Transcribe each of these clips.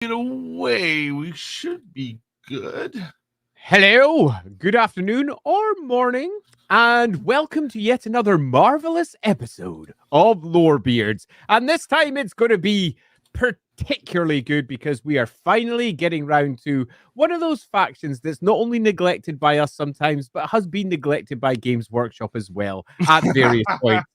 it away. We should be good. Hello, good afternoon or morning, and welcome to yet another marvelous episode of Lorebeards. And this time it's going to be particularly good because we are finally getting round to one of those factions that's not only neglected by us sometimes, but has been neglected by Games Workshop as well at various points.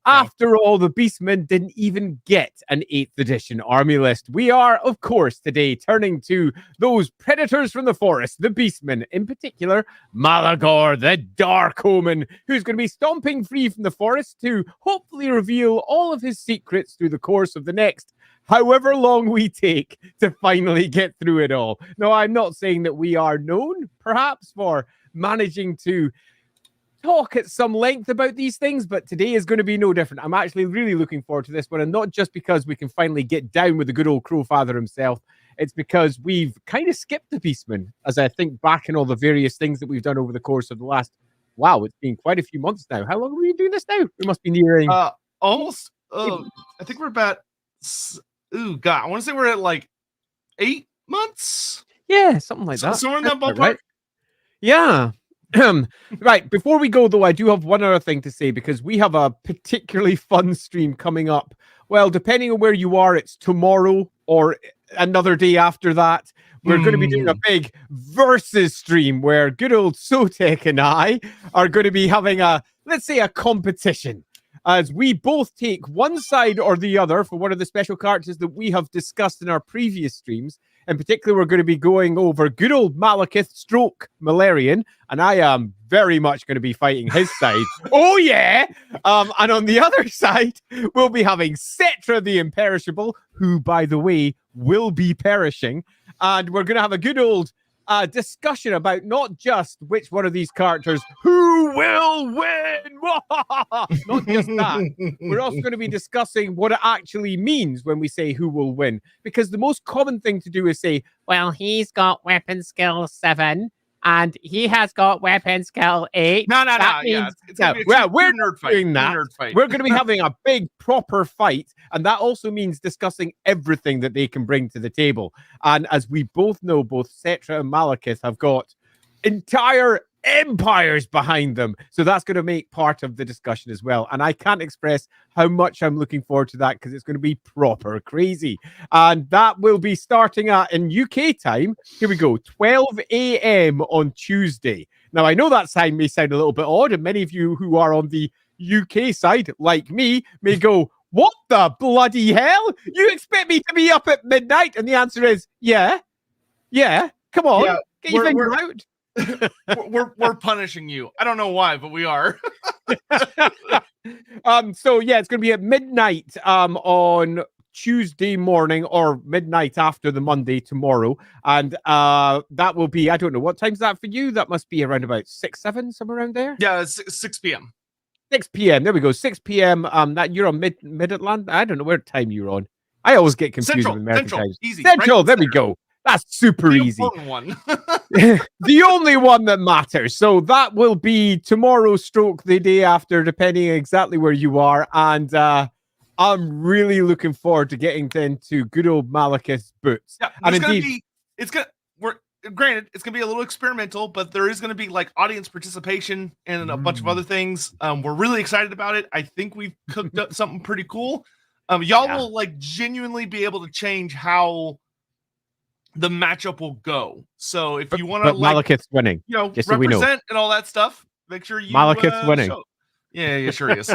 After all, the Beastmen didn't even get an 8th edition army list. We are, of course, today turning to those predators from the forest, the Beastmen, in particular, Malagor, the Dark Omen, who's going to be stomping free from the forest to hopefully reveal all of his secrets through the course of the next however long we take to finally get through it all. No, I'm not saying that we are known, perhaps, for managing to talk at some length about these things, but today is going to be no different. I'm actually really looking forward to this one, and not just because we can finally get down with the good old Crowfather himself. It's because we've kind of skipped the Beastmen, as I think back in all the various things that we've done over the course of the last, wow, it's been quite a few months now. How long were you doing this now? We must be nearing... Almost, I think we're about, God, I want to say we're at like 8 months? Yeah, something like that. Somewhere in that ballpark. Right? Yeah. Right, before we go, though, I do have one other thing to say, because we have a particularly fun stream coming up. Well, depending on where you are, it's tomorrow or another day after that. We're going to be doing a big versus stream where good old Sotek and I are going to be having a, let's say, a competition, as we both take one side or the other for one of the special characters that we have discussed in our previous streams. In particular, we're going to be going over good old Malekith stroke Malarian, and I am very much going to be fighting his side. Oh, yeah! And on the other side, we'll be having Cetra the Imperishable, who, by the way, will be perishing. And we're going to have a good old discussion about not just which one of these characters who will win. Not just that. We're also going to be discussing what it actually means when we say who will win. Because the most common thing to do is say, well, he's got weapon skill 7 and he has got weapon skill 8. No. Yeah, it's gonna be a we're nerd fight. doing that. Nerd fight. We're going to be having a big, proper fight. And that also means discussing everything that they can bring to the table. And as we both know, both Cetra and Malekith have got entire empires behind them. So that's going to make part of the discussion as well. And I can't express how much I'm looking forward to that, because it's going to be proper crazy. And that will be starting at, in UK time, here we go, 12 a.m. on Tuesday. Now, I know that time may sound a little bit odd, and many of you who are on the UK side, like me, may go, what the bloody hell? You expect me to be up at midnight? And the answer is, yeah, come on, get your finger out. we're punishing you. I don't know why, but we are. So yeah, it's going to be at midnight on Tuesday morning, or midnight after the Monday tomorrow, and that will be, I don't know, what time's that for you? That must be around about 6, 7, somewhere around there. Yeah, it's 6 p.m. 6 p.m. There we go. 6 p.m. That you're on mid Atlantic. I don't know what time you're on. I always get confused with American times. Easy, Central. Right? There we go. That's super easy. One. The only one that matters. So that will be tomorrow stroke the day after, depending exactly where you are. And I'm really looking forward to getting into good old Malekith's boots. Yeah, and indeed, granted, it's gonna be a little experimental, but there is gonna be like audience participation and a bunch of other things. We're really excited about it. I think we've cooked up something pretty cool. Y'all will like genuinely be able to change how the matchup will go. So if you want to, like, Malekith's winning, represent and all that stuff, make sure you Malekith's winning. Yeah, sure he is.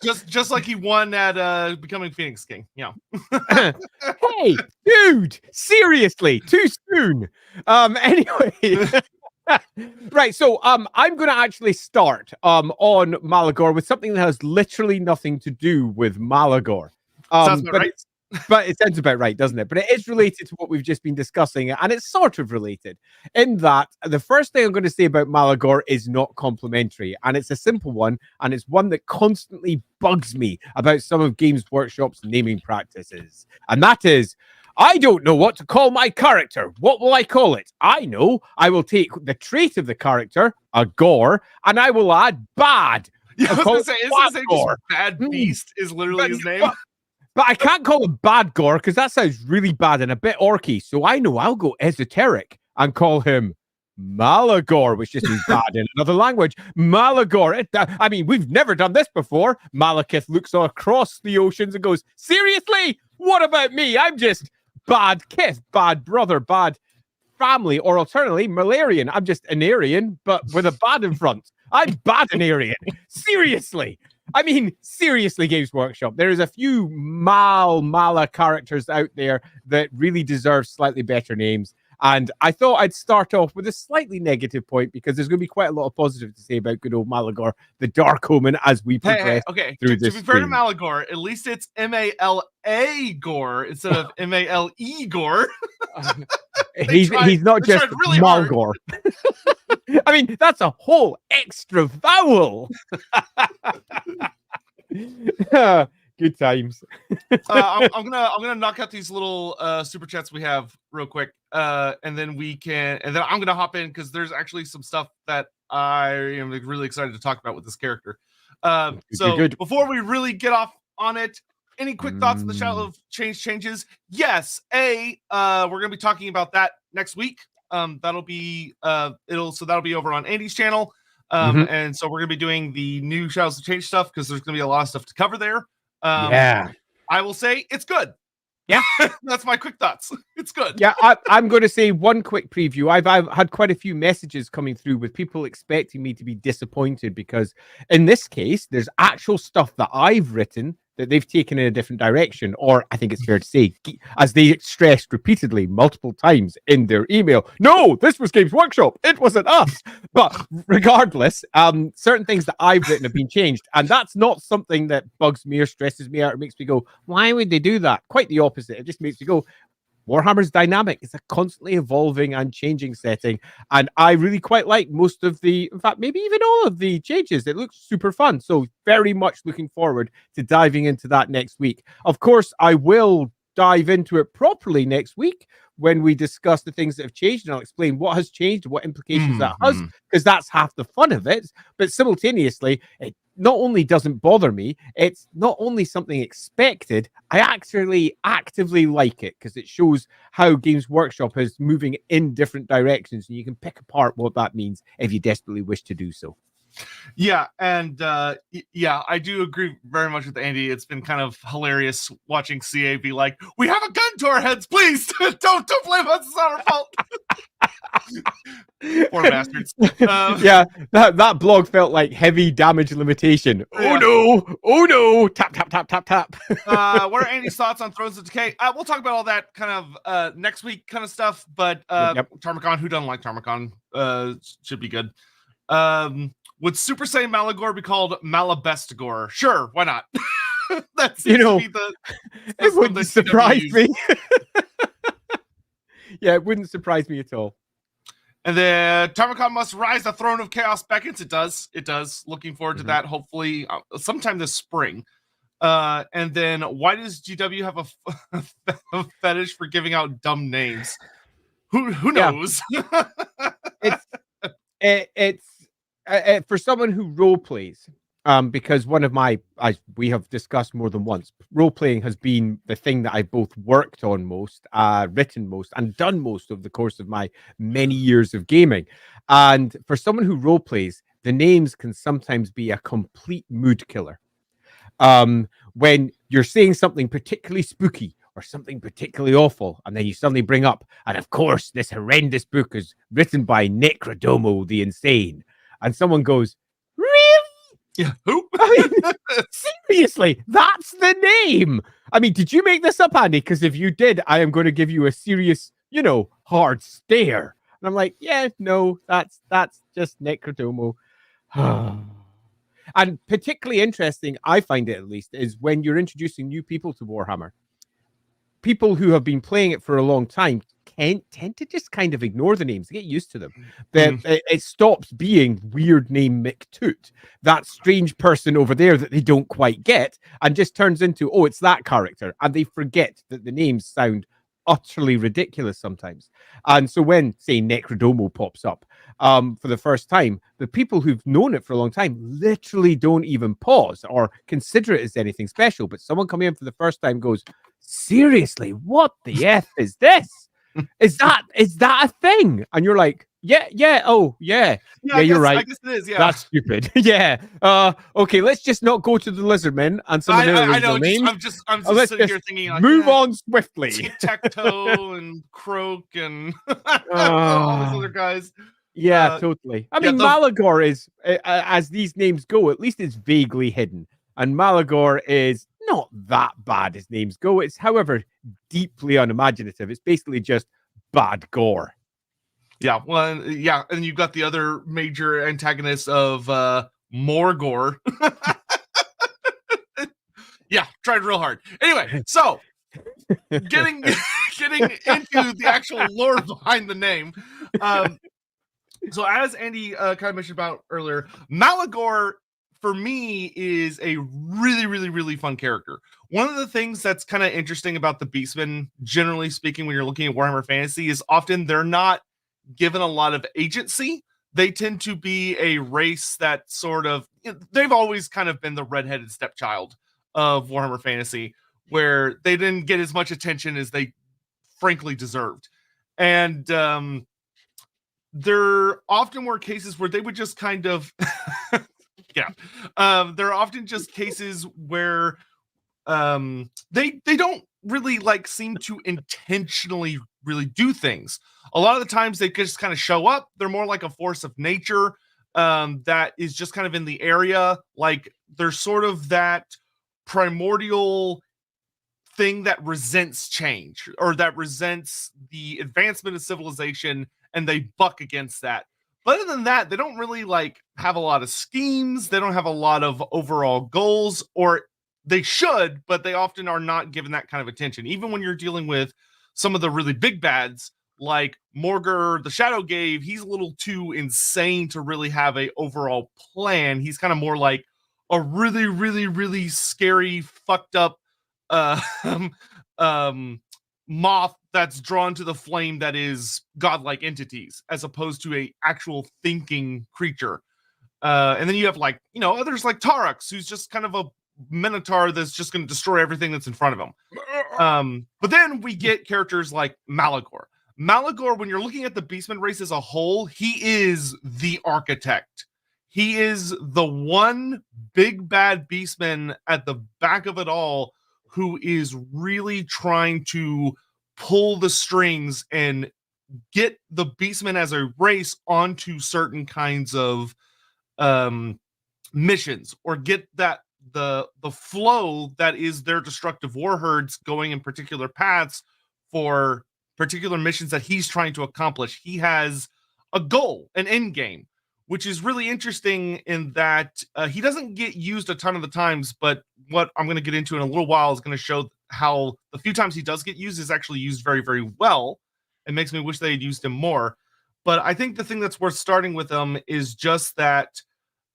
just like he won at becoming Phoenix King. Yeah. Hey, dude, seriously, too soon. Anyway. Right, so I'm going to actually start on Malagor with something that has literally nothing to do with Malagor. Sounds about right. But it sounds about right, doesn't it? But it is related to what we've just been discussing, and it's sort of related in that the first thing I'm going to say about Malagor is not complimentary, and it's a simple one, and it's one that constantly bugs me about some of Games Workshop's naming practices, and that is, I don't know what to call my character. What will I call it? I know. I will take the trait of the character, a gore, and I will add bad. Yeah, I was going to say, isn't it just Bad Beast is literally his name? But I can't call him Bad Gore because that sounds really bad and a bit orky. So I know I'll go esoteric and call him Malagor, which just means bad in another language. Malagor. I mean, we've never done this before. Malekith looks across the oceans and goes, seriously? What about me? I'm just bad kith, bad brother, bad family, or alternatively, Malarian. I'm just an Aryan, but with a bad in front. I'm bad an Aryan. Seriously. I mean, seriously, Games Workshop. There is a few Mala characters out there that really deserve slightly better names. And I thought I'd start off with a slightly negative point because there's going to be quite a lot of positive to say about good old Malagor, the Dark Omen, as we progress through this. To be fair to Malagor, at least it's M-A-L-A Gore instead of M-A-L-E Gore. He's not just really Malgor. I mean, that's a whole extra vowel. Good times. I'm gonna knock out these little super chats we have real quick, and then I'm gonna hop in because there's actually some stuff that I am really excited to talk about with this character. Good. Before we really get off on it, any quick thoughts on the Shadow of Change changes? Yes, we're gonna be talking about that next week. That'll be over on Andy's channel. And so we're gonna be doing the new Shadows of Change stuff because there's gonna be a lot of stuff to cover there. I will say it's good. Yeah, that's my quick thoughts. It's good. Yeah, I'm going to say one quick preview. I've had quite a few messages coming through with people expecting me to be disappointed because in this case, there's actual stuff that I've written that they've taken in a different direction, or I think it's fair to say, as they stressed repeatedly multiple times in their email, no, this was Games Workshop, it wasn't us. But regardless, certain things that I've written have been changed, and that's not something that bugs me or stresses me out or makes me go, why would they do that? Quite the opposite. It just makes me go, Warhammer's dynamic. It's a constantly evolving and changing setting. And I really quite like most of in fact, maybe even all of the changes. It looks super fun. So very much looking forward to diving into that next week. Of course, I will dive into it properly next week when we discuss the things that have changed, and I'll explain what has changed and what implications that has, because that's half the fun of it. But simultaneously, it not only doesn't bother me, it's not only something expected, I actually actively like it because it shows how Games Workshop is moving in different directions, and you can pick apart what that means if you desperately wish to do so. Yeah, and I do agree very much with Andy. It's been kind of hilarious watching CA be like, "We have a gun to our heads, please don't blame us. It's not our fault." Poor bastards. Yeah, that blog felt like heavy damage limitation. Yeah. Oh no! Tap tap tap tap tap. What are Andy's thoughts on Thrones of Decay? We'll talk about all that kind of next week kind of stuff. But Tarmacon, who doesn't like Tarmacon, should be good. Would Super Saiyan Malagor be called Malabestigor? Sure, why not? That seems to be it wouldn't surprise me. Yeah, it wouldn't surprise me at all. And then Tarmacon must rise the throne of chaos beckons. It does. Looking forward to that. Hopefully, sometime this spring. And then, why does GW have a fetish for giving out dumb names? Who knows? It's for someone who role plays. Because one of we have discussed more than once, role playing has been the thing that I've both worked on most, written most, and done most over the course of my many years of gaming. And for someone who role plays, the names can sometimes be a complete mood killer. When you're saying something particularly spooky or something particularly awful, and then you suddenly bring up, and of course, this horrendous book is written by Necrodomo the Insane, and someone goes, really? Yeah, who? I mean, seriously, that's the name. I mean, did you make this up, Andy? Because if you did, I am going to give you a serious, hard stare. And I'm like, yeah, no, that's just Necrodomo. And particularly interesting, I find it at least, is when you're introducing new people to Warhammer. People who have been playing it for a long time tend to just kind of ignore the names, get used to them. It stops being weird name McToot, that strange person over there that they don't quite get, and just turns into, oh, it's that character, and they forget that the names sound utterly ridiculous sometimes. And so when, say, Necrodomo pops up for the first time, the people who've known it for a long time literally don't even pause or consider it as anything special. But someone coming in for the first time goes, seriously, what the F is this? Is that a thing? And you're like, yeah, oh, yeah, you're right. I guess it is, yeah. That's stupid. Yeah. Okay, let's just not go to the Lizardmen and some of their I know. names. I'm just Let's sitting just here thinking, like, move on swiftly. Tic-Tac-Toe and Croak and all those other guys. Yeah, totally. I mean, Malagor is, as these names go, at least it's vaguely hidden. And Malagor is not that bad as names go. It's, however, deeply unimaginative. It's basically just bad gore. Yeah, well, yeah, and you've got the other major antagonist of Morgor. Yeah, tried real hard. Anyway, so getting into the actual lore behind the name. So as Andy kind of mentioned about earlier, Malagor for me is a really, really, really fun character. One of the things that's kind of interesting about the Beastmen, generally speaking, when you're looking at Warhammer Fantasy, is often they're not given a lot of agency. They tend to be a race that sort of, they've always kind of been the redheaded stepchild of Warhammer Fantasy, where they didn't get as much attention as they frankly deserved. And there often were cases where they would just kind of yeah, there are often just cases where they don't really like seem to intentionally really do things. A lot of the times they just kind of show up. They're more like a force of nature that is just kind of in the area. Like they're sort of that primordial thing that resents change or that resents the advancement of civilization, and they buck against that. But other than that, they don't really like have a lot of schemes. They don't have a lot of overall goals, or they should, but they often are not given that kind of attention. Even when you're dealing with some of the really big bads like Morgor the Shadowgave, he's a little too insane to really have a overall plan. He's kind of more like a really, really, really scary, fucked up moth that's drawn to the flame that is godlike entities, as opposed to a actual thinking creature. And then you have like, others like Tarax, who's just kind of a minotaur that's just going to destroy everything that's in front of him. But then we get characters like Malagor. Malagor, when you're looking at the Beastmen race as a whole, he is the architect. He is the one big bad Beastman at the back of it all who is really trying to pull the strings and get the Beastmen as a race onto certain kinds of missions, or get that the flow that is their destructive warherds going in particular paths for particular missions that he's trying to accomplish. He has a goal, an end game, which is really interesting in that he doesn't get used a ton of the times, but what I'm going to get into in a little while is going to show how the few times he does get used is actually used very, very well. It makes me wish they had used him more. But I think the thing that's worth starting with him is just that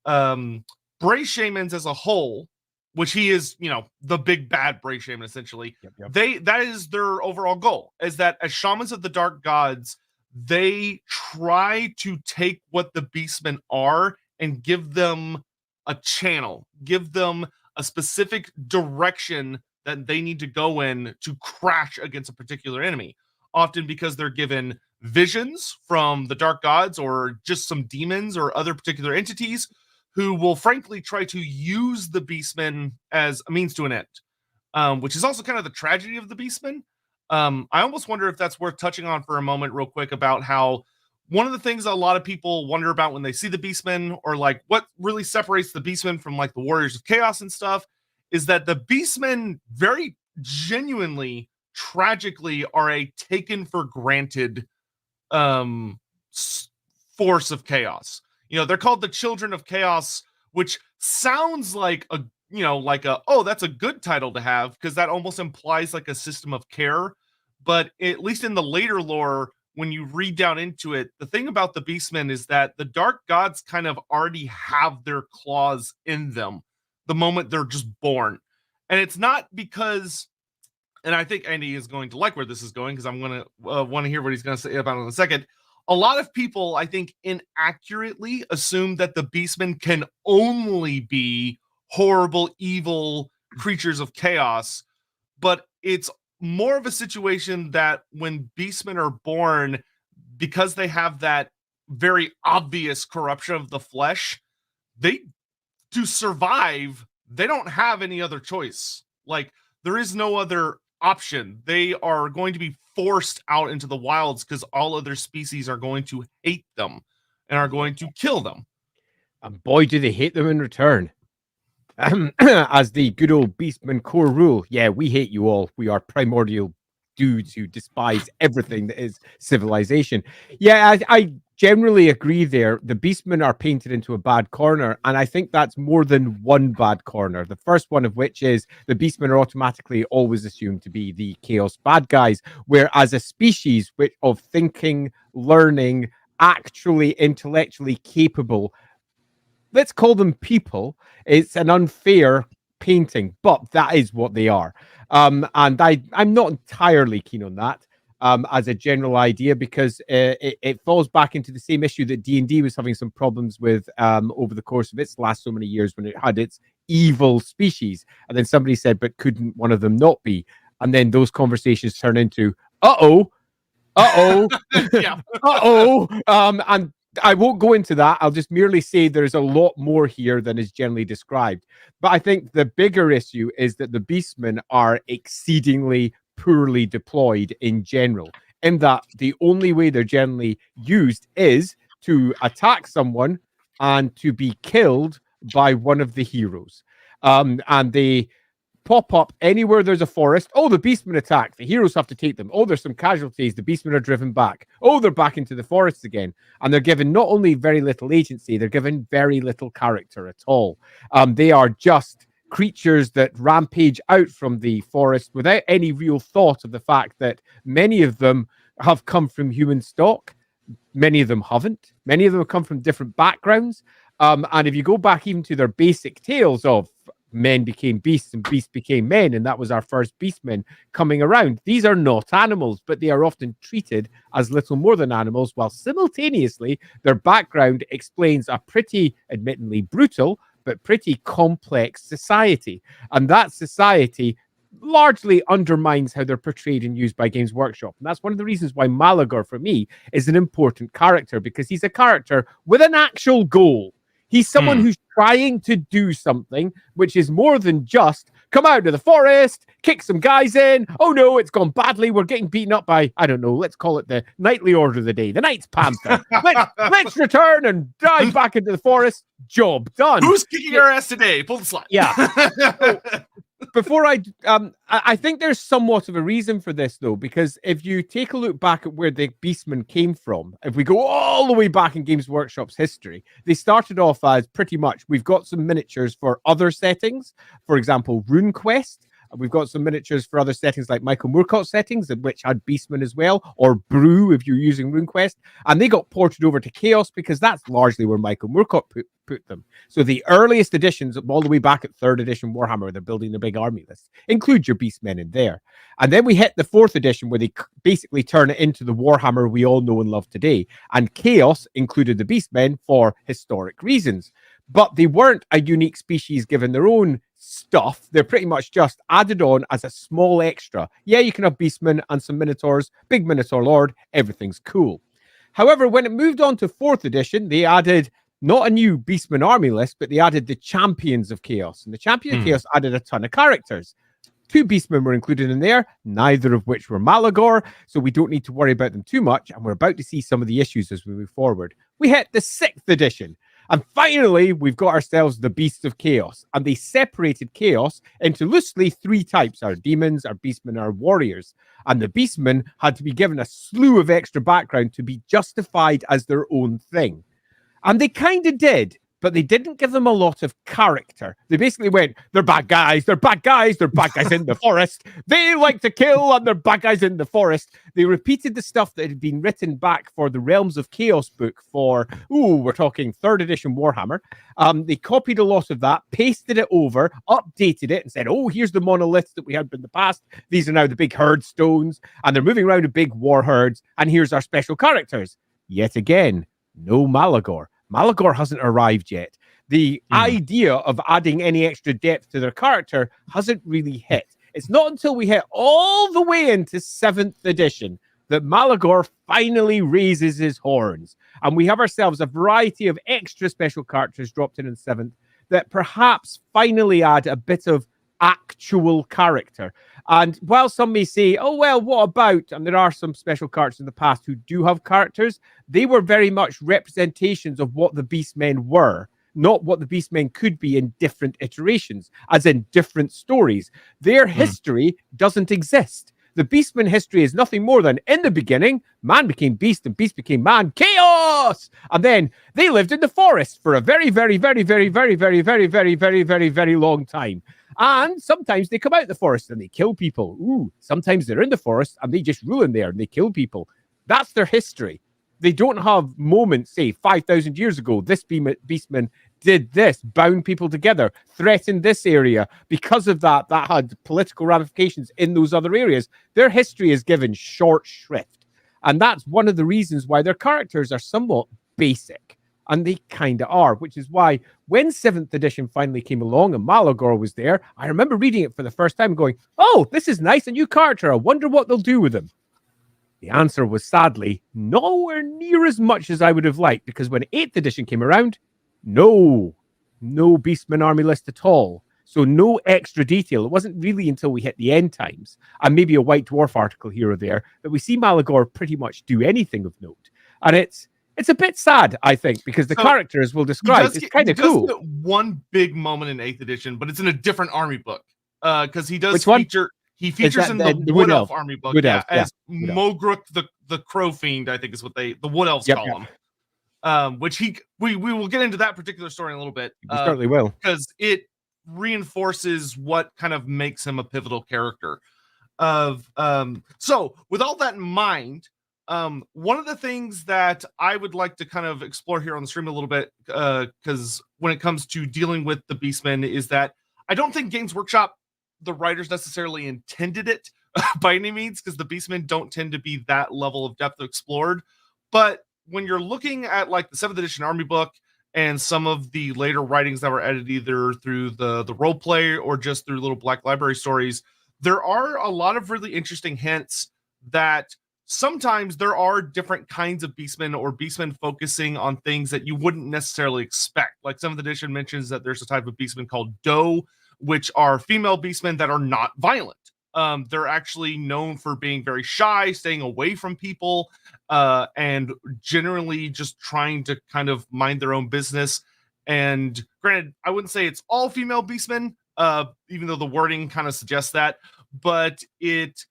Bray Shamans as a whole, which he is, the big bad Bray Shaman, essentially, that is their overall goal, is that as shamans of the dark gods, they try to take what the Beastmen are and give them a channel, give them a specific direction that they need to go in to crash against a particular enemy. Often because they're given visions from the dark gods or just some demons or other particular entities who will frankly try to use the Beastmen as a means to an end, which is also kind of the tragedy of the Beastmen. I almost wonder if that's worth touching on for a moment real quick about how one of the things a lot of people wonder about when they see the Beastmen, or like what really separates the Beastmen from like the Warriors of Chaos and stuff, is that the Beastmen very genuinely, tragically, are a taken for granted force of chaos. They're called the Children of Chaos, which sounds like oh, that's a good title to have, because that almost implies like a system of care. But at least in the later lore, when you read down into it, the thing about the Beastmen is that the dark gods kind of already have their claws in them the moment they're just born. And it's not because and I think Andy is going to like where this is going because I'm going to want to hear what he's going to say about it in a second. A lot of people, I think, inaccurately assume that the Beastmen can only be horrible, evil creatures of chaos, but it's more of a situation that when Beastmen are born, because they have that very obvious corruption of the flesh, they to survive, they don't have any other choice. Like, there is no other option. They are going to be forced out into the wilds because all other species are going to hate them and are going to kill them. And boy, do they hate them in return. As the good old Beastman core rule, yeah, we hate you all. We are primordial dudes who despise everything that is civilization. Yeah, I generally agree there. The Beastmen are painted into a bad corner, and I think that's more than one bad corner. The first one of which is the Beastmen are automatically always assumed to be the chaos bad guys, whereas a species which of thinking, learning, actually intellectually capable, let's call them people, it's an unfair painting, but that is what they are. And I'm not entirely keen on that as a general idea, because it falls back into the same issue that D&D was having some problems with over the course of its last so many years when it had its evil species. And then somebody said, but couldn't one of them not be? And then those conversations turn into, yeah. And I won't go into that. I'll just merely say there's a lot more here than is generally described. But I think the bigger issue is that the Beastmen are exceedingly poorly deployed in general, in that the only way they're generally used is to attack someone and to be killed by one of the heroes. And they pop up anywhere there's a forest. Oh, the Beastmen attack. The heroes have to take them. Oh, there's some casualties. The Beastmen are driven back. Oh, they're back into the forests again. And they're given not only very little agency, they're given very little character at all. They are just creatures that rampage out from the forest without any real thought of the fact that many of them have come from human stock. Many of them haven't. Many of them have come from different backgrounds. And if you go back even to their basic tales of men became beasts and beasts became men, and that was our first Beastmen coming around. These are not animals, but they are often treated as little more than animals, while simultaneously their background explains a pretty, admittedly brutal, but pretty complex society. And that society largely undermines how they're portrayed and used by Games Workshop. And that's one of the reasons why Malagor, for me, is an important character, because he's a character with an actual goal. He's someone who's trying to do something which is more than just come out of the forest, kick some guys in. Oh no, it's gone badly. We're getting beaten up by, I don't know, let's call it the knightly order of the day, the Knights Panther. let's return and dive back into the forest. Job done. Who's kicking your ass today? Pull the slide. Yeah. Before I think there's somewhat of a reason for this, though, because if you take a look back at where the Beastmen came from, if we go all the way back in Games Workshop's history, they started off as pretty much, we've got some miniatures for other settings, for example, RuneQuest. We've got some miniatures for other settings like Michael Moorcott's settings, which had Beastmen as well, or Brew if you're using RuneQuest. And they got ported over to Chaos because that's largely where Michael Moorcott put them. So the earliest editions, all the way back at 3rd edition Warhammer, they're building the big army list, include your Beastmen in there. And then we hit the 4th edition where they basically turn it into the Warhammer we all know and love today. And Chaos included the Beastmen for historic reasons. But they weren't a unique species given their own stuff. They're pretty much just added on as a small extra. Yeah, you can have Beastmen and some Minotaurs, big Minotaur Lord, everything's cool. However, when it moved on to 4th edition, they added not a new Beastmen army list, but they added the Champions of Chaos. And the Champions of Chaos added a ton of characters. 2 Beastmen were included in there, neither of which were Malagor, so we don't need to worry about them too much, and we're about to see some of the issues as we move forward. We hit the 6th edition, and finally, we've got ourselves the Beasts of Chaos, and they separated Chaos into loosely 3 types, our demons, our Beastmen, our warriors. And the Beastmen had to be given a slew of extra background to be justified as their own thing. And they kind of did, but they didn't give them a lot of character. They basically went, they're bad guys, they're bad guys, they're bad guys in the forest. They like to kill and they're bad guys in the forest. They repeated the stuff that had been written back for the Realms of Chaos book for, we're talking 3rd edition Warhammer. They copied a lot of that, pasted it over, updated it, and said, here's the monoliths that we had in the past. These are now the big herd stones, and they're moving around in big war herds, and here's our special characters. Yet again, no Malagor. Malagor hasn't arrived yet. The idea of adding any extra depth to their character hasn't really hit. It's not until we hit all the way into 7th edition that Malagor finally raises his horns. And we have ourselves a variety of extra special characters dropped in 7th that perhaps finally add a bit of actual character. And while some may say, what about, and there are some special characters in the past who do have characters, they were very much representations of what the Beastmen were, not what the Beastmen could be in different iterations, as in different stories. Their history doesn't exist. The Beastman history is nothing more than, in the beginning, man became beast and beast became man. Chaos! And then they lived in the forest for a very, very, very, very, very, very, very, very, very, very, very long time. And sometimes they come out of the forest and they kill people. Sometimes they're in the forest and they just rule in there and they kill people. That's their history. They don't have moments, say, 5,000 years ago, this beastman did this, bound people together, threatened this area. Because of that had political ramifications in those other areas. Their history is given short shrift. And that's one of the reasons why their characters are somewhat basic. And they kind of are, which is why when 7th edition finally came along and Malagor was there, I remember reading it for the first time going, this is nice, a new character. I wonder what they'll do with him. The answer was sadly nowhere near as much as I would have liked, because when 8th edition came around, no Beastman army list at all. So no extra detail. It wasn't really until we hit the end times, and maybe a White Dwarf article here or there, that we see Malagor pretty much do anything of note. And it's a bit sad, I think, because the characters we'll describe, it's kind of cool. Get one big moment in 8th edition, but it's in a different army book. Because he does he features in the Wood Elf army book as Mogruk the Crow Fiend, I think is what the Wood Elves call him. Which we will get into that particular story in a little bit. We certainly will. Because it reinforces what kind of makes him a pivotal character. So with all that in mind, one of the things that I would like to kind of explore here on the stream a little bit, because when it comes to dealing with the Beastmen, is that I don't think Games Workshop, the writers necessarily intended it by any means, because the Beastmen don't tend to be that level of depth explored. But when you're looking at like the 7th edition army book and some of the later writings that were edited either through the role play or just through little Black Library stories, there are a lot of really interesting hints that sometimes there are different kinds of Beastmen or Beastmen focusing on things that you wouldn't necessarily expect. Like 7th edition mentions that there's a type of Beastmen called Doe, which are female Beastmen that are not violent. They're actually known for being very shy, staying away from people, and generally just trying to kind of mind their own business. And granted, I wouldn't say it's all female Beastmen, even though the wording kind of suggests that, but it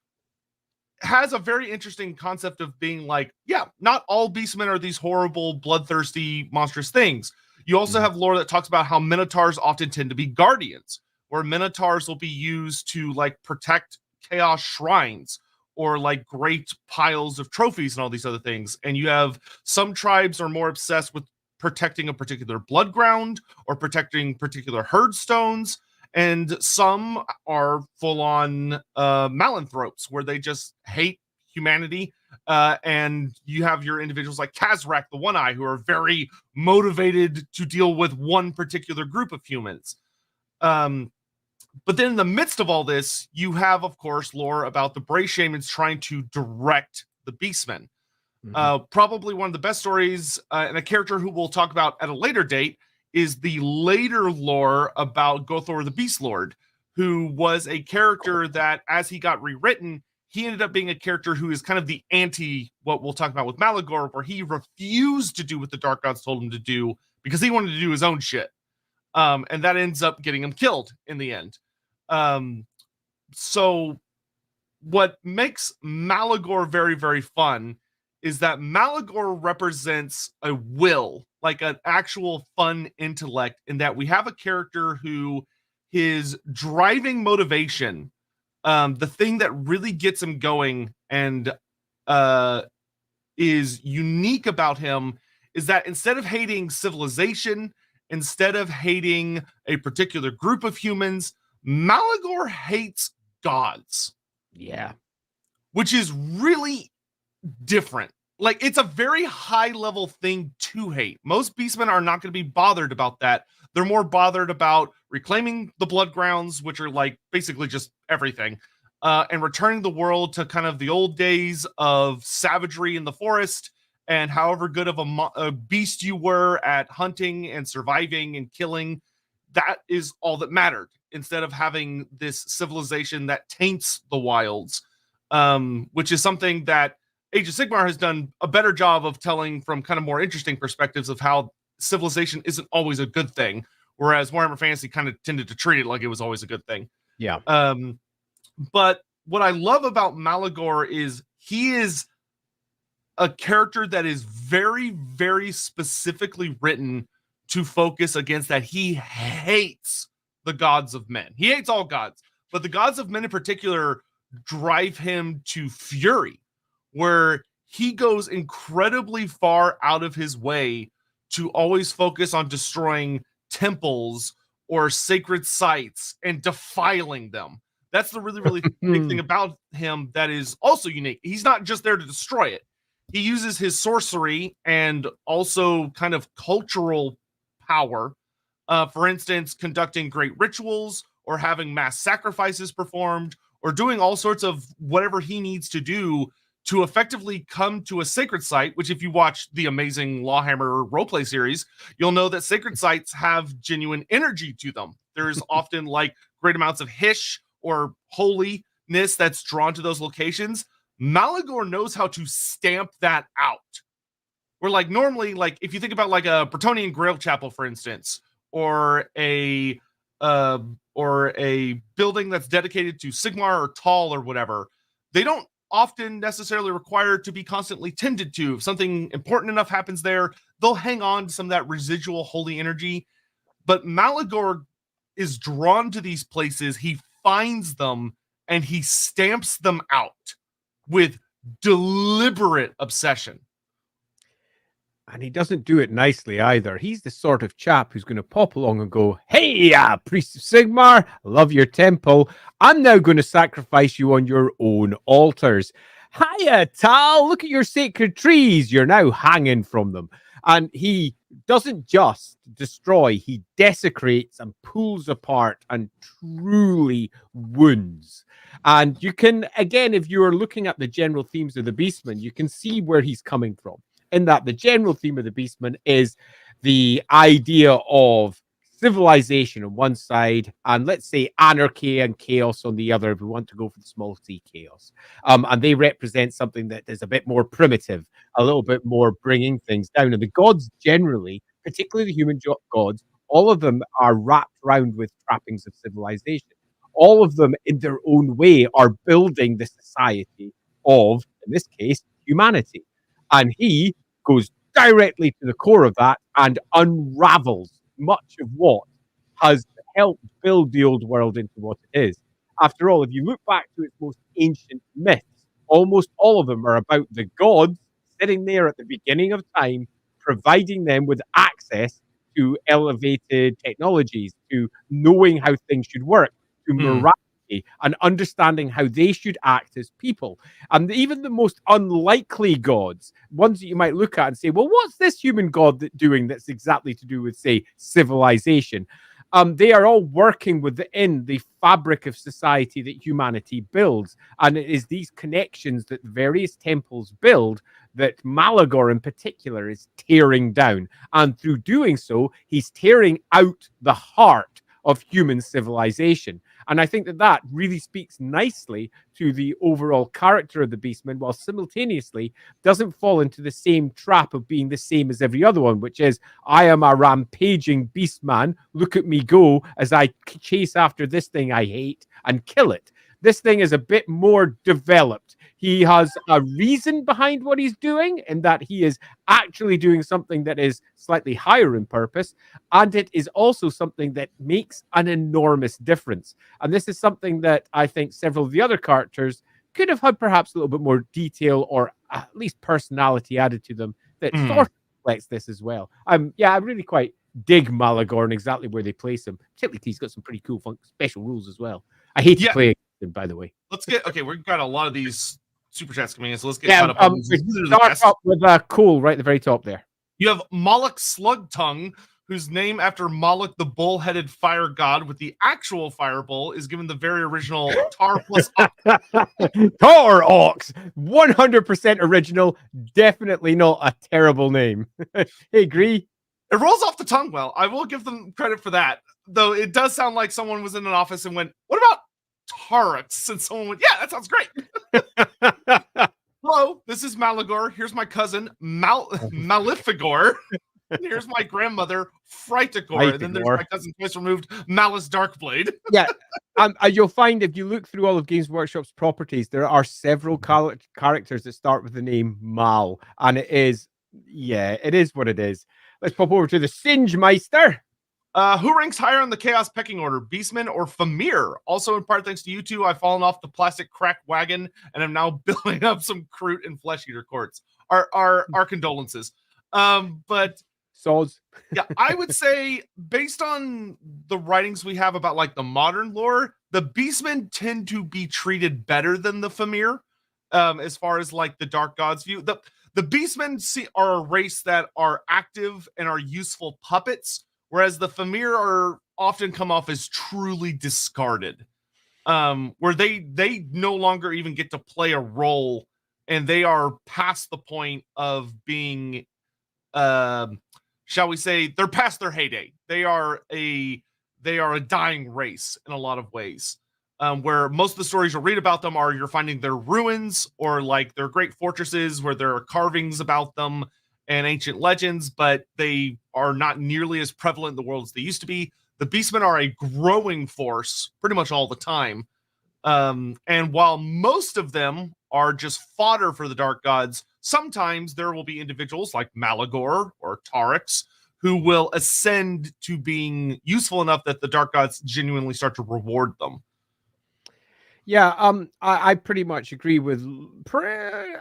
has a very interesting concept of being like, not all Beastmen are these horrible, bloodthirsty, monstrous things. You also have lore that talks about how Minotaurs often tend to be guardians, where Minotaurs will be used to like protect chaos shrines or like great piles of trophies and all these other things. And you have some tribes are more obsessed with protecting a particular blood ground or protecting particular herd stones. And some are full-on malanthropes, where they just hate humanity. And you have your individuals like Kazrak, the One-Eye, who are very motivated to deal with one particular group of humans. But then in the midst of all this, you have, of course, lore about the Bray shamans trying to direct the Beastmen. Probably one of the best stories, and a character who we'll talk about at a later date, is the later lore about Gothor the Beast Lord, who was a character that, as he got rewritten, he ended up being a character who is kind of the anti what we'll talk about with Malagor, where he refused to do what the Dark Gods told him to do because he wanted to do his own shit. And that ends up getting him killed in the end. So what makes Malagor very, very fun is that Malagor represents a will like an actual fun intellect, in that we have a character who his driving motivation, the thing that really gets him going and is unique about him, is that instead of hating civilization, instead of hating a particular group of humans, Malagor hates gods. Yeah. Which is really different. Like, it's a very high level thing to hate. Most beastmen are not going to be bothered about that. They're more bothered about reclaiming the blood grounds, which are like basically just everything, and returning the world to kind of the old days of savagery in the forest, and however good of a beast you were at hunting and surviving and killing, that is all that mattered, instead of having this civilization that taints the wilds, which is something that Age of Sigmar has done a better job of telling from kind of more interesting perspectives of how civilization isn't always a good thing, whereas Warhammer Fantasy kind of tended to treat it like it was always a good thing. Yeah. But what I love about Malagor is he is a character that is very, very specifically written to focus against that. He hates the gods of men. He hates all gods, but the gods of men in particular drive him to fury, where he goes incredibly far out of his way to always focus on destroying temples or sacred sites and defiling them. That's the really, really big thing about him that is also unique. He's not just there to destroy it. He uses his sorcery and also kind of cultural power. For instance, conducting great rituals or having mass sacrifices performed or doing all sorts of whatever he needs to do to effectively come to a sacred site, which if you watch the amazing Lawhammer roleplay series, you'll know that sacred sites have genuine energy to them. There's often like great amounts of hish or holiness that's drawn to those locations. Malagor knows how to stamp that out. Where like normally, like if you think about like a Bretonian Grail Chapel, for instance, or a building that's dedicated to Sigmar or Tal or whatever, they don't often necessarily require to be constantly tended to. If something important enough happens there, they'll hang on to some of that residual holy energy. But Malagor is drawn to these places. He finds them and he stamps them out with deliberate obsession. And he doesn't do it nicely either. He's the sort of chap who's going to pop along and go, "Hey, priest of Sigmar, I love your temple. I'm now going to sacrifice you on your own altars. Hiya, Tal, look at your sacred trees. You're now hanging from them." And he doesn't just destroy, he desecrates and pulls apart and truly wounds. And you can, again, if you're looking at the general themes of the Beastmen, you can see where he's coming from. In that the general theme of the Beastmen is the idea of civilization on one side and let's say anarchy and chaos on the other, if we want to go for the small c chaos. And they represent something that is a bit more primitive, a little bit more bringing things down. And the gods generally, particularly the human gods, all of them are wrapped around with trappings of civilization. All of them in their own way are building the society of, in this case, humanity. And he goes directly to the core of that and unravels much of what has helped build the old world into what it is. After all, if you look back to its most ancient myths, almost all of them are about the gods sitting there at the beginning of time, providing them with access to elevated technologies, to knowing how things should work, to morality, and understanding how they should act as people. And even the most unlikely gods, ones that you might look at and say, well, what's this human god doing that's exactly to do with, say, civilization? They are all working within the fabric of society that humanity builds. And it is these connections that various temples build that Malagor in particular is tearing down. And through doing so, he's tearing out the heart of human civilization. And I think that that really speaks nicely to the overall character of the Beastmen, while simultaneously doesn't fall into the same trap of being the same as every other one, which is, I am a rampaging beastman. Look at me go as I chase after this thing I hate and kill it. This thing is a bit more developed. He has a reason behind what he's doing, and that he is actually doing something that is slightly higher in purpose, and it is also something that makes an enormous difference. And this is something that I think several of the other characters could have had perhaps a little bit more detail or at least personality added to them that sort of reflects this as well. Yeah, I really quite dig Malagor and exactly where they place him. Particularly, he's got some pretty cool special rules as well. I hate to play against him, by the way. We've got a lot of these super chats coming in, so let's get caught up on these. Start up with Cole right at the very top there. You have Moloch Slugtongue, whose name after Moloch, the bull-headed fire god, with the actual fire bull, is given the very original Tar plus Ox. Tar Ox, 100% original, definitely not a terrible name. Hey, agree? It rolls off the tongue well. I will give them credit for that, though it does sound like someone was in an office and went, "What about Tarx?" And someone went, "Yeah, that sounds great." Hello, this is Malagor. Here's my cousin, Malifigor. And here's my grandmother, Frightigor. And then there's my cousin twice removed, Malice Darkblade. Yeah, you'll find if you look through all of Games Workshop's properties, there are several characters that start with the name Mal. And it is what it is. Let's pop over to the Singe Meister. Who ranks higher on the Chaos pecking order, Beastmen or Famir? Also, in part thanks to you two, I've fallen off the plastic crack wagon and I'm now building up some Kroot and Flesh Eater courts. Our condolences. But Soz. Yeah, I would say based on the writings we have about like the modern lore, the Beastmen tend to be treated better than the Famir, as far as like the Dark Gods view. The Beastmen are a race that are active and are useful puppets, whereas the Famir are often come off as truly discarded, where they no longer even get to play a role, and they are past the point of being, shall we say, they're past their heyday. They are a dying race in a lot of ways. Where most of the stories you'll read about them are you're finding their ruins or like their great fortresses where there are carvings about them and ancient legends, but they are not nearly as prevalent in the world as they used to be. The Beastmen are a growing force pretty much all the time. And while most of them are just fodder for the Dark Gods, sometimes there will be individuals like Malagor or Tarx who will ascend to being useful enough that the Dark Gods genuinely start to reward them. Yeah, I pretty much agree with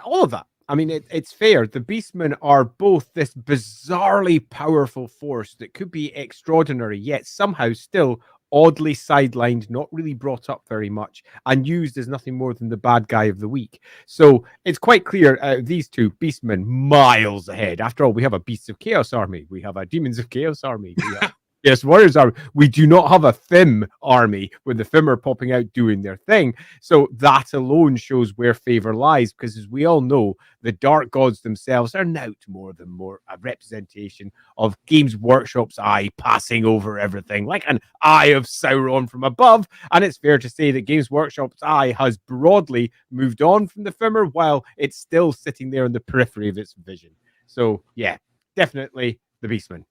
all of that. I mean, it's fair. The Beastmen are both this bizarrely powerful force that could be extraordinary, yet somehow still oddly sidelined, not really brought up very much, and used as nothing more than the bad guy of the week. So it's quite clear these two Beastmen miles ahead. After all, we have a Beasts of Chaos army. We have a Demons of Chaos army. We have Yes, Warriors army. We do not have a Fim army with the Fim are popping out doing their thing. So that alone shows where favor lies, because as we all know, the Dark Gods themselves are now more than a representation of Games Workshop's eye passing over everything, like an eye of Sauron from above. And it's fair to say that Games Workshop's eye has broadly moved on from the Fimmer while it's still sitting there in the periphery of its vision. So yeah, definitely the Beastmen.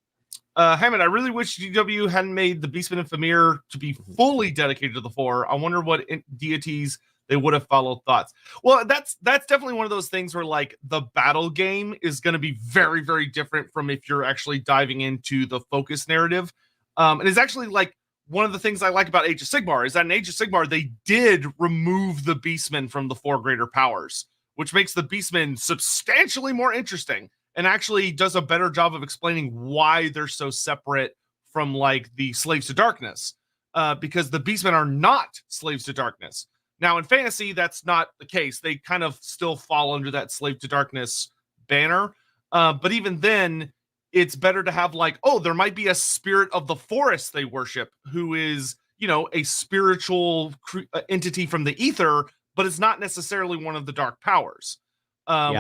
Hammond, I really wish GW hadn't made the Beastmen and Famir to be fully dedicated to the four. I wonder what deities they would have followed. Thoughts? Well, that's definitely one of those things where like the battle game is going to be very, very different from if you're actually diving into the focus narrative. And it's actually like one of the things I like about Age of Sigmar is that in Age of Sigmar, they did remove the Beastmen from the four greater powers, which makes the Beastmen substantially more interesting. And actually does a better job of explaining why they're so separate from like the Slaves to Darkness, because the Beastmen are not Slaves to Darkness. Now in fantasy, that's not the case. They kind of still fall under that Slave to Darkness banner. But even then, it's better to have like, oh, there might be a spirit of the forest they worship who is, you know, a spiritual entity from the ether, but it's not necessarily one of the dark powers.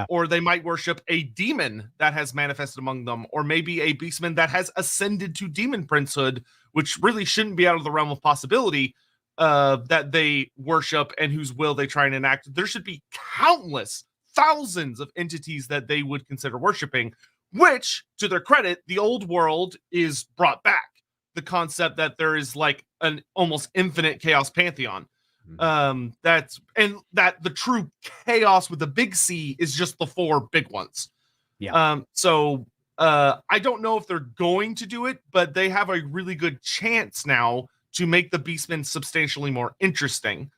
Or they might worship a demon that has manifested among them, or maybe a beastman that has ascended to demon princehood, which really shouldn't be out of the realm of possibility, that they worship and whose will they try and enact. There should be countless, thousands of entities that they would consider worshiping, which, to their credit, the old world is brought back. The concept that there is like an almost infinite chaos pantheon. That the true chaos with the big C is just the 4 big ones. Yeah. So I don't know if they're going to do it, but they have a really good chance now to make the Beastmen substantially more interesting.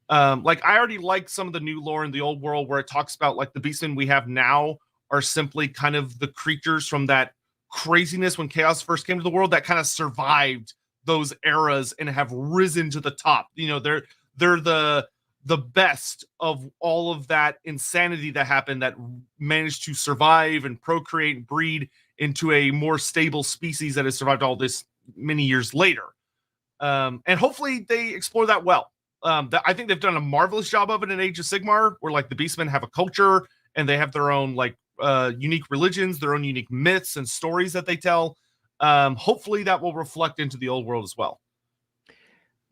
Like I already like some of the new lore in the old world where it talks about like the Beastmen we have now are simply kind of the creatures from that craziness when chaos first came to the world that kind of survived those eras and have risen to the top. You know, they're the best of all of that insanity that happened that managed to survive and procreate and breed into a more stable species that has survived all this many years later. And hopefully they explore that well. I think they've done a marvelous job of it in Age of Sigmar, where like the Beastmen have a culture and they have their own like unique religions, their own unique myths and stories that they tell. Hopefully that will reflect into the old world as well.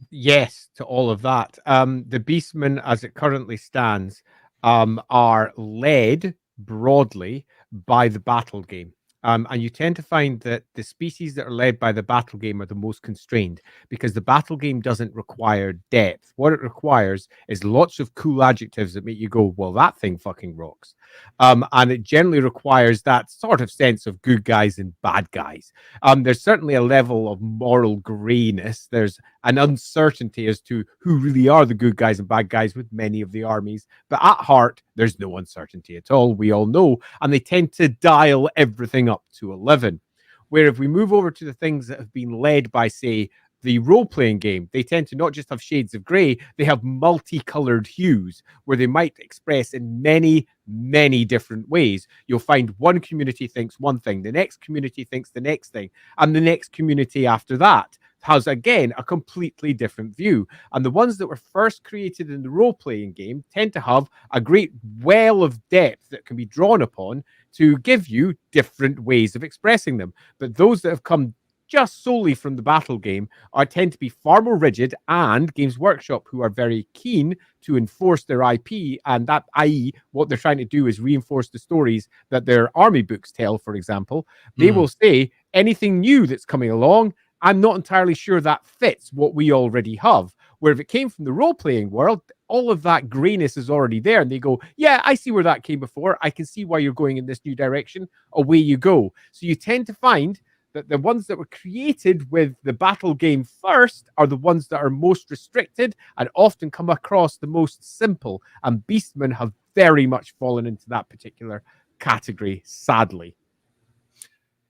Yes, to all of that. The Beastmen, as it currently stands, are led broadly by the battle game. And you tend to find that the species that are led by the battle game are the most constrained because the battle game doesn't require depth. What it requires is lots of cool adjectives that make you go, well, that thing fucking rocks. And it generally requires that sort of sense of good guys and bad guys. There's certainly a level of moral grayness. There's an uncertainty as to who really are the good guys and bad guys with many of the armies. But at heart, there's no uncertainty at all. We all know. And they tend to dial everything up to 11. Where if we move over to the things that have been led by, say, the role-playing game, they tend to not just have shades of grey, they have multicolored hues where they might express in many, many different ways. You'll find one community thinks one thing, the next community thinks the next thing, and the next community after that has, again, a completely different view. And the ones that were first created in the role-playing game tend to have a great well of depth that can be drawn upon to give you different ways of expressing them. But those that have come just solely from the battle game tend to be far more rigid, and Games Workshop, who are very keen to enforce their IP, and that, i.e., what they're trying to do is reinforce the stories that their army books tell, for example, they will say anything new that's coming along, I'm not entirely sure that fits what we already have. Where if it came from the role-playing world, all of that grayness is already there. And they go, yeah, I see where that came before. I can see why you're going in this new direction. Away you go. So you tend to find that the ones that were created with the battle game first are the ones that are most restricted and often come across the most simple. And Beastmen have very much fallen into that particular category, sadly.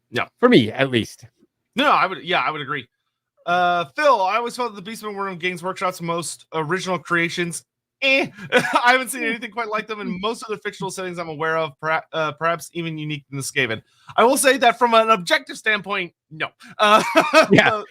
Yeah. For me, at least. No, I would agree. Phil, I always felt that the Beastmen were in Games Workshop's most original creations. I haven't seen anything quite like them in most of the fictional settings I'm aware of, perhaps even unique in the Skaven. I will say that from an objective standpoint, no. Yeah.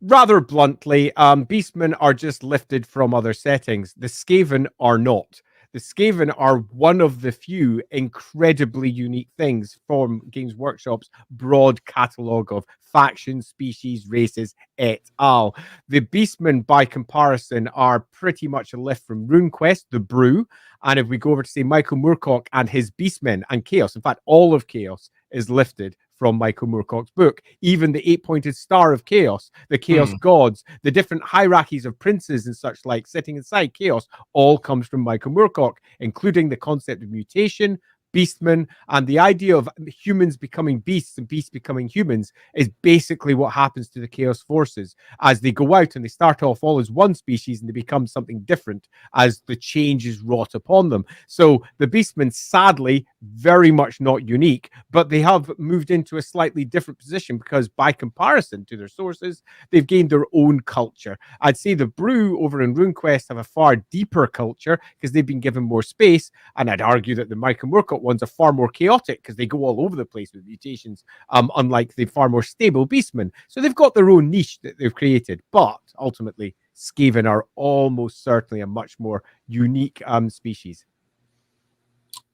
Rather bluntly, Beastmen are just lifted from other settings. The Skaven are not. The Skaven are one of the few incredibly unique things from Games Workshop's broad catalogue of factions, species, races, et al. The Beastmen, by comparison, are pretty much a lift from RuneQuest, the Brew. And if we go over to, say, Michael Moorcock and his Beastmen and Chaos, in fact, all of Chaos is lifted from Michael Moorcock's book. Even the 8-pointed star of Chaos, the Chaos gods, the different hierarchies of princes and such like sitting inside Chaos, all comes from Michael Moorcock, including the concept of mutation, Beastmen, and the idea of humans becoming beasts and beasts becoming humans is basically what happens to the Chaos forces as they go out and they start off all as one species and they become something different as the change is wrought upon them. So the Beastmen, sadly, very much not unique, but they have moved into a slightly different position because by comparison to their sources, they've gained their own culture. I'd say the Brew over in RuneQuest have a far deeper culture because they've been given more space, and I'd argue that the Michael Moorcock ones are far more chaotic because they go all over the place with mutations, unlike the far more stable Beastmen. So they've got their own niche that they've created, but ultimately, Skaven are almost certainly a much more unique species.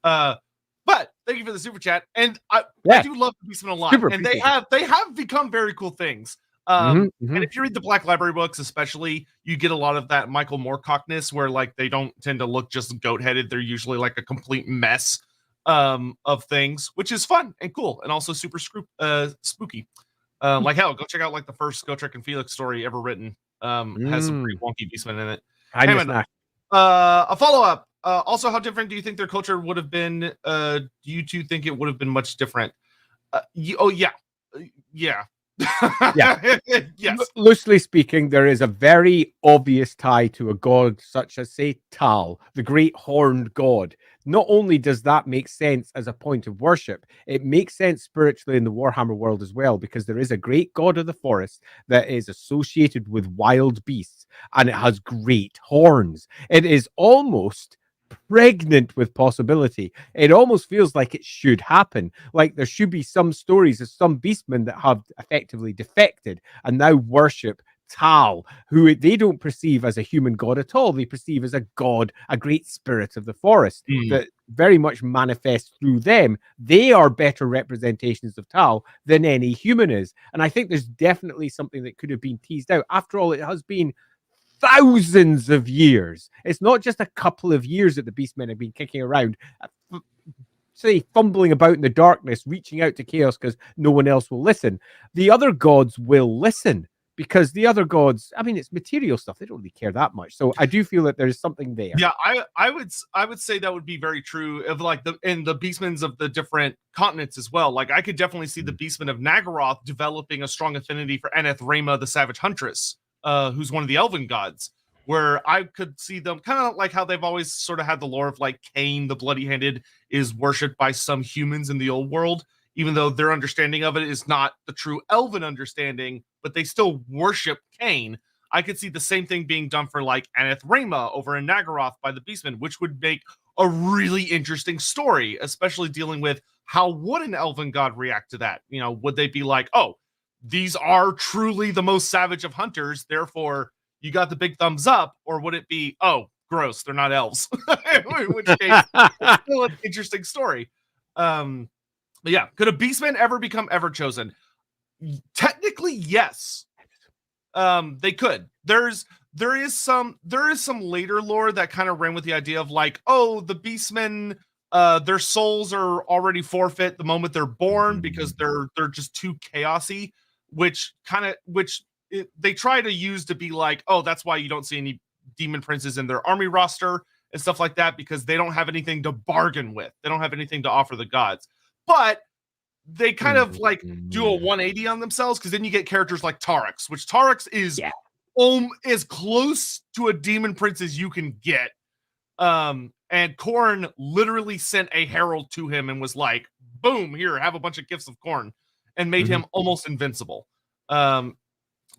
But thank you for the super chat, and I do love the Beastmen a lot, and they have become very cool things. And if you read the Black Library books, especially, you get a lot of that Michael Moorcockness, where like they don't tend to look just goat-headed; they're usually like a complete mess of things, which is fun and cool, and also super spooky. Like hell, go check out like the first Gotrek and Felix story ever written. Has some pretty wonky Beastmen in it. I Hey, miss man, Nash. a follow-up. Also, how different do you think their culture would have been? Do you two think it would have been much different? Yeah. Yeah. Yeah. Yes. Loosely speaking, there is a very obvious tie to a god such as, say, Tal, the great horned god. Not only does that make sense as a point of worship, it makes sense spiritually in the Warhammer world as well, because there is a great god of the forest that is associated with wild beasts, and it has great horns. It is almost pregnant with possibility. It almost feels like it should happen. Like there should be some stories of some beastmen that have effectively defected and now worship Tal, who they don't perceive as a human god at all. They perceive as a god, a great spirit of the forest that very much manifests through them. They are better representations of Tal than any human is. And I think there's definitely something that could have been teased out. After all, it has been thousands of years. It's not just a couple of years that the Beastmen have been kicking around, say, fumbling about in the darkness, reaching out to Chaos because no one else will listen. The other gods will listen because the other gods, I mean, it's material stuff. They don't really care that much. So I do feel that there's something there. Yeah, I would say that would be very true of like the Beastmen of the different continents as well. Like I could definitely see the Beastmen of Nagaroth developing a strong affinity for Rema, the Savage Huntress, who's one of the Elven gods. Where I could see them kind of like how they've always sort of had the lore of like Cain, the Bloody-Handed, is worshipped by some humans in the old world, even though their understanding of it is not the true Elven understanding, but they still worship Cain. I could see the same thing being done for like Rema over in Nagaroth by the Beastmen, which would make a really interesting story, especially dealing with how would an elven god react to that? You know, would they be like, oh, these are truly the most savage of hunters, therefore you got the big thumbs up, or would it be, oh, gross, they're not elves? In which case, it's still an interesting story. But yeah, could a Beastman ever become ever chosen? Technically, yes. They could. There is some later lore that kind of ran with the idea of like, oh, the Beastmen, their souls are already forfeit the moment they're born because they're just too chaosy, which they try to use to be like, oh, that's why you don't see any demon princes in their army roster and stuff like that, because they don't have anything to bargain with. They don't have anything to offer the gods. But they kind of like do a 180 on themselves, because then you get characters like Tarix, which Tarix is as close to a demon prince as you can get. And Khorne literally sent a herald to him and was like, boom, here, have a bunch of gifts of corn, and made him almost invincible.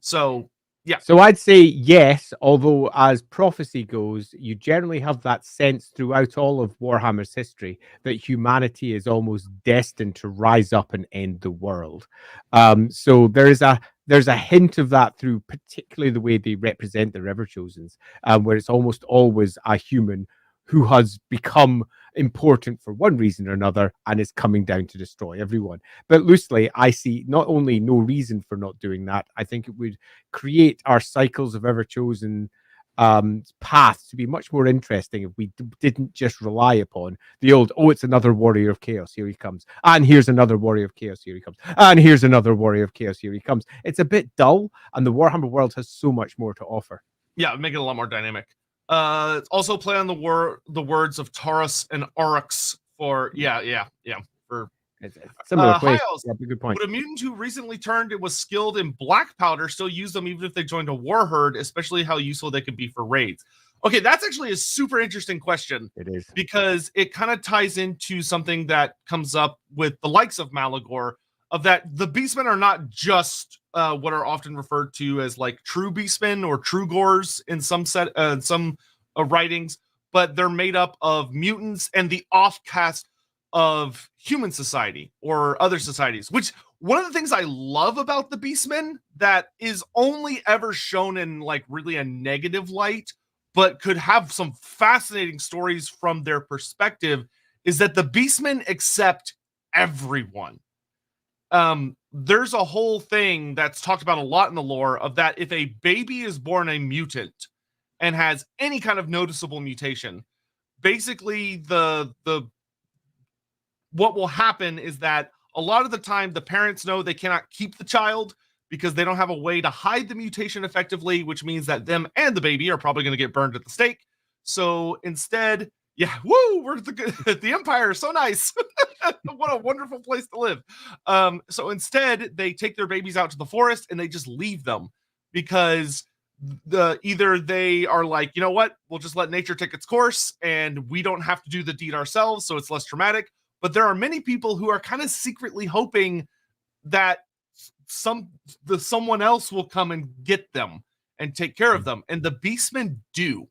So yeah. So I'd say yes, although as prophecy goes, you generally have that sense throughout all of Warhammer's history that humanity is almost destined to rise up and end the world. So there's a hint of that through particularly the way they represent the Riverchosens, where it's almost always a human who has become important for one reason or another and is coming down to destroy everyone. But loosely, I see not only no reason for not doing that, I think it would create our cycles of Everchosen paths to be much more interesting if we didn't just rely upon the old, oh, it's another warrior of chaos, here he comes, and here's another warrior of chaos, here he comes, and here's another warrior of chaos, here he comes. It's a bit dull, and the Warhammer world has so much more to offer. Yeah, make it a lot more dynamic. Also play on the words of Taurus and Oryx for for similar place. Hyos, yeah, good point. Would a mutant who recently turned and was skilled in black powder still use them even if they joined a war herd, especially how useful they could be for raids? Okay, that's actually a super interesting question. It is, because it kind of ties into something that comes up with the likes of Malagor, of that the Beastmen are not just what are often referred to as like true Beastmen or true Gores in some writings, but they're made up of mutants and the offcast of human society or other societies, which one of the things I love about the Beastmen that is only ever shown in like really a negative light, but could have some fascinating stories from their perspective, is that the Beastmen accept everyone. There's a whole thing that's talked about a lot in the lore of that if a baby is born a mutant and has any kind of noticeable mutation, basically the what will happen is that a lot of the time the parents know they cannot keep the child because they don't have a way to hide the mutation effectively, which means that them and the baby are probably going to get burned at the stake. So instead, yeah, woo, we're the Empire is so nice. What a wonderful place to live. So instead, they take their babies out to the forest and they just leave them because either they are like, you know what, we'll just let nature take its course and we don't have to do the deed ourselves, so it's less traumatic. But there are many people who are kind of secretly hoping that someone else will come and get them and take care of them, and the Beastmen do.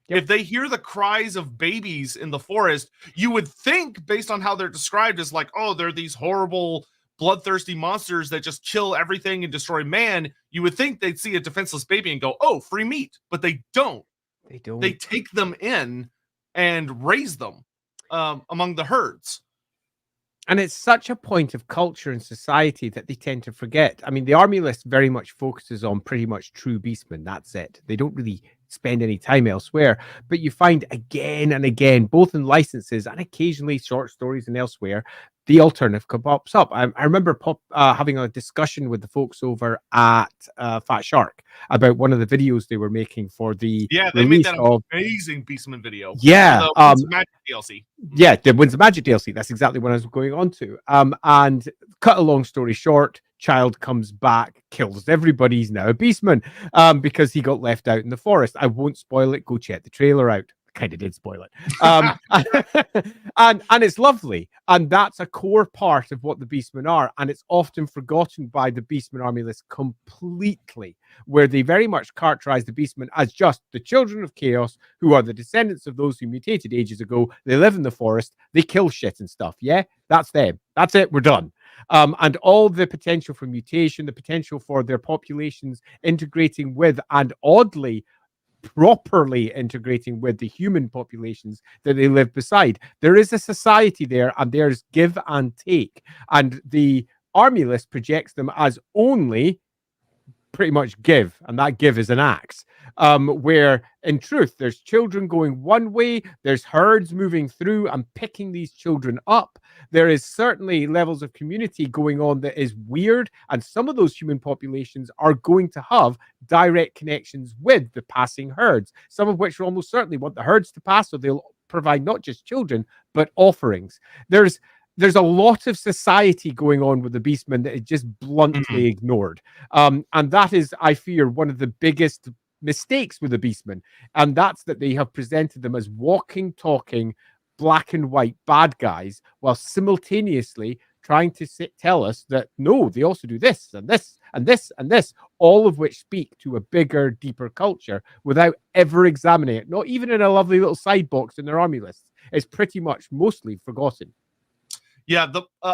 If they hear the cries of babies in the forest, you would think, based on how they're described, as like, oh, they're these horrible, bloodthirsty monsters that just kill everything and destroy man. You would think they'd see a defenseless baby and go, oh, free meat. But they don't. They don't. They take them in and raise them among the herds. And it's such a point of culture and society that they tend to forget. I mean, the army list very much focuses on pretty much true beastmen. That's it. They don't really spend any time elsewhere. But you find again and again, both in licenses and occasionally short stories and elsewhere, the alternative pops up. I remember having a discussion with the folks over at Fat Shark about one of the videos they were making for the they made that amazing Beastman video. Yeah, the Magic DLC. Yeah, the Winds of Magic DLC. That's exactly what I was going on to. And cut a long story short, child comes back, kills everybody. He's now a Beastman because he got left out in the forest. I won't spoil it. Go check the trailer out. Kind of did spoil it. And it's lovely. And that's a core part of what the Beastmen are. And it's often forgotten by the Beastmen army list completely, where they very much characterize the Beastmen as just the children of chaos who are the descendants of those who mutated ages ago. They live in the forest. They kill shit and stuff. Yeah, that's them. That's it. We're done. And all the potential for mutation, the potential for their populations integrating with and oddly properly integrating with the human populations that they live beside. There is a society there, and there's give and take. And the army list projects them as only pretty much give, and that give is an axe. Where in truth, there's children going one way, there's herds moving through and picking these children up. There is certainly levels of community going on that is weird, and some of those human populations are going to have direct connections with the passing herds, some of which will almost certainly want the herds to pass, so they'll provide not just children, but offerings. There's a lot of society going on with the Beastmen that is just bluntly ignored. And that is, I fear, one of the biggest mistakes with the Beastmen. And that's that they have presented them as walking, talking, black and white bad guys, while simultaneously trying to tell us that, no, they also do this and this and this and this, all of which speak to a bigger, deeper culture without ever examining it, not even in a lovely little side box in their army lists. It's pretty much mostly forgotten. Yeah,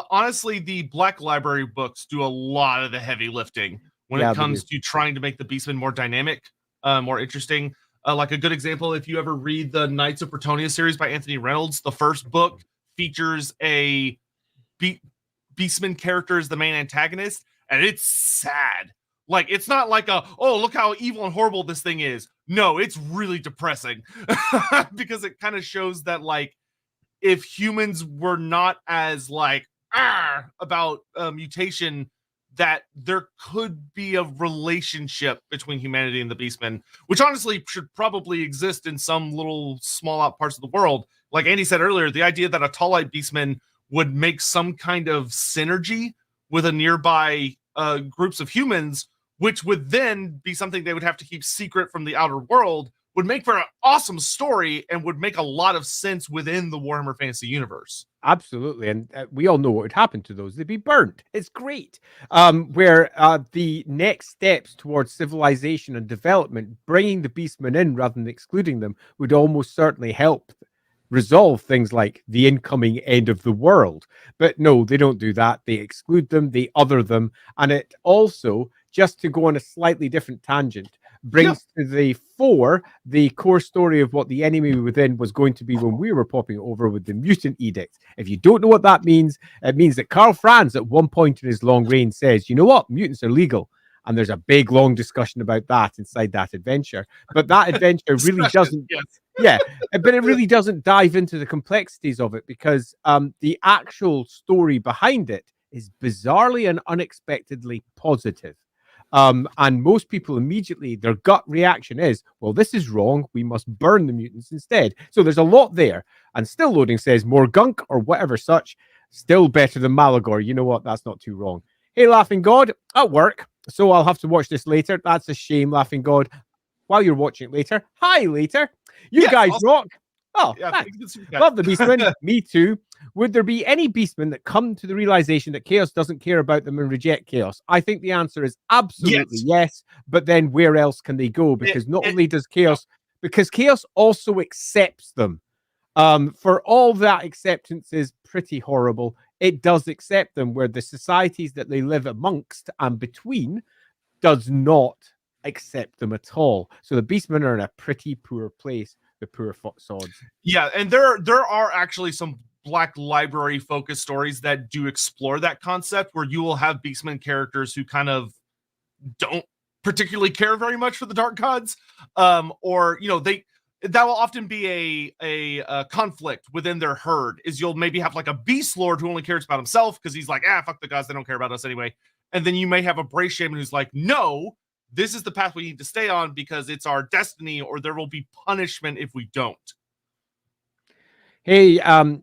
honestly, the Black Library books do a lot of the heavy lifting when it comes to trying to make the Beastmen more dynamic, more interesting. Like a good example, if you ever read the Knights of Bretonnia series by Anthony Reynolds, the first book features a Beastman character as the main antagonist, and it's sad. Like, it's not like oh, look how evil and horrible this thing is. No, it's really depressing because it kind of shows that, like, if humans were not as like about mutation, that there could be a relationship between humanity and the Beastmen, which honestly should probably exist in some little small out parts of the world. Like Andy said earlier, the idea that a Tallite Beastman would make some kind of synergy with a nearby groups of humans, which would then be something they would have to keep secret from the outer world, would make for an awesome story and would make a lot of sense within the Warhammer Fantasy universe. Absolutely. And we all know what would happen to those. They'd be burnt. It's great. Where the next steps towards civilization and development, bringing the Beastmen in rather than excluding them, would almost certainly help resolve things like the incoming end of the world. But no, they don't do that. They exclude them, they other them. And it also, just to go on a slightly different tangent, brings to the fore the core story of what the enemy within was going to be when we were popping over with the mutant edict. If you don't know what that means, it means that Karl Franz at one point in his long reign says, you know what, mutants are legal. And there's a big long discussion about that inside that adventure. But that adventure really doesn't but it really doesn't dive into the complexities of it, because the actual story behind it is bizarrely and unexpectedly positive. And most people immediately, their gut reaction is, well, this is wrong. We must burn the mutants instead. So there's a lot there. And Still Loading says more gunk or whatever such, still better than Malagor. You know what? That's not too wrong. Hey, Laughing God, at work. So I'll have to watch this later. That's a shame, Laughing God. While you're watching it later, hi, later. You guys rock. Oh, yeah, thanks. Love the Beastmen. Me too. Would there be any Beastmen that come to the realization that Chaos doesn't care about them and reject Chaos? I think the answer is absolutely yes. But then where else can they go? Because not only does Chaos, because Chaos also accepts them. For all that acceptance is pretty horrible, it does accept them, where the societies that they live amongst and between does not accept them at all. So the Beastmen are in a pretty poor place, the poor sods. Yeah, and there are actually some Black Library focused stories that do explore that concept, where you will have Beastmen characters who kind of don't particularly care very much for the Dark Gods, or that will often be a conflict within their herd. Is you'll maybe have like a Beast Lord who only cares about himself because he's like, fuck the gods, they don't care about us anyway. And then you may have a Bray shaman who's like, no, this is the path we need to stay on because it's our destiny, or there will be punishment if we don't. Hey,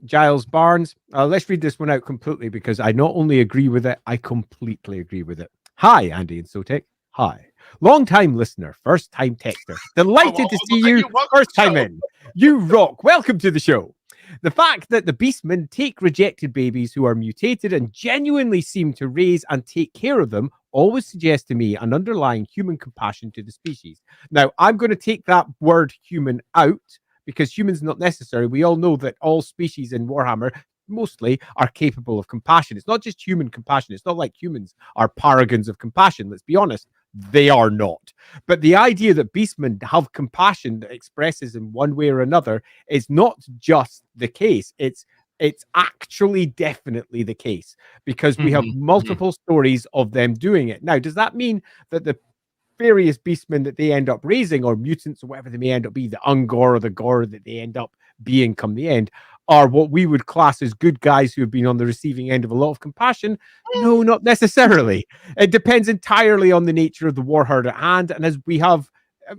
Giles Barnes, let's read this one out completely because I not only agree with it, I completely agree with it. Hi, Andy and Sotek. Hi. Long-time listener, first-time texter. Delighted to see you first time in. You rock. Welcome to the show. The fact that the Beastmen take rejected babies who are mutated and genuinely seem to raise and take care of them always suggests to me an underlying human compassion to the species. Now, I'm going to take that word human out because human's not necessary. We all know that all species in Warhammer mostly are capable of compassion. It's not just human compassion. It's not like humans are paragons of compassion. Let's be honest. They are not. But the idea that Beastmen have compassion that expresses in one way or another is not just the case. It's actually definitely the case because we have multiple stories of them doing it. Now, does that mean that the various Beastmen that they end up raising, or mutants or whatever they may end up being, the Ungor or the Gore that they end up being come the end, are what we would class as good guys who have been on the receiving end of a lot of compassion? No, not necessarily. It depends entirely on the nature of the war herd at hand. And as we have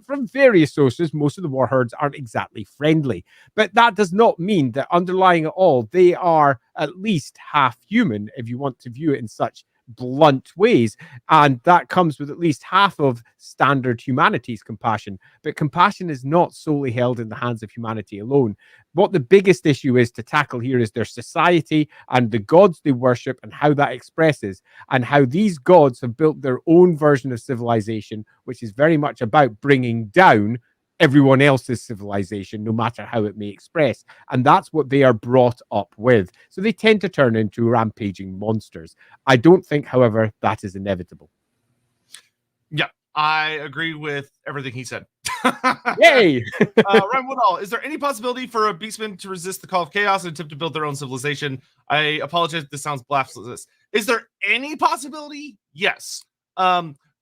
from various sources, most of the war herds aren't exactly friendly. But that does not mean that underlying it all, they are at least half human, if you want to view it in such blunt ways, and that comes with at least half of standard humanity's compassion. But compassion is not solely held in the hands of humanity alone. What the biggest issue is to tackle here is their society and the gods they worship and how that expresses, and how these gods have built their own version of civilization, which is very much about bringing down everyone else's civilization, no matter how it may express. And that's what they are brought up with. So they tend to turn into rampaging monsters. I don't think, however, that is inevitable. Yeah, I agree with everything he said. Yay! Ryan Woodall, is there any possibility for a Beastman to resist the call of chaos and attempt to build their own civilization? I apologize if this sounds blasphemous. Is there any possibility? Yes.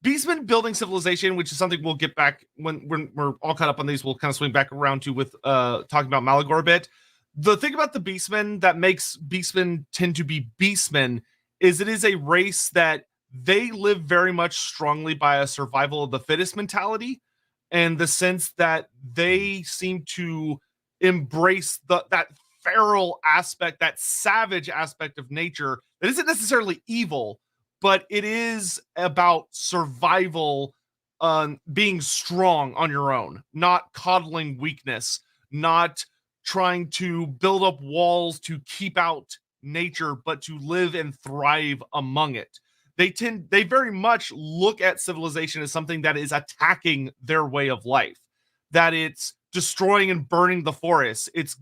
Beastmen building civilization, which is something we'll get back when we're all caught up on these, we'll kind of swing back around to with talking about Malagor a bit. The thing about the Beastmen that makes Beastmen tend to be Beastmen is it is a race that they live very much strongly by a survival of the fittest mentality, and the sense that they seem to embrace that feral aspect, that savage aspect of nature that isn't necessarily evil, but it is about survival, being strong on your own, not coddling weakness, not trying to build up walls to keep out nature, but to live and thrive among it. They very much look at civilization as something that is attacking their way of life, that it's destroying and burning the forests. It's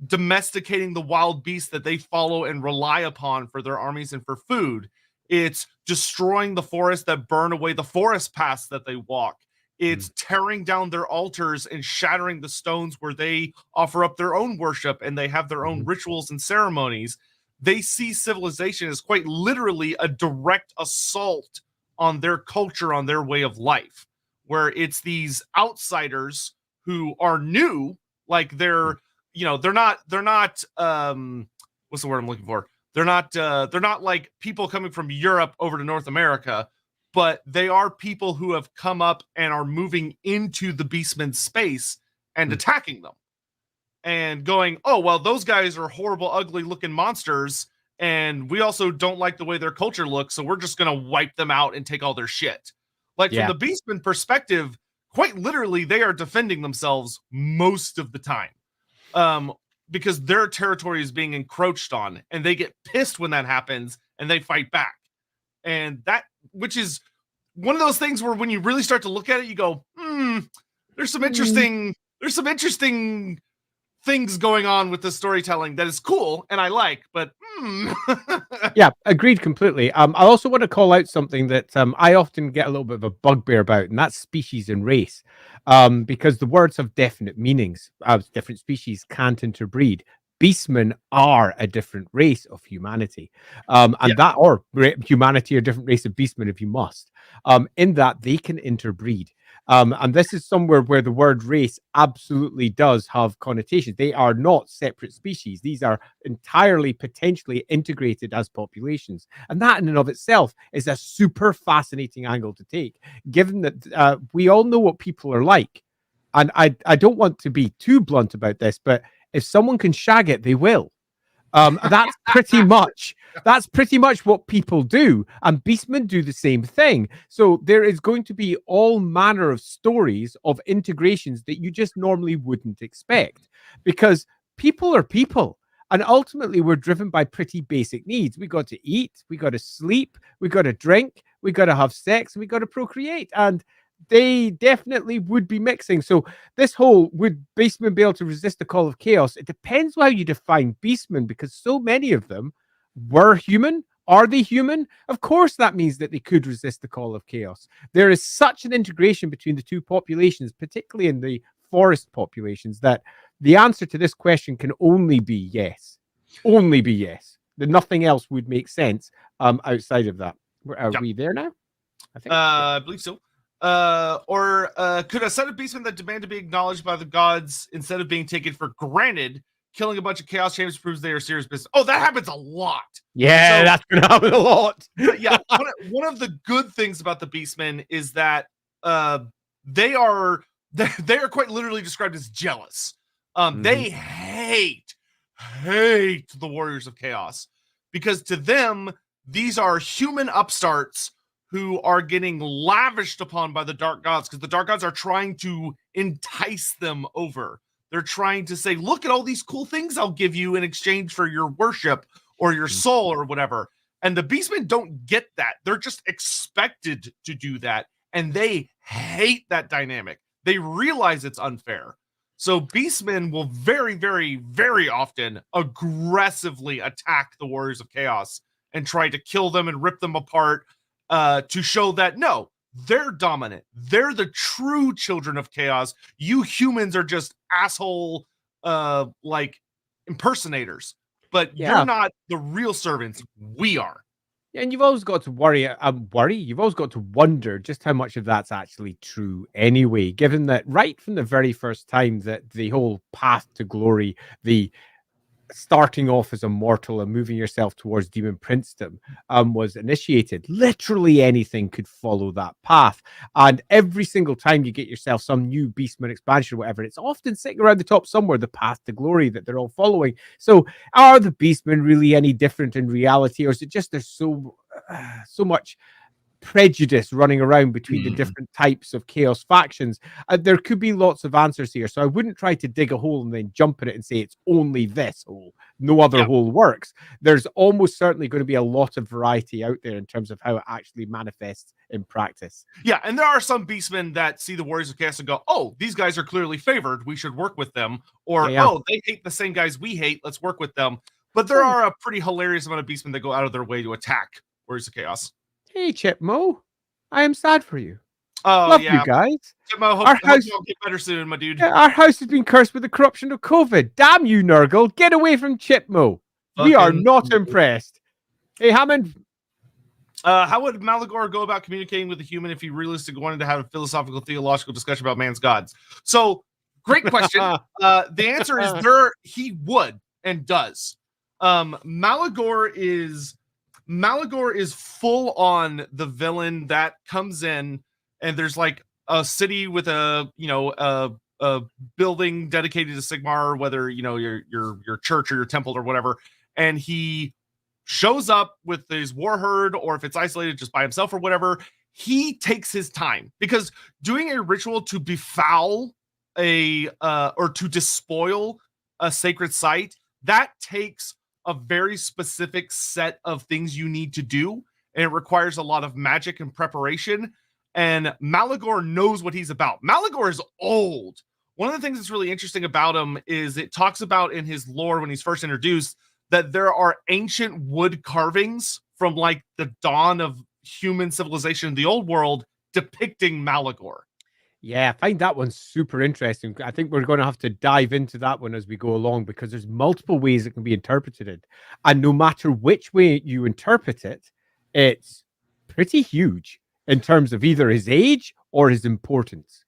domesticating the wild beasts that they follow and rely upon for their armies and for food. It's destroying the forests that burn away the forest paths that they walk. It's tearing down their altars and shattering the stones where they offer up their own worship and they have their own rituals and ceremonies. They see civilization as quite literally a direct assault on their culture, on their way of life, where it's these outsiders who are new, like they're not what's the word I'm looking for? They're not like people coming from Europe over to North America. but they are people who have come up and are moving into the Beastmen space and attacking them and going, oh, well, those guys are horrible, ugly looking monsters. And we also don't like the way their culture looks. So we're just going to wipe them out and take all their shit. Like from the Beastmen perspective, quite literally, they are defending themselves most of the time. Because their territory is being encroached on, and they get pissed when that happens and they fight back. And that, which is one of those things where when you really start to look at it, you go, there's some interesting things going on with the storytelling that is cool and I like, but yeah, agreed completely. I also want to call out something that I often get a little bit of a bugbear about, and that's species and race, because the words have definite meanings. Different species can't interbreed. Beastmen are a different race of humanity, that, or humanity, a different race of beastmen, if you must, in that they can interbreed. And this is somewhere where the word race absolutely does have connotations. They are not separate species. These are entirely potentially integrated as populations. And that in and of itself is a super fascinating angle to take, given that we all know what people are like. And I don't want to be too blunt about this, but if someone can shag it, they will. That's pretty much what people do, and Beastmen do the same thing. So there is going to be all manner of stories of integrations that you just normally wouldn't expect, because people are people, and ultimately we're driven by pretty basic needs. We got to eat, we got to sleep, we got to drink, we got to have sex, and we got to procreate, and they definitely would be mixing. So this whole, would Beastmen be able to resist the call of chaos? It depends how you define Beastmen, because so many of them were human. Are they human? Of course, that means that they could resist the call of chaos. There is such an integration between the two populations, particularly in the forest populations, that the answer to this question can only be yes. Only be yes. That nothing else would make sense outside of that. Are we there now? I think. I believe so. Or could a set of beastmen that demand to be acknowledged by the gods instead of being taken for granted, killing a bunch of chaos chambers proves they are serious business? Oh, that happens a lot. Yeah, so, that's gonna happen a lot. Yeah, one of the good things about the beastmen is that they are quite literally described as jealous. They hate the warriors of chaos, because to them these are human upstarts who are getting lavished upon by the dark gods, because the dark gods are trying to entice them over. They're trying to say, look at all these cool things I'll give you in exchange for your worship or your soul or whatever. And the beastmen don't get that. They're just expected to do that. And they hate that dynamic. They realize it's unfair. So beastmen will very, very, very often aggressively attack the warriors of chaos and try to kill them and rip them apart, to show that, no, they're dominant. They're the true children of chaos. You humans are just asshole, like impersonators, but you're not the real servants. We are. And you've always got to worry. You've always got to wonder just how much of that's actually true anyway, given that right from the very first time that the whole path to glory, the starting off as a mortal and moving yourself towards demon princedom was initiated, literally anything could follow that path. And every single time you get yourself some new Beastmen expansion or whatever, it's often sitting around the top somewhere, the path to glory that they're all following. So are the Beastmen really any different in reality, or is it just there's so much prejudice running around between the different types of chaos factions? There could be lots of answers here, so I wouldn't try to dig a hole and then jump in it and say it's only this hole, no other hole works. There's almost certainly going to be a lot of variety out there in terms of how it actually manifests in practice. Yeah, and there are some beastmen that see the warriors of chaos and go, oh, these guys are clearly favored, we should work with them, or oh, they hate the same guys we hate, let's work with them. But there are a pretty hilarious amount of beastmen that go out of their way to attack warriors of chaos. Hey, Chipmo, I am sad for you. Oh, love you guys. Chipmo, hope you'll get better soon, my dude. Our house has been cursed with the corruption of COVID. Damn you, Nurgle. Get away from Chipmo. We are not impressed. Hey, Hammond. How would Malagor go about communicating with a human if he realistically wanted to have a philosophical, theological discussion about man's gods? So, great question. The answer is he would and does. Malagor Malagor is full on the villain that comes in, and there's like a city with a building dedicated to Sigmar, whether your church or your temple or whatever, and he shows up with his war herd, or if it's isolated just by himself or whatever. He takes his time, because doing a ritual to befoul or to despoil a sacred site, that takes a very specific set of things you need to do, and it requires a lot of magic and preparation. And Malagor knows what he's about. Malagor is old. One of the things that's really interesting about him is it talks about in his lore when he's first introduced that there are ancient wood carvings from like the dawn of human civilization in the old world depicting Malagor. Yeah, I find that one super interesting. I think we're going to have to dive into that one as we go along, because there's multiple ways it can be interpreted. And no matter which way you interpret it, it's pretty huge in terms of either his age or his importance.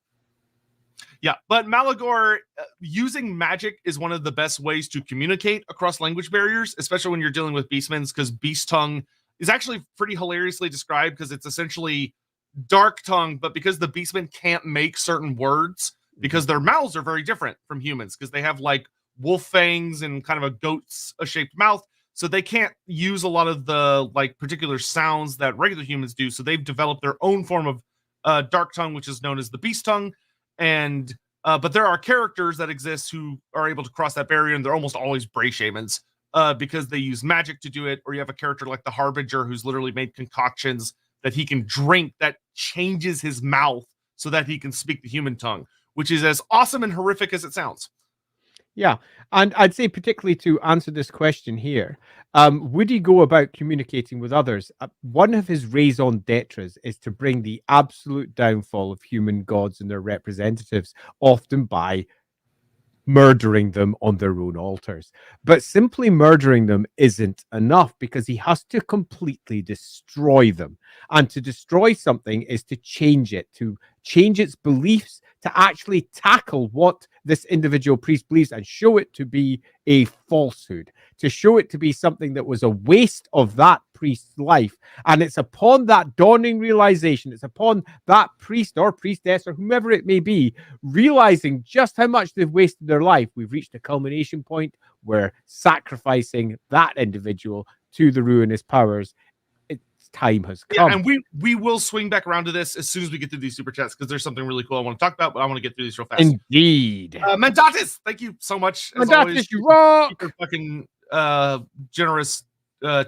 Yeah, but Malagor, using magic is one of the best ways to communicate across language barriers, especially when you're dealing with beastmen, because beast tongue is actually pretty hilariously described, because it's essentially dark tongue, but because the beastmen can't make certain words, because their mouths are very different from humans, because they have like wolf fangs and kind of a goat's shaped mouth, so they can't use a lot of the like particular sounds that regular humans do. So they've developed their own form of dark tongue, which is known as the beast tongue. And but there are characters that exist who are able to cross that barrier, and they're almost always bray shamans, because they use magic to do it. Or you have a character like the Harbinger who's literally made concoctions that he can drink that changes his mouth so that he can speak the human tongue, which is as awesome and horrific as it sounds. Yeah, and I'd say particularly to answer this question here, would he go about communicating with others? One of his raison d'etres is to bring the absolute downfall of human gods and their representatives, often by murdering them on their own altars. But simply murdering them isn't enough, because he has to completely destroy them. And to destroy something is to change it, to change its beliefs, to actually tackle what this individual priest believes and show it to be a falsehood, to show it to be something that was a waste of that priest's life. And it's upon that dawning realization, it's upon that priest or priestess or whomever it may be, realizing just how much they've wasted their life, we've reached a culmination point where sacrificing that individual to the ruinous powers, time has come. Yeah, and we will swing back around to this as soon as we get through these super chats, because there's something really cool I want to talk about, but I want to get through these real fast. Indeed. Mandatis, thank you so much. As Mandatis, always, you rock. Super fucking generous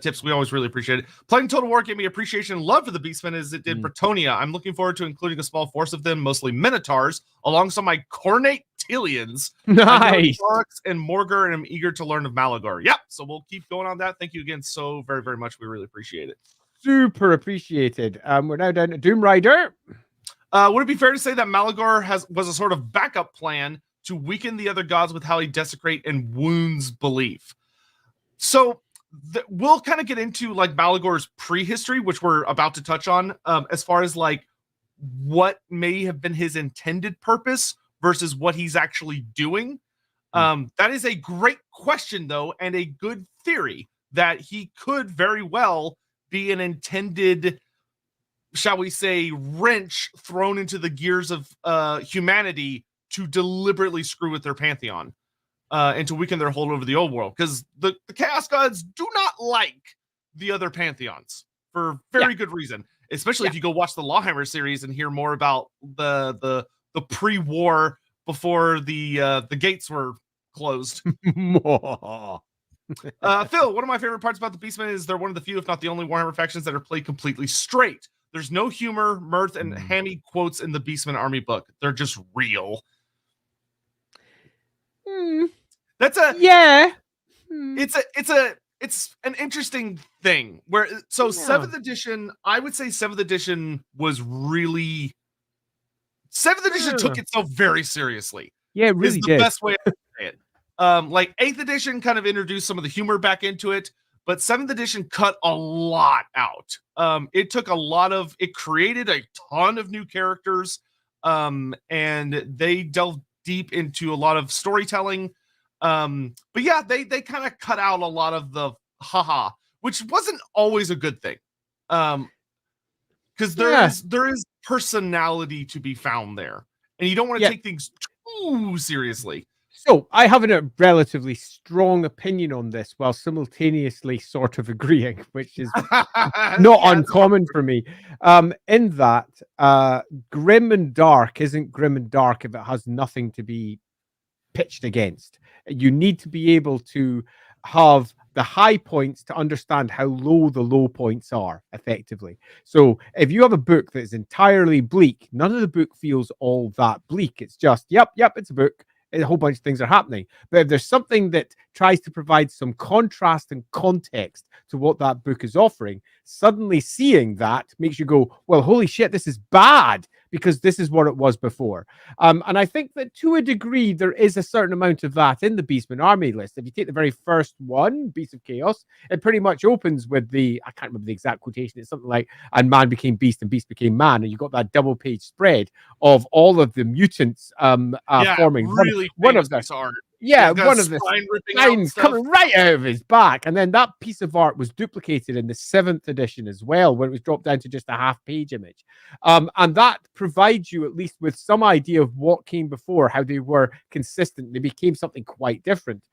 tips. We always really appreciate it. Playing Total War gave me appreciation and love for the Beastmen as it did Bretonia. I'm looking forward to including a small force of them, mostly Minotaurs, alongside my Cornate Tilians. Nice. And Morgar, and I'm eager to learn of Malagor. Yep, so we'll keep going on that. Thank you again so very, very much. We really appreciate it. Super appreciated. We're now down to Doom Rider. Would it be fair to say that Malagor was a sort of backup plan to weaken the other gods with how he desecrate and wounds belief? So we'll kind of get into like Malagor's prehistory, which we're about to touch on, as far as like what may have been his intended purpose versus what he's actually doing. That is a great question, though, and a good theory that he could very well be an intended, shall we say, wrench thrown into the gears of humanity to deliberately screw with their pantheon and to weaken their hold over the old world. Because the Chaos Gods do not like the other pantheons for very good reason, especially if you go watch the Lawhammer series and hear more about the pre-war before the gates were closed. Phil, one of my favorite parts about the Beastmen is they're one of the few, if not the only, Warhammer factions that are played completely straight. There's no humor, mirth, and hammy quotes in the Beastmen army book. They're just real. That's a it's an interesting thing where seventh edition, I would say seventh edition was really seventh edition took itself very seriously. Yeah, it really did. The best way to say it. Like 8th edition kind of introduced some of the humor back into it, but 7th edition cut a lot out. It created a ton of new characters, and they delved deep into a lot of storytelling. But yeah, they kind of cut out a lot of the haha, which wasn't always a good thing. Because there is personality to be found there, and you don't want to take things too seriously. So I have a relatively strong opinion on this, while simultaneously sort of agreeing, which is not uncommon for me. In that, grim and dark isn't grim and dark if it has nothing to be pitched against. You need to be able to have the high points to understand how low the low points are effectively. So if you have a book that is entirely bleak, none of the book feels all that bleak. It's just, yep, it's a book. A whole bunch of things are happening. But if there's something that tries to provide some contrast and context to what that book is offering, suddenly seeing that makes you go, well, holy shit, this is bad, because this is what it was before. And I think that to a degree, there is a certain amount of that in the Beastmen army list. If you take the very first one, Beast of Chaos, it pretty much opens with I can't remember the exact quotation. It's something like, and man became beast and beast became man. And you got that double page spread of all of the mutants forming. Really one of the art. One of the spines coming right out of his back. And then that piece of art was duplicated in the 7th edition as well, when it was dropped down to just a half-page image. And that provides you at least with some idea of what came before, how they were consistent. They became something quite different.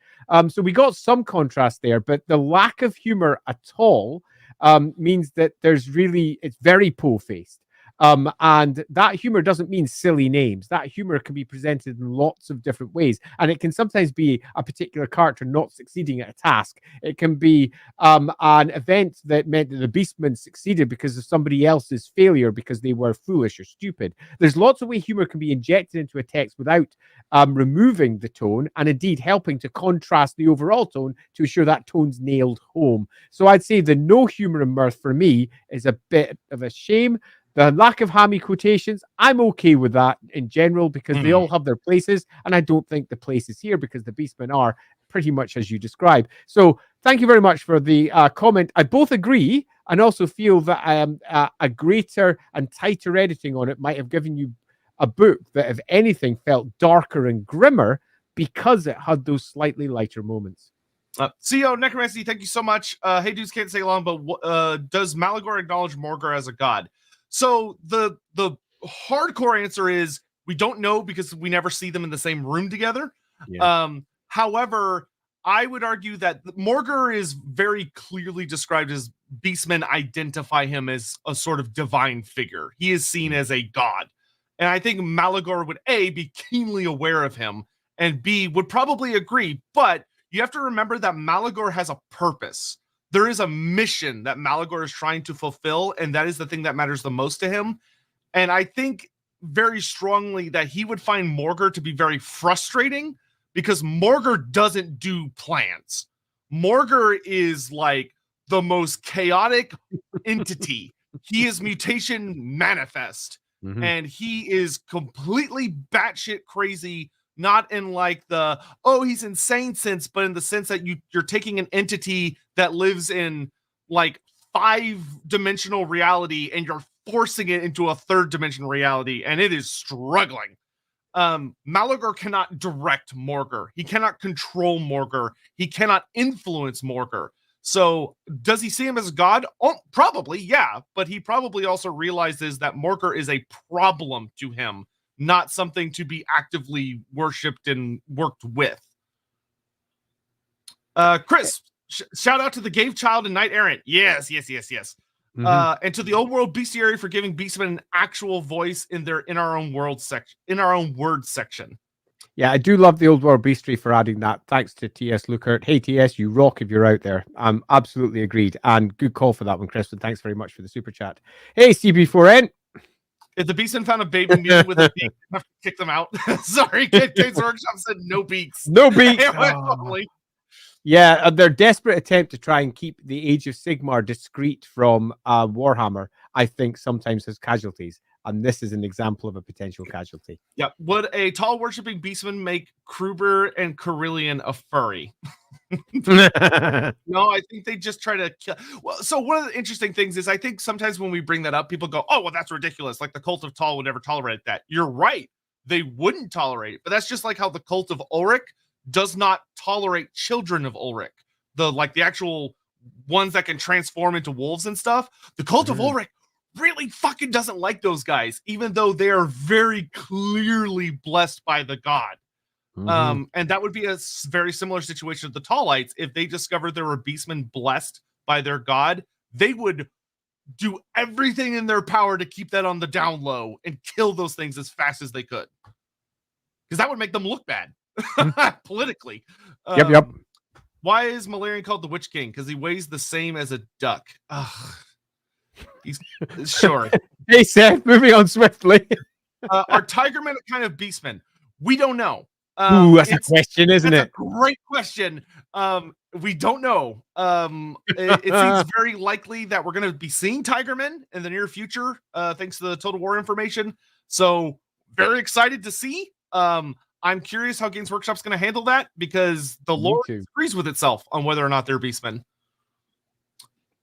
So we got some contrast there, but the lack of humor at all means that it's very po-faced. And that humor doesn't mean silly names. That humor can be presented in lots of different ways. And it can sometimes be a particular character not succeeding at a task. It can be an event that meant that the Beastmen succeeded because of somebody else's failure, because they were foolish or stupid. There's lots of ways humor can be injected into a text without removing the tone, and indeed helping to contrast the overall tone to ensure that tone's nailed home. So I'd say the no humor and mirth for me is a bit of a shame. The lack of hammy quotations, I'm okay with that in general, because they all have their places, and I don't think the place is here, because the Beastmen are pretty much as you describe. So thank you very much for the comment. I both agree and also feel that a greater and tighter editing on it might have given you a book that, if anything, felt darker and grimmer because it had those slightly lighter moments. CEO Necromancy, thank you so much. Hey, dudes, can't stay long, but does Malagor acknowledge Morgor as a god? So the hardcore answer is we don't know, because we never see them in the same room together. Yeah. However, I would argue that Morgor is very clearly described as Beastmen identify him as a sort of divine figure. He is seen as a god. And I think Malagor would A, be keenly aware of him, and B, would probably agree. But you have to remember that Malagor has a purpose. There is a mission that Malagor is trying to fulfill, and that is the thing that matters the most to him. And I think very strongly that he would find Morgor to be very frustrating, because Morgor doesn't do plans. Morgor is like the most chaotic entity. He is mutation manifest, and he is completely batshit crazy. Not in like the, oh, he's insane sense, but in the sense that you're taking an entity that lives in like 5-dimensional reality and you're forcing it into a 3rd-dimensional reality, and it is struggling. Malagor cannot direct Morgor. He cannot control Morgor. He cannot influence Morgor. So does he see him as a god? Oh, probably, yeah. But he probably also realizes that Morgor is a problem to him, not something to be actively worshipped and worked with. Chris, shout out to the Gave Child and Knight Errant. Yes. And to the Old World Bestiary for giving Beastmen an actual voice in our own world section, in our own word section. Yeah, I do love the Old World Beastry for adding that. Thanks to TS Lukert. Hey, TS, you rock if you're out there. I'm absolutely agreed. And good call for that one, Chris. And thanks very much for the super chat. Hey, CB4N. If the Beastmen found a baby mutant with a beak, I have to kick them out. Sorry, Games Workshop said no beaks. No beaks. Yeah, their desperate attempt to try and keep the Age of Sigmar discreet from Warhammer, I think, sometimes has casualties. And this is an example of a potential casualty. Yeah. Would a tall worshipping beastman make Kruber and Carillion a furry? No, I think they just try to kill. Well, so one of the interesting things is I think sometimes when we bring that up, people go, oh, well, that's ridiculous. Like the cult of Tall would never tolerate that. You're right. They wouldn't tolerate it. But that's just like how the cult of Ulrich does not tolerate children of Ulrich. The actual ones that can transform into wolves and stuff. The Cult of Ulrich really fucking doesn't like those guys, even though they are very clearly blessed by the god. And that would be a very similar situation to the Tallites. If they discovered there were beastmen blessed by their god, they would do everything in their power to keep that on the down low and kill those things as fast as they could, because that would make them look bad politically. Yep. Why is Malarian called the Witch King? Because he weighs the same as a duck. Ugh. He's sure. Hey, Seth, moving on swiftly. Are Tigermen a kind of beastmen? We don't know. Ooh, that's a question, isn't it? A great question. We don't know. It seems very likely that we're going to be seeing Tigermen in the near future, thanks to the Total War information. So very excited to see. I'm curious how Games Workshop's going to handle that, because the lore agrees with itself on whether or not they're beastmen.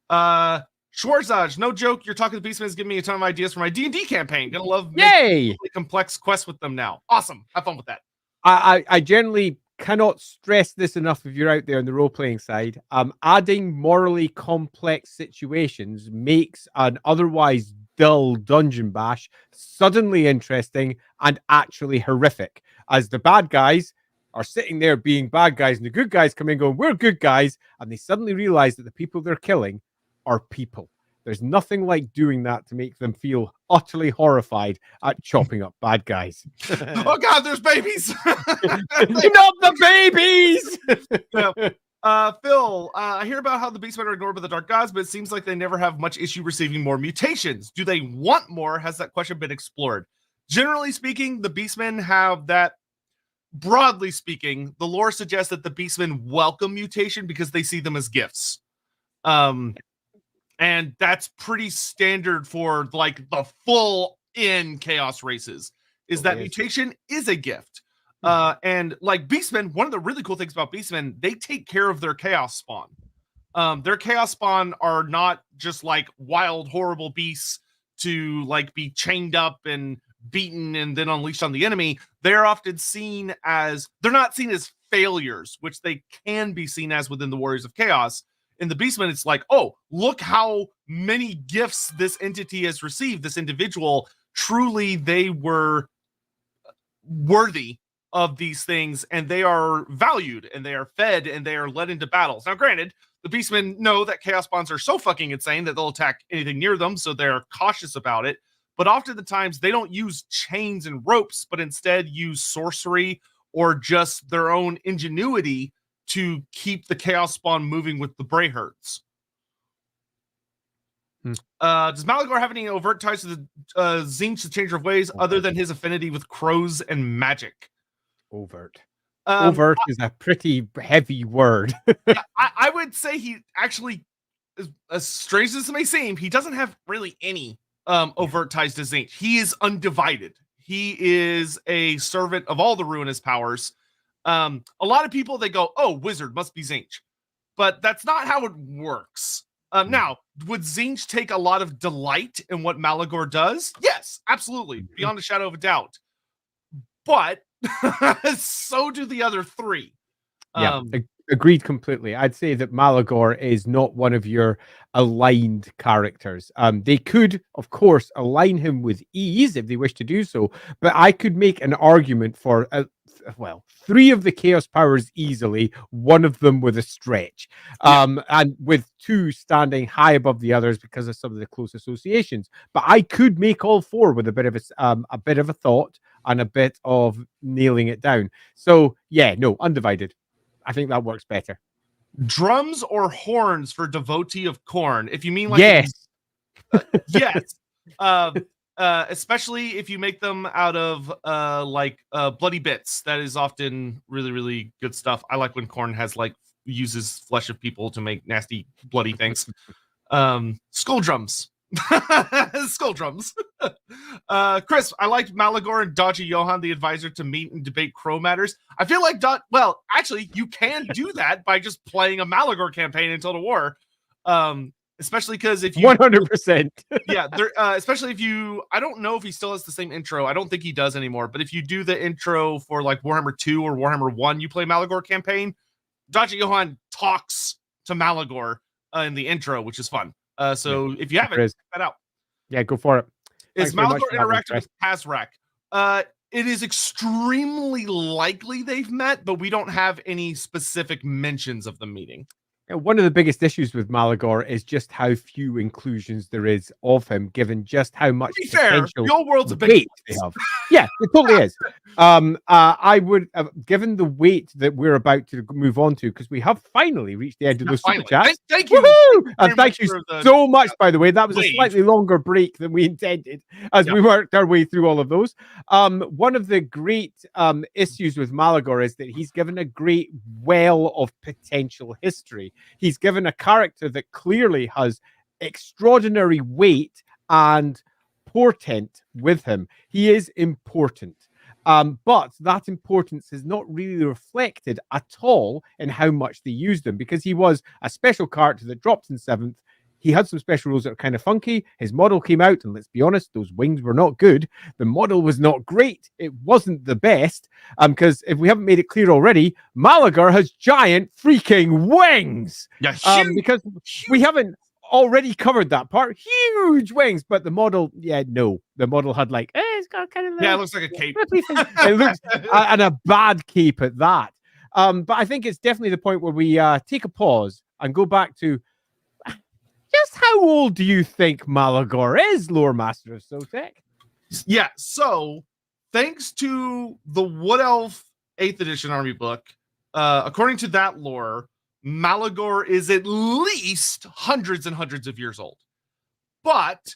Schwarzaj, no joke, you're talking to beastmen is giving me a ton of ideas for my D&D campaign. Gonna love making complex quests with them now. Awesome. Have fun with that. I generally cannot stress this enough if you're out there on the role-playing side. Adding morally complex situations makes an otherwise dull dungeon bash suddenly interesting and actually horrific, as the bad guys are sitting there being bad guys and the good guys come in going, we're good guys, and they suddenly realize that the people they're killing are people. There's nothing like doing that to make them feel utterly horrified at chopping up bad guys. Oh god, there's babies! Not the babies! Phil, I hear about how the Beastmen are ignored by the Dark Gods, but it seems like they never have much issue receiving more mutations. Do they want more? Has that question been explored? Generally speaking, the Beastmen have that. Broadly speaking, the lore suggests that the Beastmen welcome mutation because they see them as gifts. And that's pretty standard for like the full in chaos races, is that mutation is a gift. And like Beastmen, one of the really cool things about Beastmen, they take care of their chaos spawn. Their chaos spawn are not just like wild, horrible beasts to like be chained up and beaten and then unleashed on the enemy. They're often seen as, they're not seen as failures, which they can be seen as within the Warriors of Chaos. In the Beastmen, it's like, oh, look how many gifts this entity has received, this individual. Truly, they were worthy of these things, and they are valued, and they are fed, and they are led into battles. Now, granted, the Beastmen know that Chaos Spawns are so fucking insane that they'll attack anything near them, so they're cautious about it. But often the times, they don't use chains and ropes, but instead use sorcery or just their own ingenuity to keep the Chaos Spawn moving with the brayherds. Does Malagor have any overt ties to the Tzeentch, the Changer of Ways, other than his affinity with crows and magic? Overt. Overt is a pretty heavy word. Yeah, I would say he actually, as strange as it may seem, he doesn't have really any overt ties to Tzeentch. He is undivided. He is a servant of all the ruinous powers. A lot of people, they go, oh, wizard must be Tzeentch. But that's not how it works. Now, would Tzeentch take a lot of delight in what Malagor does? Yes, absolutely. Beyond a shadow of a doubt. But so do the other three. Yeah, agreed completely. I'd say that Malagor is not one of your aligned characters. They could, of course, align him with ease if they wish to do so, but I could make an argument for, well, 3 of the Chaos Powers easily, one of them with a stretch, and with 2 standing high above the others because of some of the close associations. But I could make all 4 with a bit of a thought and a bit of nailing it down. So yeah, no, undivided. I think that works better. Drums or horns for devotee of corn? If you mean like yes, yes, especially if you make them out of bloody bits. That is often really, really good stuff. I like when corn has uses flesh of people to make nasty bloody things. Skull drums. Skull drums. Chris, I liked Malagor and Dodgy Johan, the advisor, to meet and debate crow matters. I feel like well, actually, you can do that by just playing a Malagor campaign in Total War. Especially because if you 100%. Yeah, especially if you, I don't know if he still has the same intro. I don't think he does anymore. But if you do the intro for like Warhammer 2 or Warhammer 1, you play Malagor campaign, Dodgy Johan talks to Malagor in the intro, which is fun. So if you haven't, there is. check that out. Yeah, go for it. Is Thanks very much Malagor for that one, interacted with Kazrak? It is extremely likely they've met, but we don't have any specific mentions of the meeting. One of the biggest issues with Malagor is just how few inclusions there is of him, given just how much To be fair, potential the old world's a big weight they have. Yeah, it totally is. I would have given the weight that we're about to move on to, because we have finally reached the end of those super chats. Thank you. And thank you so much, by the way. That was a slightly longer break than we intended as we worked our way through all of those. One of the great issues with Malagor is that he's given a great well of potential history. He's given a character that clearly has extraordinary weight and portent with him. He is important. But that importance is not really reflected at all in how much they used him, because he was a special character that dropped in 7th. He had some special rules that are kind of funky. His model came out, and let's be honest, those wings were not good. The model was not great. It wasn't the best. Because if we haven't made it clear already, Malagor has giant freaking wings. Yeah, huge, because we haven't already covered that part. Huge wings, but the model, the model had like, it's got kind of it looks like a cape. It looks and a bad cape at that. But I think it's definitely the point where we take a pause and go back to just how old do you think Malagor is, Loremaster of Sotek? Yeah, so thanks to the Wood Elf 8th edition army book, according to that lore, Malagor is at least hundreds and hundreds of years old. But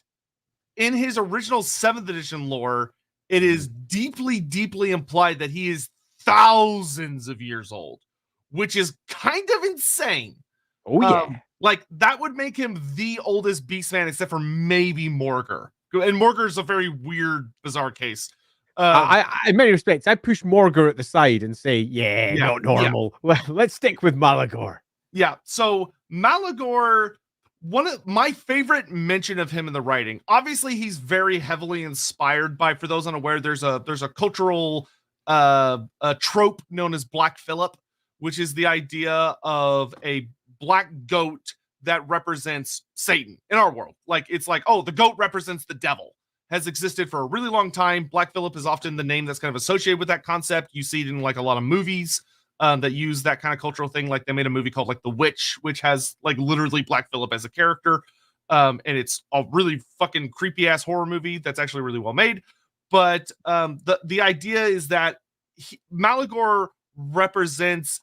in his original 7th edition lore, it is deeply, deeply implied that he is thousands of years old, which is kind of insane. Oh, yeah. Like, that would make him the oldest Beastman, except for maybe Morgur. And Morgur is a very weird, bizarre case. In many respects, I push Morgur at the side and say, not normal. Yeah. Let's stick with Malagor. Yeah, so Malagor, one of my favorite mention of him in the writing, obviously he's very heavily inspired by, for those unaware, there's a cultural a trope known as Black Phillip, which is the idea of a black goat that represents Satan in our world. Like, it's like, oh, the goat represents the devil. Has existed for a really long time. Black Phillip is often the name that's kind of associated with that concept. You see it in like a lot of movies that use that kind of cultural thing. Like, they made a movie called like The Witch, which has like literally Black Phillip as a character. And it's a really fucking creepy ass horror movie that's actually really well made. But the idea is that Malagor represents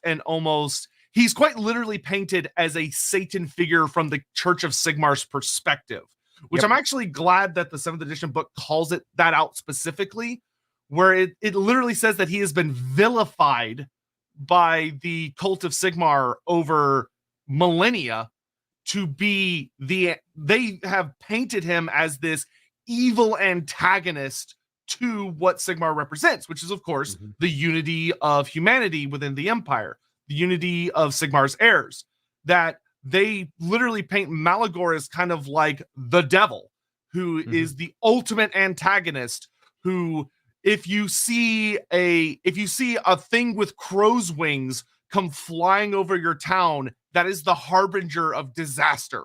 he's quite literally painted as a Satan figure from the Church of Sigmar's perspective, which I'm actually glad that the 7th edition book calls it that out specifically, where it literally says that he has been vilified by the cult of Sigmar over millennia to be they have painted him as this evil antagonist to what Sigmar represents, which is, of course, the unity of humanity within the Empire, the unity of Sigmar's heirs, that they literally paint Malagor as kind of like the devil, who is the ultimate antagonist, who, if you see a thing with crow's wings come flying over your town, that is the harbinger of disaster.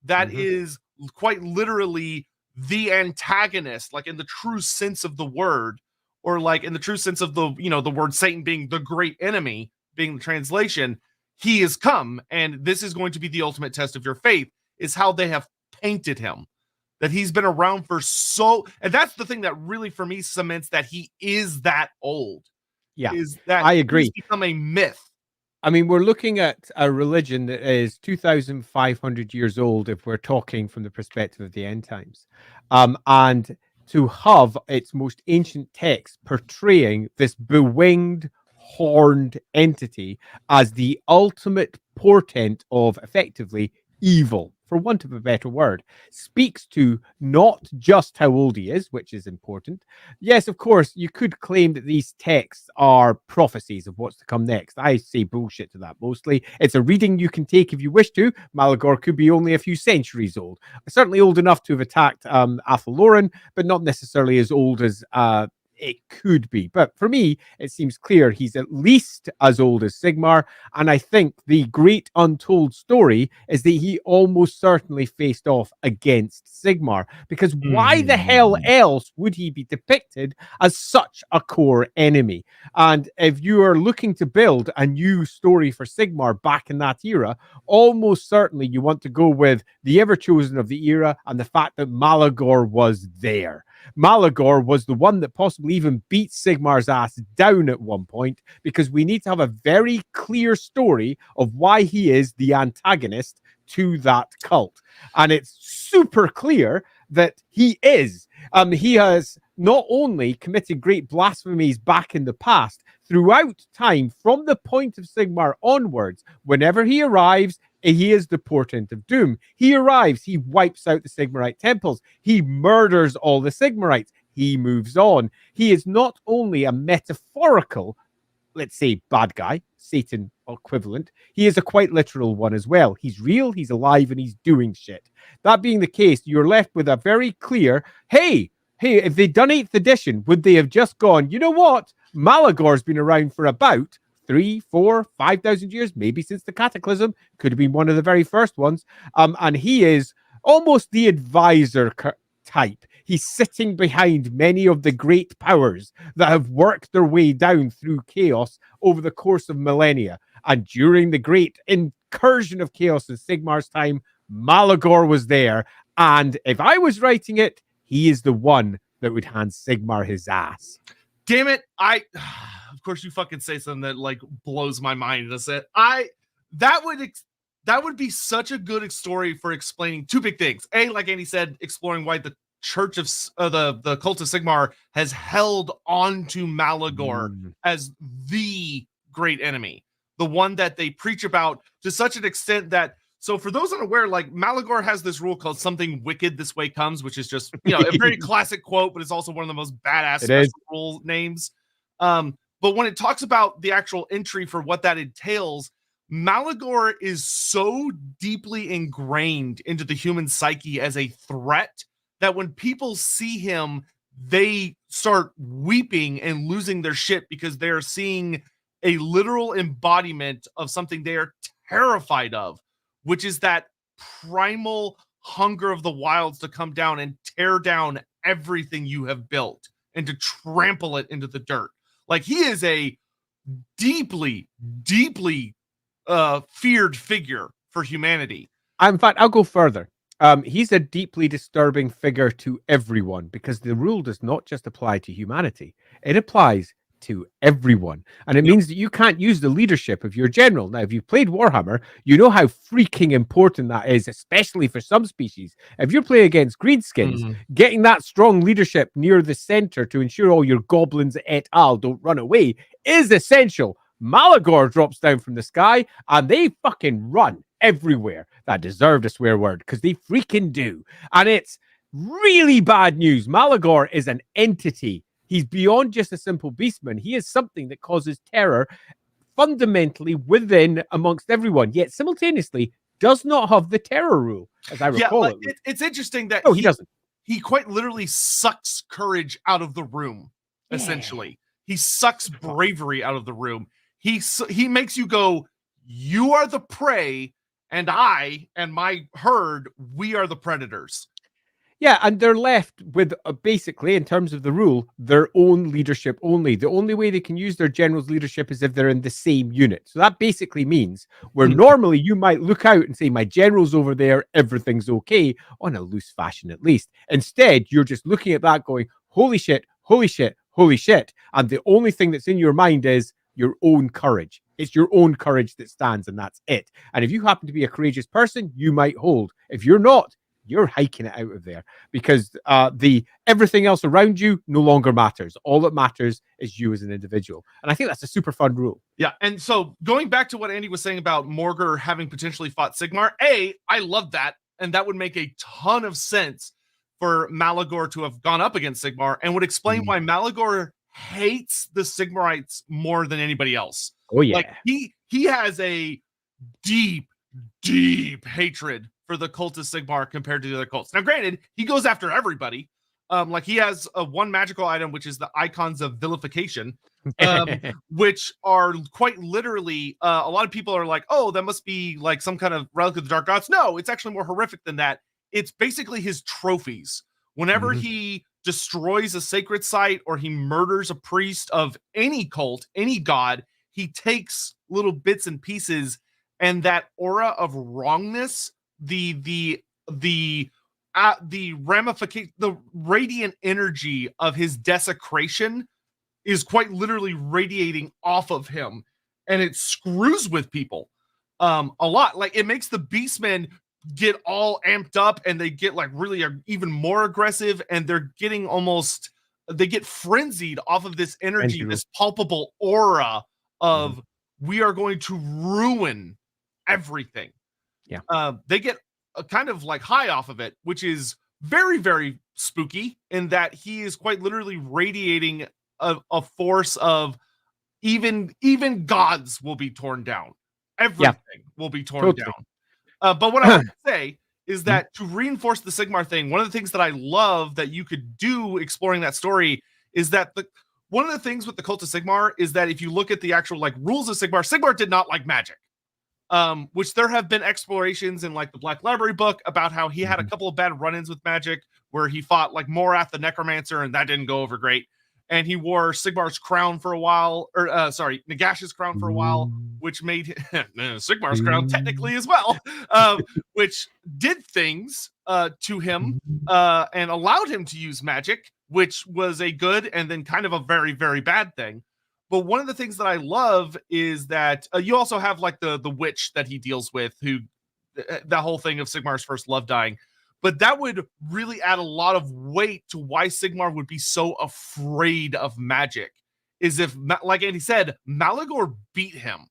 That is quite literally the antagonist, like in the true sense of the word, or like in the true sense of the, the word Satan being the great enemy, being the translation. He has come, and this is going to be the ultimate test of your faith, is how they have painted him. That he's been around for and that's the thing that really, for me, cements that he is that old. Yeah, is that I agree. He's become a myth. I mean, we're looking at a religion that is 2,500 years old if we're talking from the perspective of the end times. And to have its most ancient text portraying this bewinged, horned entity as the ultimate portent of effectively evil, for want of a better word, speaks to not just how old he is, which is important. Yes, of course, you could claim that these texts are prophecies of what's to come next. I say bullshit to that mostly. It's a reading you can take if you wish to. Malagor could be only a few centuries old. Certainly old enough to have attacked Athaloran, but not necessarily as old as it could be. But for me, it seems clear he's at least as old as Sigmar. And I think the great untold story is that he almost certainly faced off against Sigmar. Because why the hell else would he be depicted as such a core enemy? And if you are looking to build a new story for Sigmar back in that era, almost certainly you want to go with the Ever-Chosen of the era and the fact that Malagor was there. Malagor was the one that possibly even beat Sigmar's ass down at one point, because we need to have a very clear story of why he is the antagonist to that cult. And it's super clear that he is. He has not only committed great blasphemies back in the past, throughout time, from the point of Sigmar onwards, whenever he arrives, he is the portent of doom. He arrives, he wipes out the Sigmarite temples, he murders all the Sigmarites, he moves on. He is not only a metaphorical, let's say, bad guy, Satan equivalent, he is a quite literal one as well. He's real, he's alive, and he's doing shit. That being the case, you're left with a very clear, hey, if they'd done 8th edition, would they have just gone, you know what? Malagor's been around for about 3, 4, 5,000 years, maybe since the Cataclysm, could have been one of the very first ones. And he is almost the advisor type. He's sitting behind many of the great powers that have worked their way down through chaos over the course of millennia. And during the great incursion of chaos in Sigmar's time, Malagor was there. And if I was writing it, he is the one that would hand Sigmar his ass. Damn it. Of course you fucking say something that like blows my mind. That would be such a good story for explaining two big things. A, like Andy said, exploring why the Church of the Cult of Sigmar has held on to Malagor as the great enemy, the one that they preach about to such an extent that, so for those unaware, like Malagor has this rule called "something wicked this way comes," which is just, you know, a very classic quote, but it's also one of the most badass special rule names. But when it talks about the actual entry for what that entails, Malagor is so deeply ingrained into the human psyche as a threat that when people see him, they start weeping and losing their shit because they're seeing a literal embodiment of something they are terrified of, which is that primal hunger of the wilds to come down and tear down everything you have built and to trample it into the dirt. Like, he is a deeply, deeply feared figure for humanity. In fact, I'll go further. He's a deeply disturbing figure to everyone, because the rule does not just apply to humanity. It applies to everyone. And it means that you can't use the leadership of your general. Now, if you've played Warhammer, you know how freaking important that is, especially for some species. If you're playing against greenskins, getting that strong leadership near the center to ensure all your goblins et al. Don't run away is essential. Malagor drops down from the sky and they fucking run everywhere. That deserved a swear word, because they freaking do. And it's really bad news. Malagor is an entity. He's beyond just a simple beastman. He is something that causes terror fundamentally within amongst everyone, yet simultaneously does not have the terror rule, as I recall it. It's interesting that he doesn't. He quite literally sucks courage out of the room, essentially. He sucks bravery out of the room. He makes you go, you are the prey, and I and my herd, we are the predators. Yeah, and they're left with, basically, in terms of the rule, their own leadership only. The only way they can use their general's leadership is if they're in the same unit. So that basically means where normally you might look out and say, my general's over there, everything's okay, on a loose fashion at least. Instead, you're just looking at that going, holy shit, holy shit, holy shit. And the only thing that's in your mind is your own courage. It's your own courage that stands, and that's it. And if you happen to be a courageous person, you might hold. If you're not, you're hiking it out of there, because everything else around you no longer matters. All that matters is you as an individual. And I think that's a super fun rule. Yeah. And so going back to what Andy was saying about Morgr having potentially fought Sigmar, I love that. And that would make a ton of sense for Malagor to have gone up against Sigmar, and would explain why Malagor hates the Sigmarites more than anybody else. Oh, yeah. Like, he has a deep, deep hatred for the cult of Sigmar compared to the other cults. Now, granted, he goes after everybody, Like he has one magical item, which is the icons of vilification, which are quite literally, a lot of people are like, oh, that must be like some kind of relic of the dark gods. No, it's actually more horrific than that. It's basically his trophies. Whenever he destroys a sacred site or he murders a priest of any cult, any god, he takes little bits and pieces, and that aura of wrongness, the ramification, the radiant energy of his desecration is quite literally radiating off of him, and it screws with people a lot. Like it makes the Beastmen get all amped up, and they get like really even more aggressive, and they get frenzied off of this energy, this palpable aura of we are going to ruin everything. They get kind of like high off of it, which is very, very spooky in that he is quite literally radiating a force of even gods will be torn down. Everything will be torn down. But what I want to say is that to reinforce the Sigmar thing, one of the things that I love that you could do exploring that story is that one of the things with the Cult of Sigmar is that if you look at the actual like rules of Sigmar did not like magic. Which there have been explorations in like the Black Library book about how he had a couple of bad run-ins with magic where he fought like Morath the Necromancer, and that didn't go over great. And he wore Sigmar's crown for a while, or Nagash's crown for a while, which made Sigmar's crown technically as well, which did things to him and allowed him to use magic, which was a good and then kind of a very, very bad thing. But one of the things that I love is that you also have like the witch that he deals with, who that whole thing of Sigmar's first love dying. But that would really add a lot of weight to why Sigmar would be so afraid of magic. Is if, like Andy said, Malagor beat him.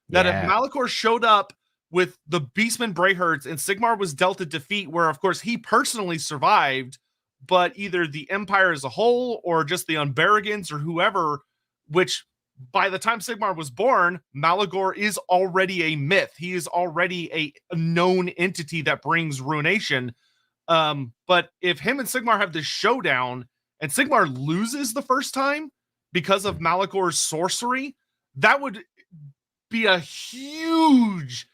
That if Malagor showed up with the Beastmen brayherds and Sigmar was dealt a defeat, where of course he personally survived, but either the Empire as a whole or just the Unbarragans or whoever, which by the time Sigmar was born, Malagor is already a myth. He is already a known entity that brings ruination. But if him and Sigmar have this showdown and Sigmar loses the first time because of Malagor's sorcery, that would be a huge,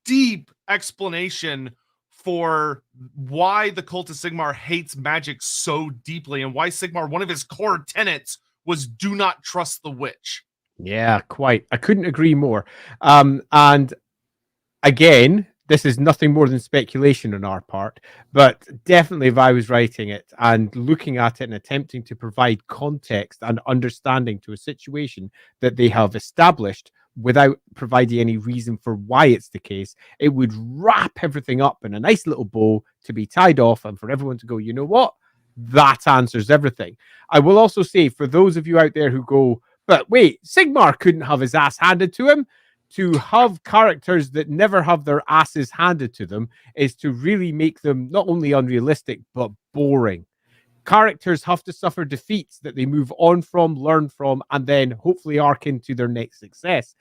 deep explanation for why the Cult of Sigmar hates magic so deeply, and why Sigmar, one of his core tenets was do not trust the witch. Yeah, quite. I couldn't agree more. And again, this is nothing more than speculation on our part, but definitely if I was writing it and looking at it and attempting to provide context and understanding to a situation that they have established without providing any reason for why it's the case, it would wrap everything up in a nice little bow to be tied off and for everyone to go, you know what? That answers everything. I will also say, for those of you out there who go, but wait, Sigmar couldn't have his ass handed to him. To have characters that never have their asses handed to them is to really make them not only unrealistic, but boring. Characters have to suffer defeats that they move on from, learn from, and then hopefully arc into their next success.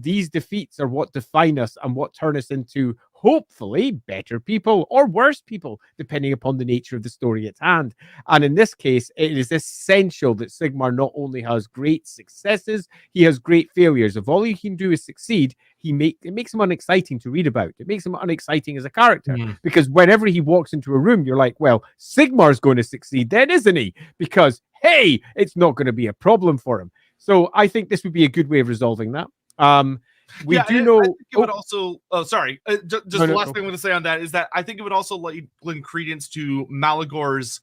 These defeats are what define us and what turn us into hopefully better people or worse people, depending upon the nature of the story at hand. And in this case, it is essential that Sigmar not only has great successes, he has great failures. If all he can do is succeed, it makes him unexciting to read about. It makes him unexciting as a character, because whenever he walks into a room, you're like, well, Sigmar's going to succeed then, isn't he? Because, hey, it's not going to be a problem for him. So I think this would be a good way of resolving that. We do know. I think it would also. Oh, sorry. Just the last thing I want to say on that is that I think it would also lend credence to Malagor's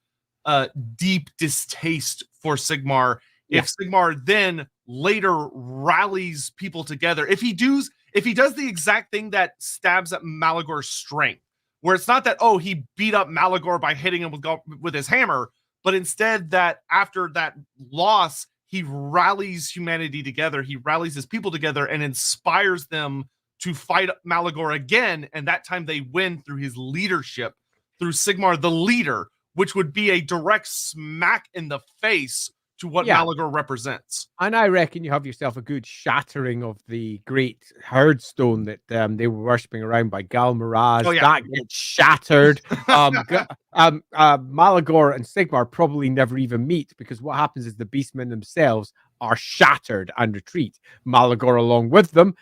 deep distaste for Sigmar. If Sigmar then later rallies people together, if he does the exact thing that stabs at Malagor's strength, where it's not that he beat up Malagor by hitting him with his hammer, but instead that after that loss, he rallies humanity together. He rallies his people together and inspires them to fight Malagor again. And that time they win through his leadership, through Sigmar the leader, which would be a direct smack in the face to what Malagor represents. And I reckon you have yourself a good shattering of the great herd stone that they were worshipping around by Galmaraz. Oh, yeah. That gets shattered. Malagor and Sigmar probably never even meet, because what happens is the Beastmen themselves are shattered and retreat. Malagor along with them,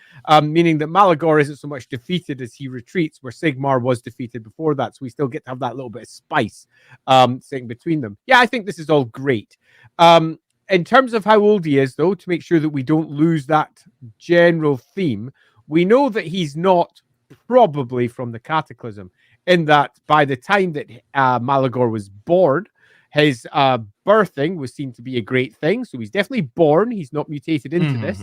meaning that Malagor isn't so much defeated as he retreats, where Sigmar was defeated before that. So we still get to have that little bit of spice sitting between them. Yeah, I think this is all great. In terms of how old he is, though, to make sure that we don't lose that general theme, we know that he's not probably from the Cataclysm, in that by the time that Malagor was born, his birthing was seen to be a great thing. So he's definitely born. He's not mutated into this.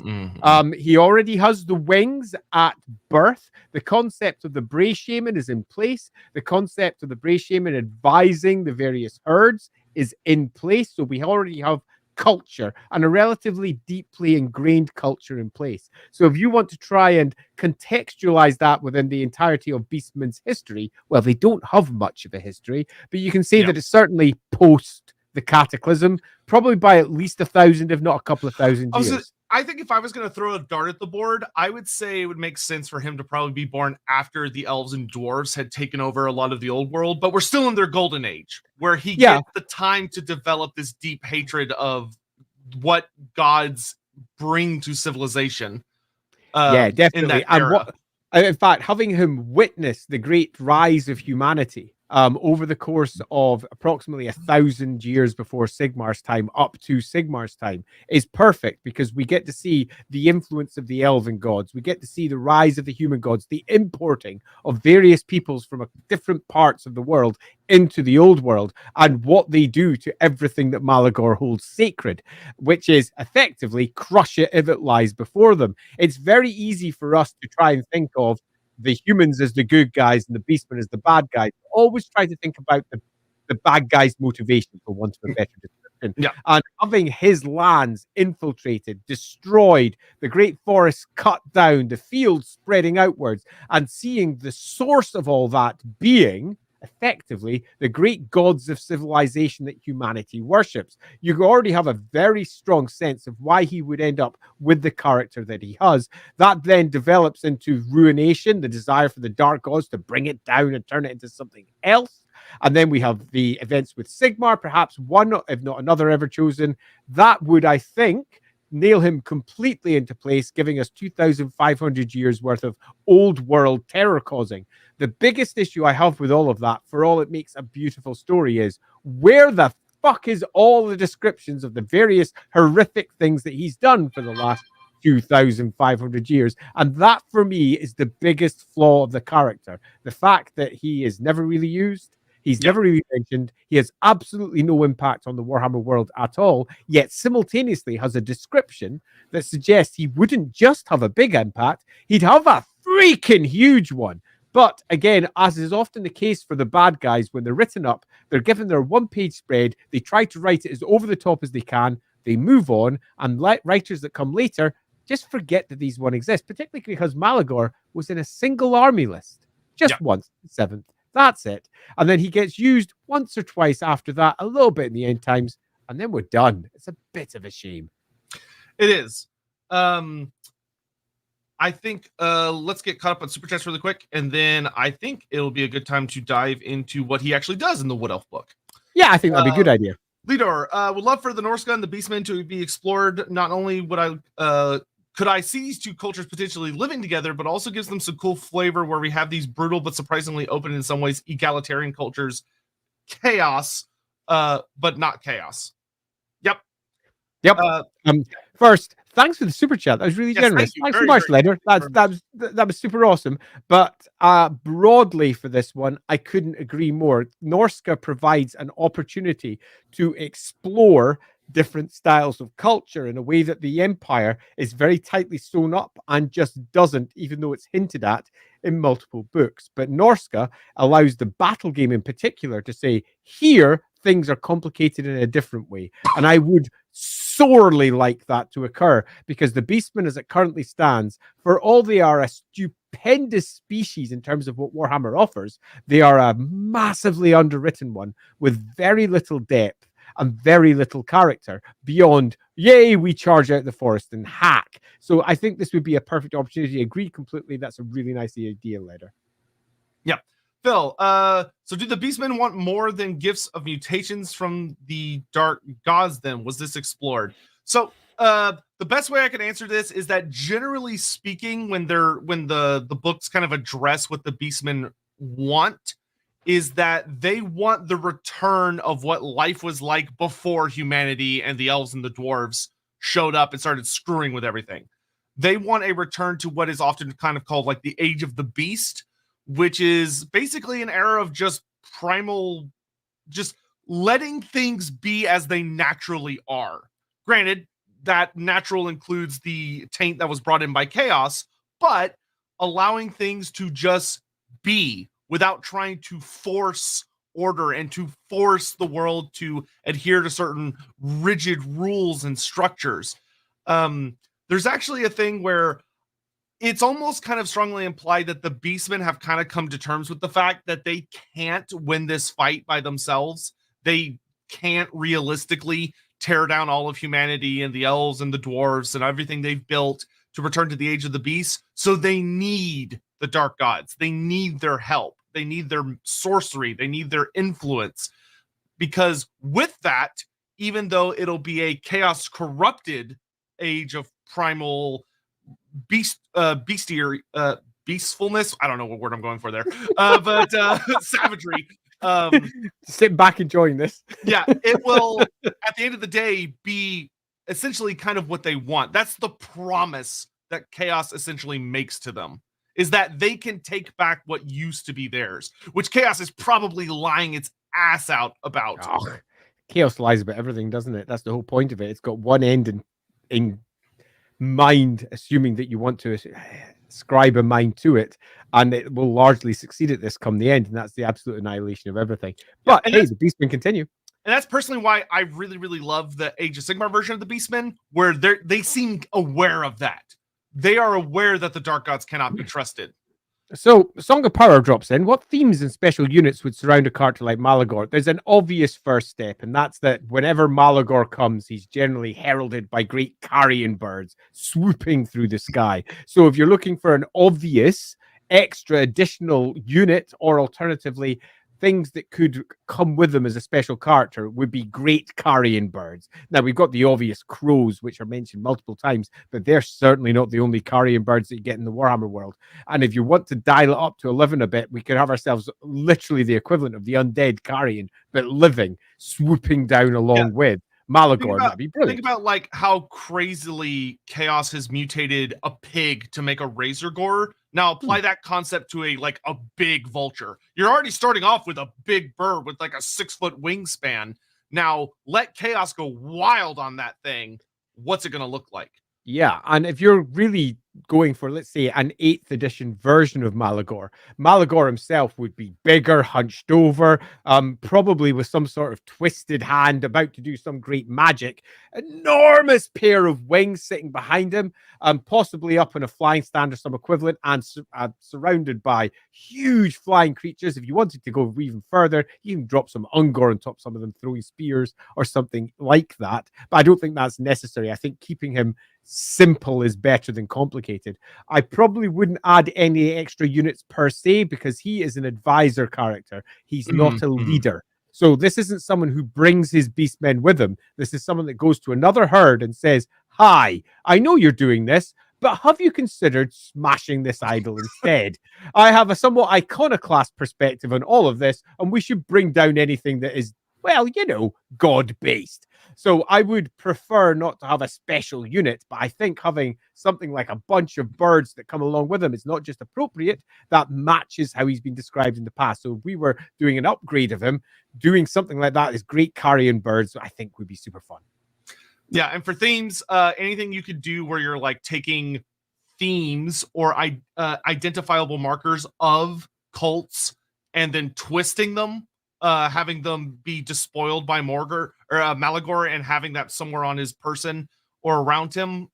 He already has the wings at birth. The concept of the Bray Shaman is in place. The concept of the Bray Shaman advising the various herds is in place. So we already have culture, and a relatively deeply ingrained culture in place. So if you want to try and contextualize that within the entirety of Beastmen's history, well, they don't have much of a history, but you can say that it's certainly post the Cataclysm, probably by at least 1,000, if not a couple of thousand years. I think if I was going to throw a dart at the board, I would say it would make sense for him to probably be born after the elves and dwarves had taken over a lot of the old world, but we're still in their golden age, where he gets the time to develop this deep hatred of what gods bring to civilization. Yeah, definitely. And in fact, having him witness the great rise of humanity over the course of approximately 1,000 years before Sigmar's time up to Sigmar's time is perfect, because we get to see the influence of the elven gods. We get to see the rise of the human gods, the importing of various peoples from different parts of the world into the old world, and what they do to everything that Malagor holds sacred, which is effectively crush it if it lies before them. It's very easy for us to try and think of the humans as the good guys and the Beastmen as the bad guys. Always try to think about the bad guy's motivation, for want of a better description. And having his lands infiltrated, destroyed, the great forests cut down, the fields spreading outwards, and seeing the source of all that being effectively the great gods of civilization that humanity worships. You already have a very strong sense of why he would end up with the character that he has. That then develops into ruination, the desire for the dark gods to bring it down and turn it into something else. And then we have the events with Sigmar, perhaps one, if not another, ever chosen. That would, I think, nail him completely into place, giving us 2,500 years worth of old world terror causing. The biggest issue I have with all of that, for all it makes a beautiful story, is where the fuck is all the descriptions of the various horrific things that he's done for the last 2,500 years? And that, for me, is the biggest flaw of the character. The fact that he is never really used. He's never really mentioned. He has absolutely no impact on the Warhammer world at all, yet simultaneously has a description that suggests he wouldn't just have a big impact, he'd have a freaking huge one. But again, as is often the case for the bad guys, when they're written up, they're given their one-page spread, they try to write it as over the top as they can, they move on, and writers that come later just forget that these one exist, particularly because Malagor was in a single army list. Just once, 7th. That's it. And then he gets used once or twice after that, a little bit in the end times, and then we're done. It's a bit of a shame. It is. I think let's get caught up on Super Chats really quick, and then I think it'll be a good time to dive into what he actually does in the Wood Elf book. Yeah, I think that'd be a good idea. Lidor, would love for the Norsca and the Beastmen to be explored. Not only would could I see these two cultures potentially living together, but also gives them some cool flavor where we have these brutal but surprisingly open, in some ways, egalitarian cultures. Chaos, but not chaos. Yep. First, thanks for the super chat. That was really generous. Thanks so much, Leonard. That was super awesome. But broadly for this one, I couldn't agree more. Norsca provides an opportunity to explore different styles of culture in a way that the Empire is very tightly sewn up and just doesn't, even though it's hinted at in multiple books. But Norsca allows the battle game in particular to say, here, things are complicated in a different way. And I would sorely like that to occur, because the Beastmen, as it currently stands, for all they are a stupendous species in terms of what Warhammer offers, they are a massively underwritten one with very little depth. and very little character beyond, yay, we charge out the forest and hack. So I think this would be a perfect opportunity. I agree completely. That's a really nice idea, Leder. Yeah. Phil, so do the Beastmen want more than gifts of mutations from the Dark Gods then? Was this explored? So the best way I can answer this is that generally speaking, when the books kind of address what the Beastmen want, is that they want the return of what life was like before humanity and the elves and the dwarves showed up and started screwing with everything. They want a return to what is often kind of called like the Age of the Beast, which is basically an era of just primal, just letting things be as they naturally are. Granted, that natural includes the taint that was brought in by chaos, but allowing things to just be without trying to force order and to force the world to adhere to certain rigid rules and structures. There's actually a thing where it's almost kind of strongly implied that the Beastmen have kind of come to terms with the fact that they can't win this fight by themselves. They can't realistically tear down all of humanity and the elves and the dwarves and everything they've built to return to the Age of the Beast. So they need the Dark Gods. They need their help. They need their sorcery. They need their influence. Because with that, even though it'll be a chaos corrupted age of primal beastfulness, I don't know what word I'm going for there, but savagery. Sit back enjoying this. Yeah, it will at the end of the day be essentially kind of what they want. That's the promise that chaos essentially makes to them, is that they can take back what used to be theirs, which chaos is probably lying its ass out about. Oh, chaos lies about everything, doesn't it? That's the whole point of it. It's got one end in mind, assuming that you want to ascribe a mind to it, and it will largely succeed at this come the end, and that's the absolute annihilation of everything. But yeah, hey, the Beastmen continue. And that's personally why I really, really love the Age of Sigmar version of the Beastmen, where they seem aware of that. They are aware that the Dark Gods cannot be trusted. So, Song of Power drops in. What themes and special units would surround a character like Malagor? There's an obvious first step, and that's that whenever Malagor comes, he's generally heralded by great carrion birds swooping through the sky. So, if you're looking for an obvious extra additional unit, or alternatively, things that could come with them as a special character, would be great carrion birds. Now, we've got the obvious crows, which are mentioned multiple times, but they're certainly not the only carrion birds that you get in the Warhammer world. And if you want to dial it up to 11 a bit, we could have ourselves literally the equivalent of the undead carrion, but living, swooping down along with Malagor. That'd be brilliant. Think about like how crazily chaos has mutated a pig to make a razor gore. Now apply that concept to a big vulture. You're already starting off with a big bird with like a 6-foot wingspan. Now let chaos go wild on that thing. What's it going to look like? Yeah, and if you're really going for, let's say, an 8th edition version of Malagor, Malagor himself would be bigger, hunched over, probably with some sort of twisted hand, about to do some great magic, enormous pair of wings sitting behind him, possibly up on a flying stand or some equivalent, and surrounded by huge flying creatures. If you wanted to go even further, you can drop some Ungor on top, some of them throwing spears or something like that. But I don't think that's necessary. I think keeping him simple is better than complicated. I probably wouldn't add any extra units per se, because he is an advisor character. He's not a leader. So this isn't someone who brings his beastmen with him. This is someone that goes to another herd and says, hi, I know you're doing this, but have you considered smashing this idol instead? I have a somewhat iconoclast perspective on all of this, and we should bring down anything that is, well, God-based. So I would prefer not to have a special unit, but I think having something like a bunch of birds that come along with him is not just appropriate, that matches how he's been described in the past. So if we were doing an upgrade of him, doing something like that is great carrion birds, I think would be super fun. Yeah, and for themes, anything you could do where you're like taking themes or identifiable markers of cults and then twisting them, having them be despoiled by Malagor and having that somewhere on his person or around him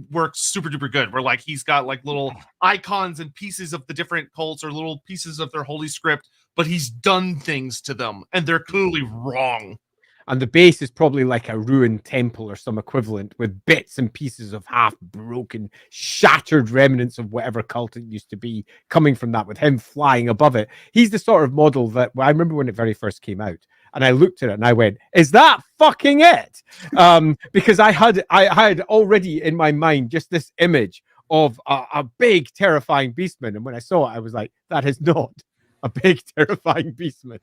works super duper good. Where like he's got like little icons and pieces of the different cults or little pieces of their holy script, but he's done things to them and they're clearly wrong. And the base is probably like a ruined temple or some equivalent with bits and pieces of half broken, shattered remnants of whatever cult it used to be coming from that, with him flying above it. He's the sort of model that, well, I remember when it very first came out, and I looked at it and I went, is that fucking it? Because I had already in my mind just this image of a big, terrifying beastman. And when I saw it, I was like, that is not a big, terrifying beastman.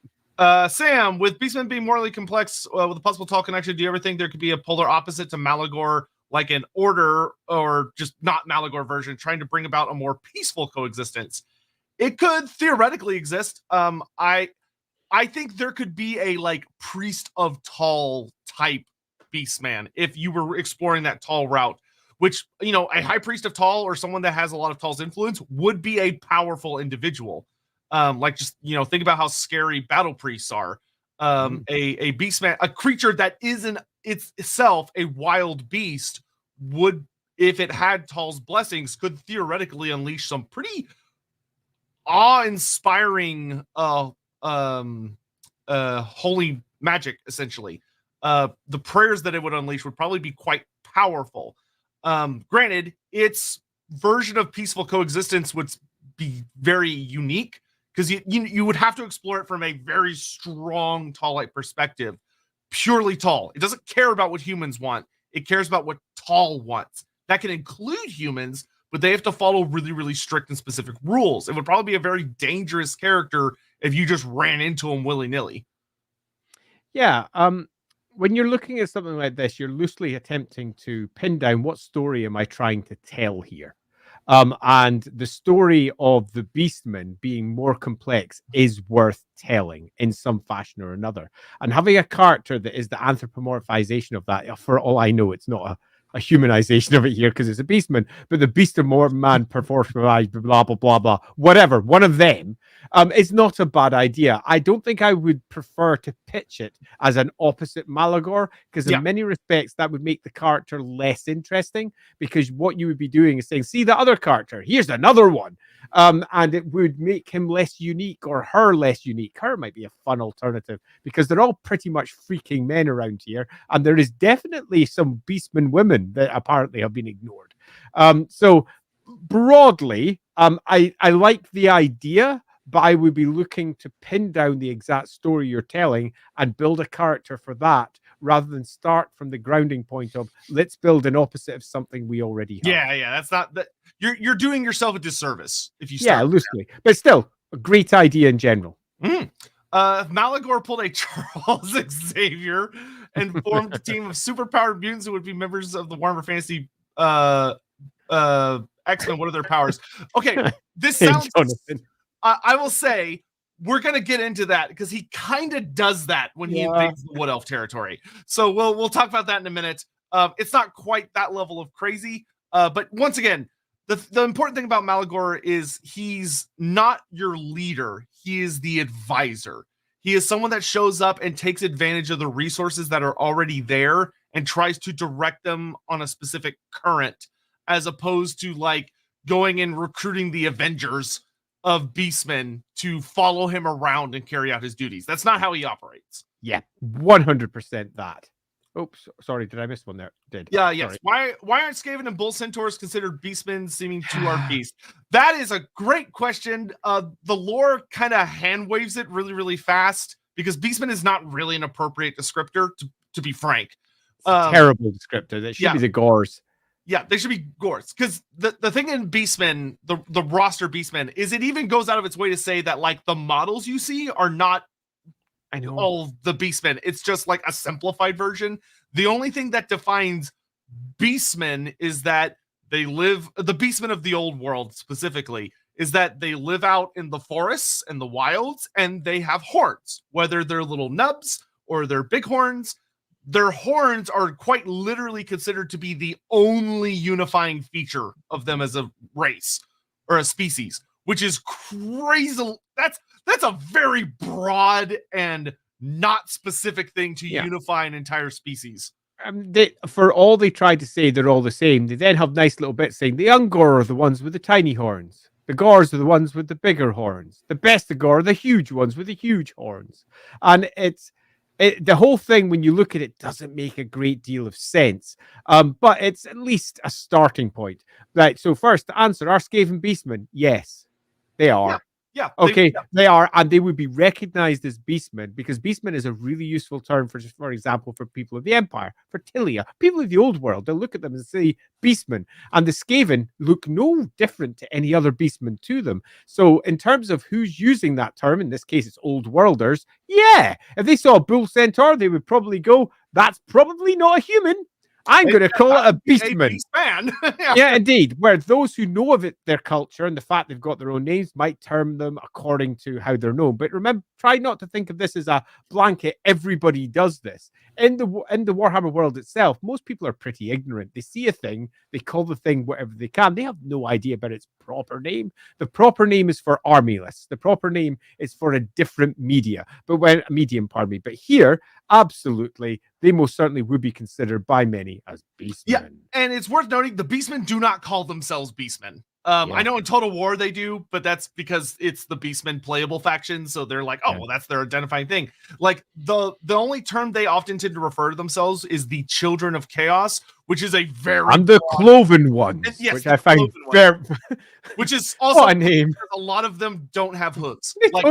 Sam, with Beastmen being morally complex with a possible tall connection, do you ever think there could be a polar opposite to Malagor, like an order or just not Malagor version, trying to bring about a more peaceful coexistence? It could theoretically exist. I think there could be a like priest of tall type Beastman if you were exploring that tall route, which, you know, a high priest of tall or someone that has a lot of tall's influence would be a powerful individual. Like, just, you know, think about how scary battle priests are. A beastman, a creature that isn't itself a wild beast, would, if it had Tall's blessings, could theoretically unleash some pretty awe-inspiring holy magic, essentially. The prayers that it would unleash would probably be quite powerful. Granted, its version of peaceful coexistence would be very unique, because you would have to explore it from a very strong Tall-like perspective. Purely Tall. It doesn't care about what humans want. It cares about what Tall wants. That can include humans, but they have to follow really, really strict and specific rules. It would probably be a very dangerous character if you just ran into him willy-nilly. Yeah. When you're looking at something like this, you're loosely attempting to pin down what story am I trying to tell here. And the story of the Beastmen being more complex is worth telling in some fashion or another. And having a character that is the anthropomorphization of that, for all I know, it's not a humanization of it here because it's a Beastman, but the Beast of more man performance, blah, blah, blah, blah, whatever, one of them, is not a bad idea. I don't think I would prefer to pitch it as an opposite Malagor, because in many respects that would make the character less interesting, because what you would be doing is saying, see the other character, here's another one. And it would make him less unique, or her less unique. Her might be a fun alternative, because they're all pretty much freaking men around here, and there is definitely some Beastman women that apparently have been ignored. So broadly, I like the idea, but I would be looking to pin down the exact story you're telling and build a character for that, rather than start from the grounding point of, let's build an opposite of something we already have. Yeah, that's not that. You're doing yourself a disservice if you start. Yeah, loosely, but still a great idea in general. If Malagor pulled a Charles Xavier and formed a team of superpowered mutants who would be members of the Warhammer Fantasy X-Men, what are their powers? Okay, this sounds. I will say we're gonna get into that, because he kind of does that when he invades the Wood Elf territory. So we'll talk about that in a minute. It's not quite that level of crazy, but once again, the important thing about Malagor is he's not your leader. He is the advisor. He is someone that shows up and takes advantage of the resources that are already there and tries to direct them on a specific current, as opposed to like going and recruiting the Avengers of Beastmen to follow him around and carry out his duties. That's not how he operates. Yeah, 100% that. Oops, sorry, did I miss one there? Yeah, yes. Why aren't Skaven and Bull Centaurs considered Beastmen, seeming to our beast? That is a great question. The lore kind of hand waves it really, really fast, because Beastmen is not really an appropriate descriptor, to be frank. Terrible descriptor. That should be the Gores. Yeah, they should be Gores. Because the thing in Beastmen, the roster Beastmen, is it even goes out of its way to say that like the models you see are not all the Beastmen. It's just like a simplified version. The only thing that defines Beastmen is that they live, the Beastmen of the old world specifically, is that they live out in the forests and the wilds, and they have horns, whether they're little nubs or they're big horns. Their horns are quite literally considered to be the only unifying feature of them as a race or a species, which is crazy. That's a very broad and not specific thing to unify an entire species. For all they try to say they're all the same, they then have nice little bits saying the Ungor are the ones with the tiny horns. The Gors are the ones with the bigger horns. The best of Gor are the huge ones with the huge horns. And it's The whole thing, when you look at it, doesn't make a great deal of sense. But it's at least a starting point. Right. So first, to answer, are Skaven Beastmen? Yes, they are. Yeah. Okay, they are, and they would be recognized as beastmen because beastmen is a really useful term for example, for people of the Empire, for Tilia, people of the Old World. They'll look at them and say beastmen, and the Skaven look no different to any other beastmen to them. So, in terms of who's using that term, in this case, it's Old Worlders. Yeah, if they saw a bull centaur, they would probably go, "That's probably not a human. I'm going to call it a beastman." Yeah, indeed. Where those who know of it, their culture, and the fact they've got their own names might term them according to how they're known. But remember, try not to think of this as a blanket. Everybody does this. In the Warhammer world itself, most people are pretty ignorant. They see a thing, they call the thing whatever they can. They have no idea about its proper name. The proper name is for army lists. The proper name is for a different medium. Pardon me. But here, absolutely, they most certainly would be considered by many as beastmen. Yeah, and it's worth noting the beastmen do not call themselves beastmen. I know in Total War they do, but that's because it's the beastmen playable faction, so they're like, oh, well, that's their identifying thing. Like the only term they often tend to refer to themselves is the Children of Chaos, which is a very and the cloven ones, yes, which I find very, which is also a name. A lot of them don't have hooves. Like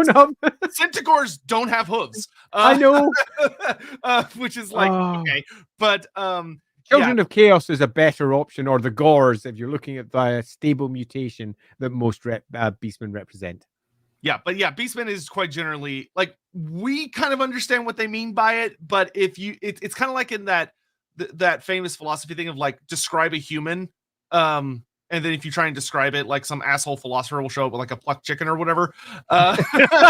Centaurs don't have hooves. I know, which is like okay, but Children of Chaos is a better option, or the Gores, if you're looking at the stable mutation that most beastmen represent. Yeah, but yeah, beastmen is quite generally like we kind of understand what they mean by it, but if you, it's kind of like in that famous philosophy thing of like describe a human, and then if you try and describe it, like some asshole philosopher will show up with like a plucked chicken or whatever. Beastmen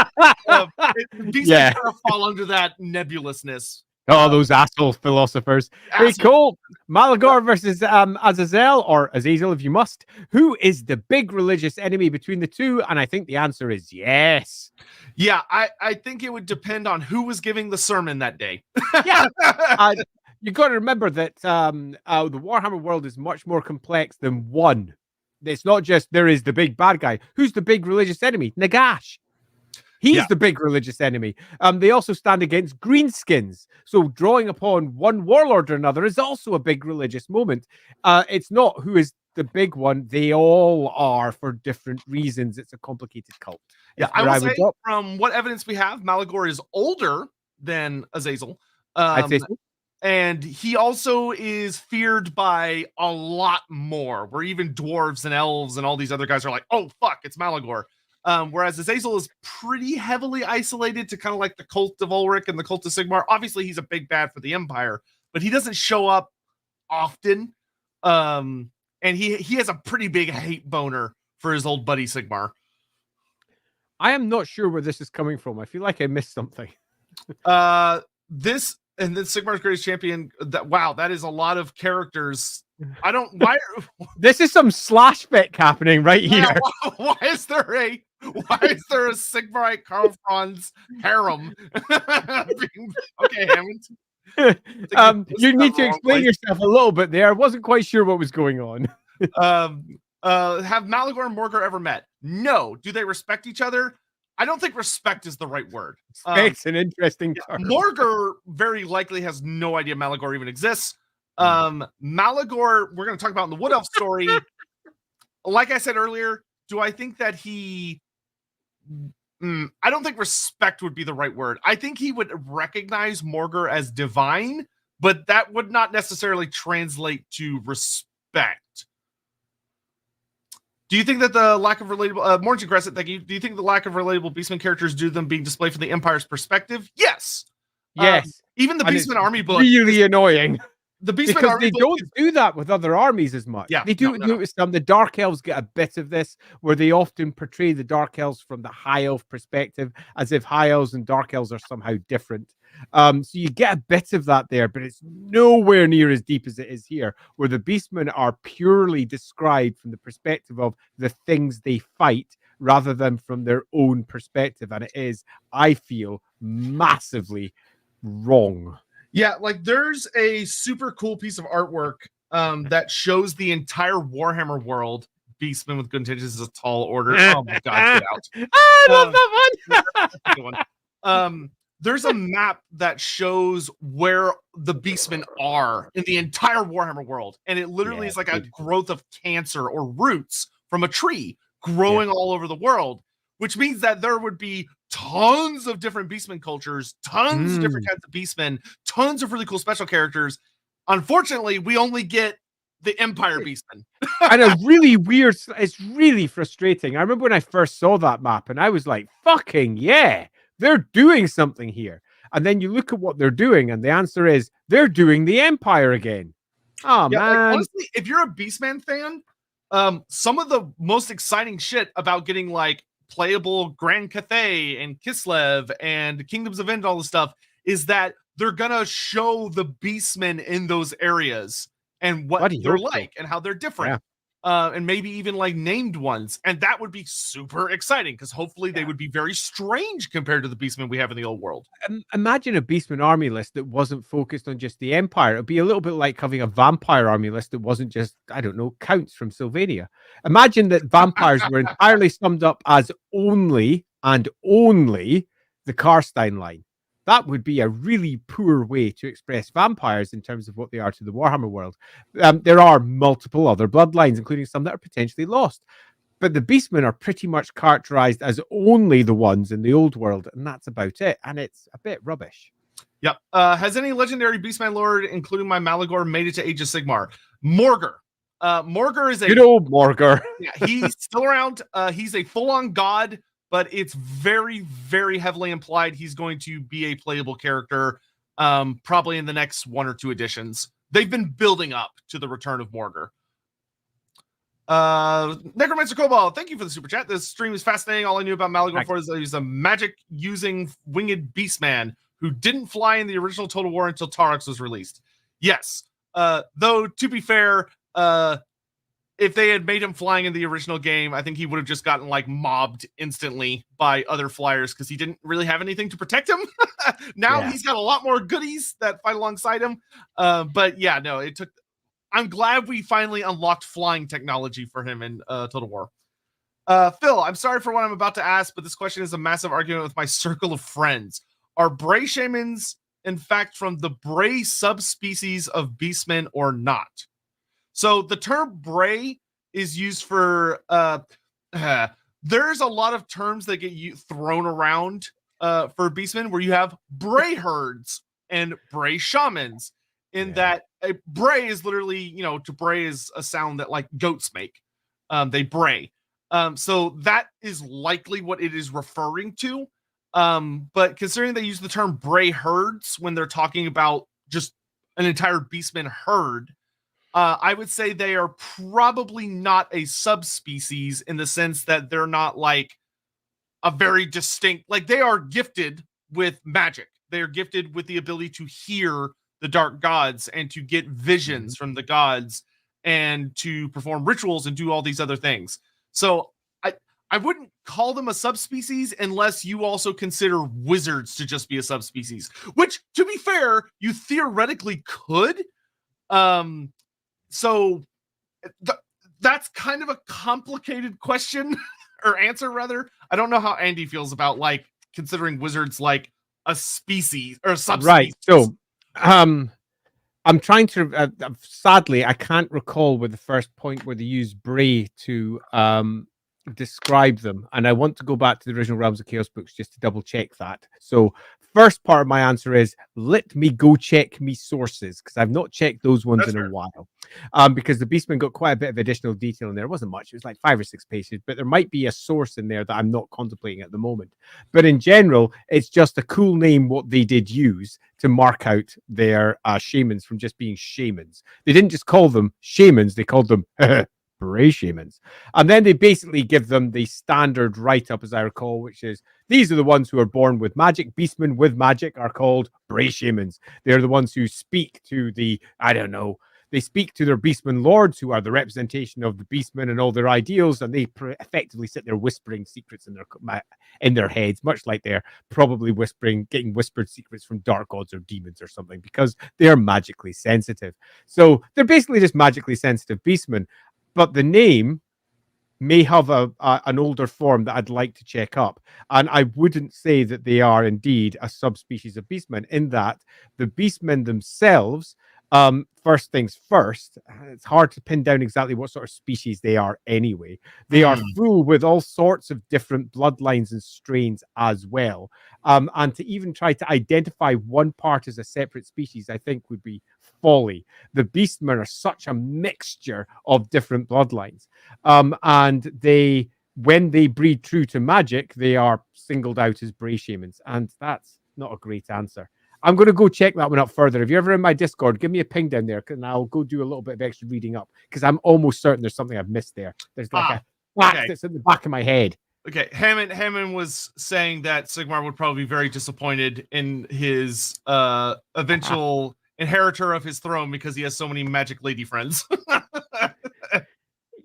kind of fall under that nebulousness. Oh, those asshole philosophers. Very cool. Malagor versus Azazel, or Azazel if you must. Who is the big religious enemy between the two? And I think the answer is yes. Yeah, I think it would depend on who was giving the sermon that day. Yeah. You got to remember that the Warhammer world is much more complex than one. It's not just there is the big bad guy. Who's the big religious enemy? Nagash. He's the big religious enemy. They also stand against greenskins. So drawing upon one warlord or another is also a big religious moment. It's not who is the big one. They all are for different reasons. It's a complicated cult. Yeah, I would say from what evidence we have, Malagor is older than Azazel. I'd say so. And he also is feared by a lot more, where even dwarves and elves and all these other guys are like, oh, fuck, it's Malagor. Whereas Azazel is pretty heavily isolated to kind of like the cult of Ulrich and the cult of Sigmar. Obviously, he's a big bad for the Empire, but he doesn't show up often. And he has a pretty big hate boner for his old buddy Sigmar. I am not sure where this is coming from. I feel like I missed something. This and then Sigmar's Greatest Champion. That is a lot of characters. I don't. Why? This is some slash fic happening right here. Why is there a Sigmarite Karl Franz harem? Okay, Hammond. You need to explain yourself a little bit there. I wasn't quite sure what was going on. Have Malagor and Morgor ever met? No. Do they respect each other? I don't think respect is the right word. It's an interesting term. Morgor very likely has no idea Malagor even exists. Malagor, we're going to talk about in the Wood Elf story. Like I said earlier, do I think that he... I don't think respect would be the right word. I think he would recognize Morgor as divine, but that would not necessarily translate to respect. Do you think that the lack of relatable... Morgan Crescent, thank you. Do you think the lack of relatable Beastmen characters due to them being displayed from the Empire's perspective? Yes. Yes. Even the Beastmen army book... Really annoying. The Beastmen because army they don't do that with other armies as much. Yeah, they do notice them. The Dark Elves get a bit of this, where they often portray the Dark Elves from the High Elf perspective, as if High Elves and Dark Elves are somehow different. So you get a bit of that there, but it's nowhere near as deep as it is here, where the Beastmen are purely described from the perspective of the things they fight, rather than from their own perspective. And it is, I feel, massively wrong. Yeah, like there's a super cool piece of artwork that shows the entire Warhammer world. Beastmen with good intentions is a tall order. Oh my god, get out. I love that one. One. there's a map that shows where the Beastmen are in the entire Warhammer world, and it literally is like a growth of cancer or roots from a tree growing all over the world, which means that there would be tons of different Beastmen cultures, tons of different kinds of Beastmen, tons of really cool special characters. Unfortunately, we only get the Empire Beastmen. And a really weird, it's really frustrating. I remember when I first saw that map and I was like, fucking yeah, they're doing something here. And then you look at what they're doing, and the answer is they're doing the Empire again. Oh, yeah, man. Like, honestly, if you're a Beastman fan, some of the most exciting shit about getting like playable Grand Cathay and Kislev and Kingdoms of End, all the stuff, is that they're gonna show the Beastmen in those areas and what they're like and how they're different. And maybe even like named ones. And that would be super exciting because hopefully they would be very strange compared to the Beastmen we have in the old world. Imagine a Beastmen army list that wasn't focused on just the Empire. It'd be a little bit like having a vampire army list that wasn't just, I don't know, counts from Sylvania. Imagine that vampires were entirely summed up as only and only the Karstein line. That would be a really poor way to express vampires in terms of what they are to the Warhammer world. There are multiple other bloodlines, including some that are potentially lost. But the Beastmen are pretty much characterized as only the ones in the old world, and that's about it. And it's a bit rubbish. Yep. Has any legendary Beastman lord, including my Malagor, made it to Age of Sigmar? Morgur. Morgur is a good old Morgur. Yeah, he's still around. He's a full-on god, but it's very, very heavily implied he's going to be a playable character, probably in the next 1 or 2 editions. They've been building up to the return of Morgur. Necromancer Cobalt, thank you for the super chat. This stream is fascinating. All I knew about Malagor before is that he's a magic-using winged beastman who didn't fly in the original Total War until Tarax was released. Yes. Though, to be fair, if they had made him flying in the original game, I think he would have just gotten like mobbed instantly by other flyers because he didn't really have anything to protect him. Now he's got a lot more goodies that fight alongside him. But yeah, no, it took. I'm glad we finally unlocked flying technology for him in Total War. Phil, I'm sorry for what I'm about to ask, but this question is a massive argument with my circle of friends. Are Bray shamans, in fact, from the Bray subspecies of Beastmen or not? So the term Bray is used for, there's a lot of terms that get thrown around for Beastmen where you have brayherds and bray shamans in that a bray is literally, to bray is a sound that like goats make. They bray. So that is likely what it is referring to. But considering they use the term brayherds when they're talking about just an entire Beastman herd, I would say they are probably not a subspecies in the sense that they're not like a very distinct, like they are gifted with magic. They are gifted with the ability to hear the dark gods and to get visions from the gods and to perform rituals and do all these other things. So I wouldn't call them a subspecies unless you also consider wizards to just be a subspecies, which, to be fair, you theoretically could. So that's kind of a complicated question or answer, rather. I don't know how Andy feels about like considering wizards like a species or a subspecies. Right. So, I'm trying to. Sadly, I can't recall with the first point where they use Bray to describe them, and I want to go back to the original Realms of Chaos books just to double check that. So first part of my answer is let me go check me sources, because I've not checked those ones in a while, because the Beastmen got quite a bit of additional detail in there. It wasn't much, it was like 5 or 6 pages, but there might be a source in there that I'm not contemplating at the moment. But in general, it's just a cool name what they did use to mark out their shamans from just being shamans. They didn't just call them shamans, they called them Bray shamans. And then they basically give them the standard write-up, as I recall, which is these are the ones who are born with magic. Beastmen with magic are called Bray shamans. They're the ones who speak to the, I don't know, they speak to their Beastmen lords, who are the representation of the Beastmen and all their ideals, and they effectively sit there whispering secrets in their heads, much like they're probably getting whispered secrets from dark gods or demons or something, because they are magically sensitive. So they're basically just magically sensitive Beastmen. But the name may have an older form that I'd like to check up. And I wouldn't say that they are indeed a subspecies of Beastmen, in that the Beastmen themselves, first things first, it's hard to pin down exactly what sort of species they are anyway. They are full with all sorts of different bloodlines and strains as well. And to even try to identify one part as a separate species, I think would be folly. The Beastmen are such a mixture of different bloodlines. And they, when they breed true to magic, they are singled out as bray shamans. And that's not a great answer. I'm going to go check that one up further. If you're ever in my Discord, give me a ping down there, and I'll go do a little bit of extra reading up, because I'm almost certain there's something I've missed there. There's like a fact that's in the back of my head. Okay, Hammond was saying that Sigmar would probably be very disappointed in his eventual inheritor of his throne because he has so many magic lady friends.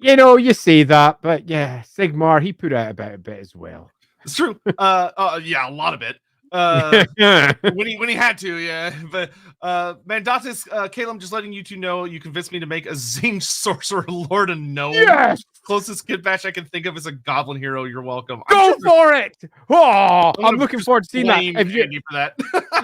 You know, you say that, but yeah, Sigmar, he put out about a bit as well. It's true. Yeah, a lot of it. When he had to, yeah. But Mandatus, Caleb, just letting you two know, you convinced me to make a Zing Sorcerer Lord of Gnome. Yes! Closest kid bash I can think of is a Goblin hero. You're welcome. Go for it! Oh, I'm looking forward to seeing that. If you, for that.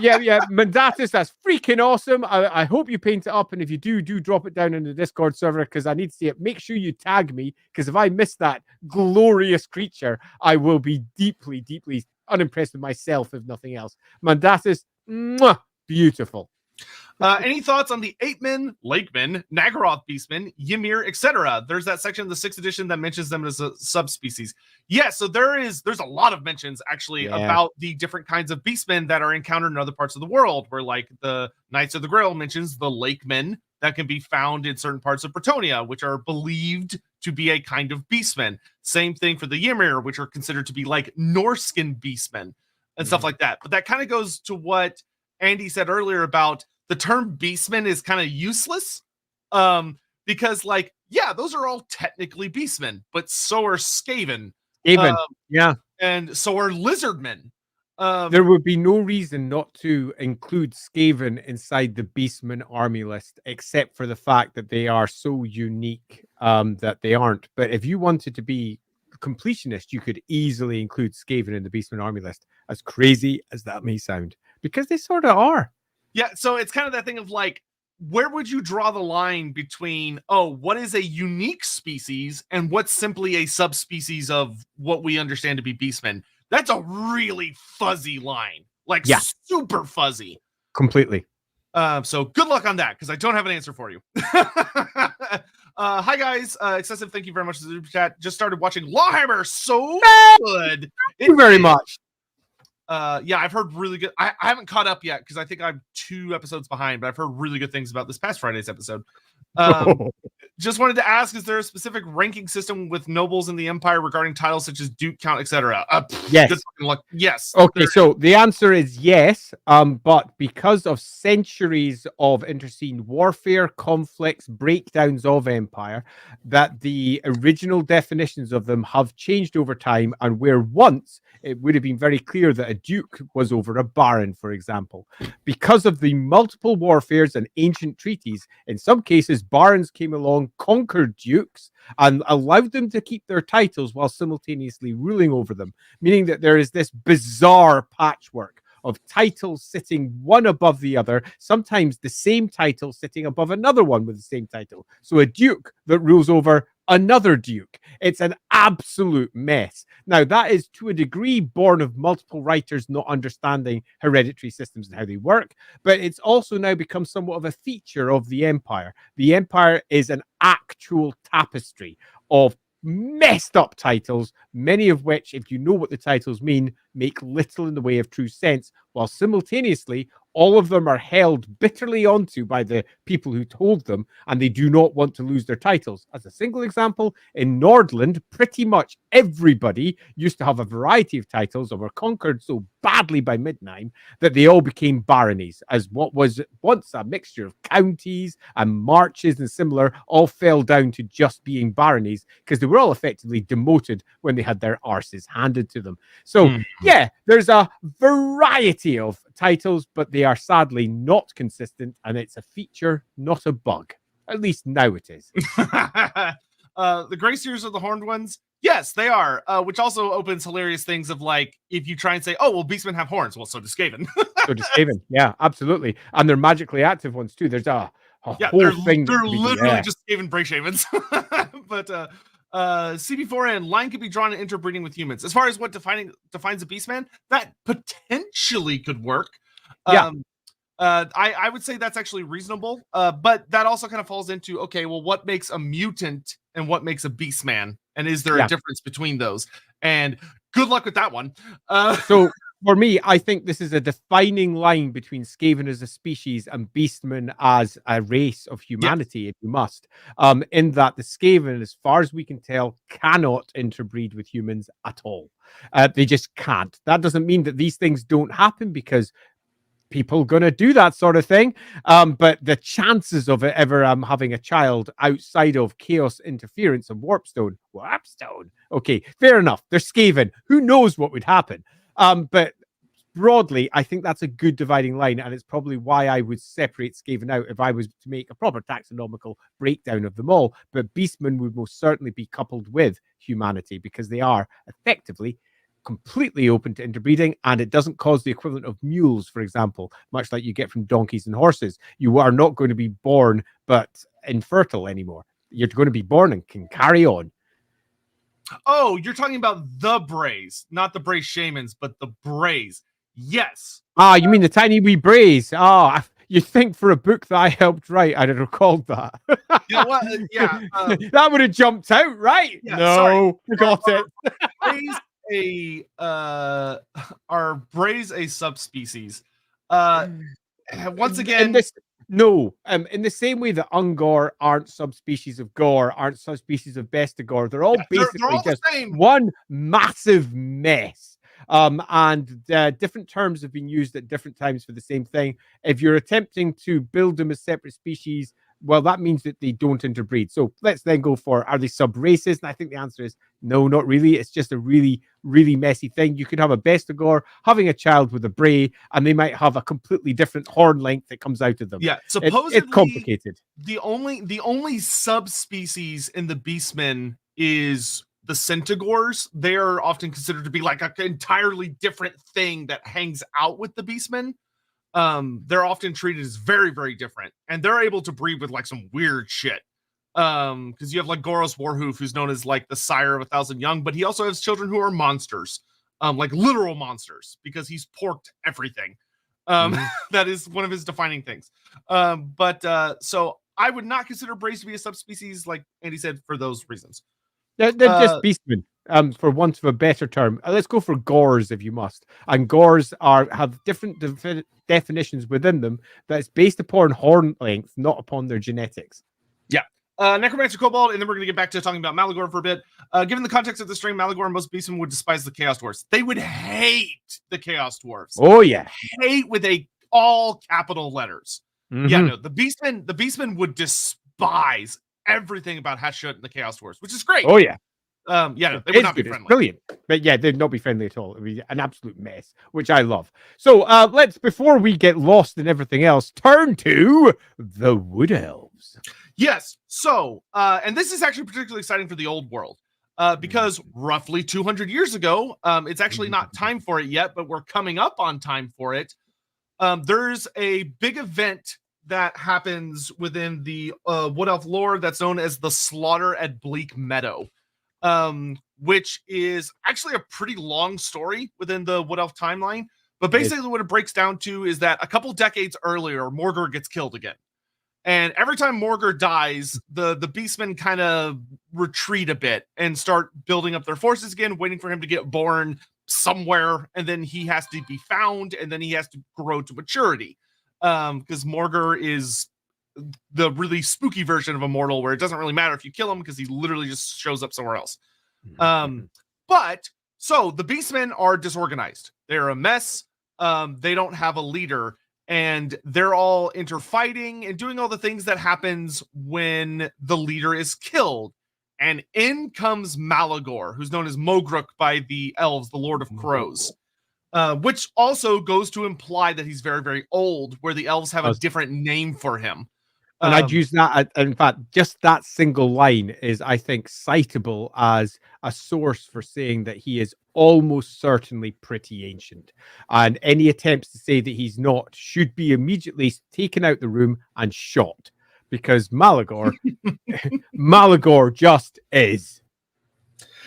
yeah, Mandatus, that's freaking awesome. I hope you paint it up, and if you do drop it down in the Discord server, because I need to see it. Make sure you tag me, because if I miss that glorious creature, I will be deeply, deeply unimpressed with myself, if nothing else. Mandatus, mwah, beautiful. Any thoughts on the 8-men, Lakemen, Nagaroth Beastmen, Ymir, etc.? There's that section of the 6th edition that mentions them as a subspecies. Yeah, so there's a lot of mentions actually about the different kinds of Beastmen that are encountered in other parts of the world, where like the Knights of the Grail mentions the Lakemen that can be found in certain parts of Bretonnia, which are believed to be a kind of Beastmen. Same thing for the Ymir, which are considered to be like Norscan Beastmen and stuff like that. But that kind of goes to what Andy said earlier about the term Beastmen is kind of useless, because like, yeah, those are all technically Beastmen, but so are Skaven. Yeah. And so are Lizardmen. There would be no reason not to include Skaven inside the Beastmen army list, except for the fact that they are so unique that they aren't. But if you wanted to be completionist, you could easily include Skaven in the Beastmen army list, as crazy as that may sound, because they sort of are. Yeah, so it's kind of that thing of like, where would you draw the line between, what is a unique species and what's simply a subspecies of what we understand to be Beastmen? That's a really fuzzy line, like super fuzzy. Completely. So good luck on that, because I don't have an answer for you. Hi guys, Excessive, thank you very much for the super chat. Just started watching Lawhammer, so good. Thank you very much. Yeah, I've heard really good. I haven't caught up yet because I think I'm 2 episodes behind, but I've heard really good things about this past Friday's episode. Just wanted to ask, is there a specific ranking system with nobles in the Empire regarding titles such as Duke, Count, etc.? Yes. Good fucking luck. Yes. Okay, so the answer is yes, but because of centuries of interscene warfare, conflicts, breakdowns of Empire, that the original definitions of them have changed over time, and where once it would have been very clear that a duke was over a baron, for example. Because of the multiple warfares and ancient treaties, in some cases, barons came along, conquered dukes, and allowed them to keep their titles while simultaneously ruling over them, meaning that there is this bizarre patchwork of titles sitting one above the other, sometimes the same title sitting above another one with the same title. So a duke that rules over another duke. It's an absolute mess. Now, that is to a degree born of multiple writers not understanding hereditary systems and how they work, but it's also now become somewhat of a feature of the Empire. The Empire is an actual tapestry of messed up titles, many of which, if you know what the titles mean, make little in the way of true sense, while simultaneously all of them are held bitterly onto by the people who told them, and they do not want to lose their titles. As a single example, in Nordland, pretty much everybody used to have a variety of titles and were conquered so badly by Midnheim that they all became baronies, as what was once a mixture of counties and marches and similar all fell down to just being baronies, because they were all effectively demoted when they had their arses handed to them. So yeah, there's a variety of titles, but they are sadly not consistent, and it's a feature, not a bug. At least now it is. The Grey Seers are the horned ones. Yes, they are. Which also opens hilarious things of like, if you try and say, oh, well, Beastmen have horns. Well, so does Skaven. So does Skaven. Yeah, absolutely. And they're magically active ones too. There's a Yeah, whole thing. they're literally just Skaven Bray Shamans. But CB4 and line can be drawn in interbreeding with humans. As far as what defines a Beastman, that potentially could work. Yeah. I would say that's actually reasonable. But that also kind of falls into, okay, well, what makes a mutant and what makes a Beastman? And is there a difference between those? And good luck with that one. So for me, I think this is a defining line between Skaven as a species and Beastmen as a race of humanity, if you must. In that the Skaven, as far as we can tell, cannot interbreed with humans at all. They just can't. That doesn't mean that these things don't happen, because people gonna do that sort of thing, but the chances of it ever having a child outside of chaos interference and warpstone, okay, fair enough, they're Skaven, who knows what would happen. But broadly, I think that's a good dividing line, and it's probably why I would separate Skaven out if I was to make a proper taxonomical breakdown of them all. But Beastmen would most certainly be coupled with humanity, because they are effectively completely open to interbreeding, and it doesn't cause the equivalent of mules, for example, much like you get from donkeys and horses. You are not going to be born but infertile anymore. You're going to be born and can carry on. Oh, you're talking about the Brays, not the Bray Shamans, but the Brays. Yes. You mean the tiny wee Brays? You think for a book that I helped write, I'd have recalled that. You know what? Yeah. That would have jumped out, right? Yeah, no, forgot it. Are Brays a subspecies? Once again, in the same way that Ungor aren't subspecies of Gore, aren't subspecies of Bestigor, they're all basically they're all just one massive mess. And different terms have been used at different times for the same thing. If you're attempting to build them as separate species, well, that means that they don't interbreed. So let's then go for, are they sub-races? And I think the answer is no, not really. It's just a really, really messy thing. You could have a Bestigor having a child with a Bray, and they might have a completely different horn length that comes out of them. Yeah, supposedly it's complicated. The only subspecies in the Beastmen is the Centigors. They are often considered to be like an entirely different thing that hangs out with the Beastmen. They're often treated as very, very different, and they're able to breed with like some weird shit. Because you have like Goros Warhoof, who's known as like the sire of 1,000 young, but he also has children who are monsters, like literal monsters, because he's porked everything. That is one of his defining things. So I would not consider Brays to be a subspecies, like Andy said, for those reasons. They're just Beastmen, for want of a better term. Let's go for Gores if you must. And Gores have different definitions within them that's based upon horn length, not upon their genetics. Yeah. Necromancer Kobold, and then we're going to get back to talking about Malagor for a bit. Given the context of the stream, Malagor and most Beastmen would despise the Chaos Dwarfs. They would hate the Chaos Dwarfs. Oh, yeah. Hate with all capital letters. Yeah, no, the Beastmen would despise everything about Hashut and the Chaos Dwarfs, which is great. Oh, yeah. No, they would not be friendly. Brilliant. But yeah, they'd not be friendly at all. It would be an absolute mess, which I love. So let's, before we get lost in everything else, turn to the Wood Elves. Yes. So, and this is actually particularly exciting for the old world, because roughly 200 years ago, it's actually not time for it yet, but we're coming up on time for it. There's a big event that happens within the Wood Elf lore that's known as the Slaughter at Bleak Meadow, which is actually a pretty long story within the Wood Elf timeline. But basically what it breaks down to is that a couple decades earlier, Morgor gets killed again. And every time Morgor dies, the Beastmen kind of retreat a bit and start building up their forces again, waiting for him to get born somewhere. And then he has to be found, and then he has to grow to maturity. Because Morgor is the really spooky version of a mortal where it doesn't really matter if you kill him because he literally just shows up somewhere else. But so the Beastmen are disorganized. They're a mess. They don't have a leader, and they're all interfighting and doing all the things that happens when the leader is killed. And in comes Malagor, who's known as Mogruk by the elves, the Lord of Crows. Which also goes to imply that he's very, very old, where the elves have a different name for him. And I'd use that. In fact, just that single line is, I think, citable as a source for saying that he is almost certainly pretty ancient. And any attempts to say that he's not should be immediately taken out the room and shot, because Malagor, Malagor just is.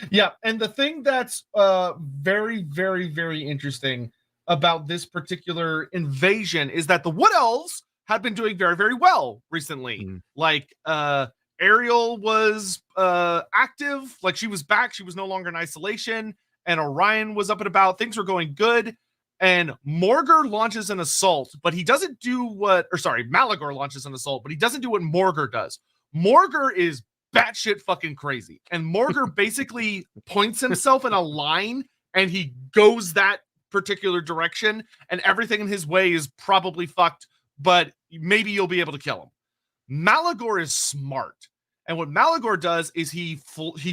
Yeah, and the thing that's very, very, very interesting about this particular invasion is that the Wood Elves have been doing very, very well recently. Like Ariel was active, like she was back, she was no longer in isolation, and Orion was up and about. Things were going good. And Morgur launches an assault, but he doesn't do Malagor launches an assault, but he doesn't do what Morgur does. Morgur is batshit fucking crazy. And Morgur basically points himself in a line and he goes that particular direction, and everything in his way is probably fucked, but maybe you'll be able to kill him. Malagor is smart. And what Malagor does is he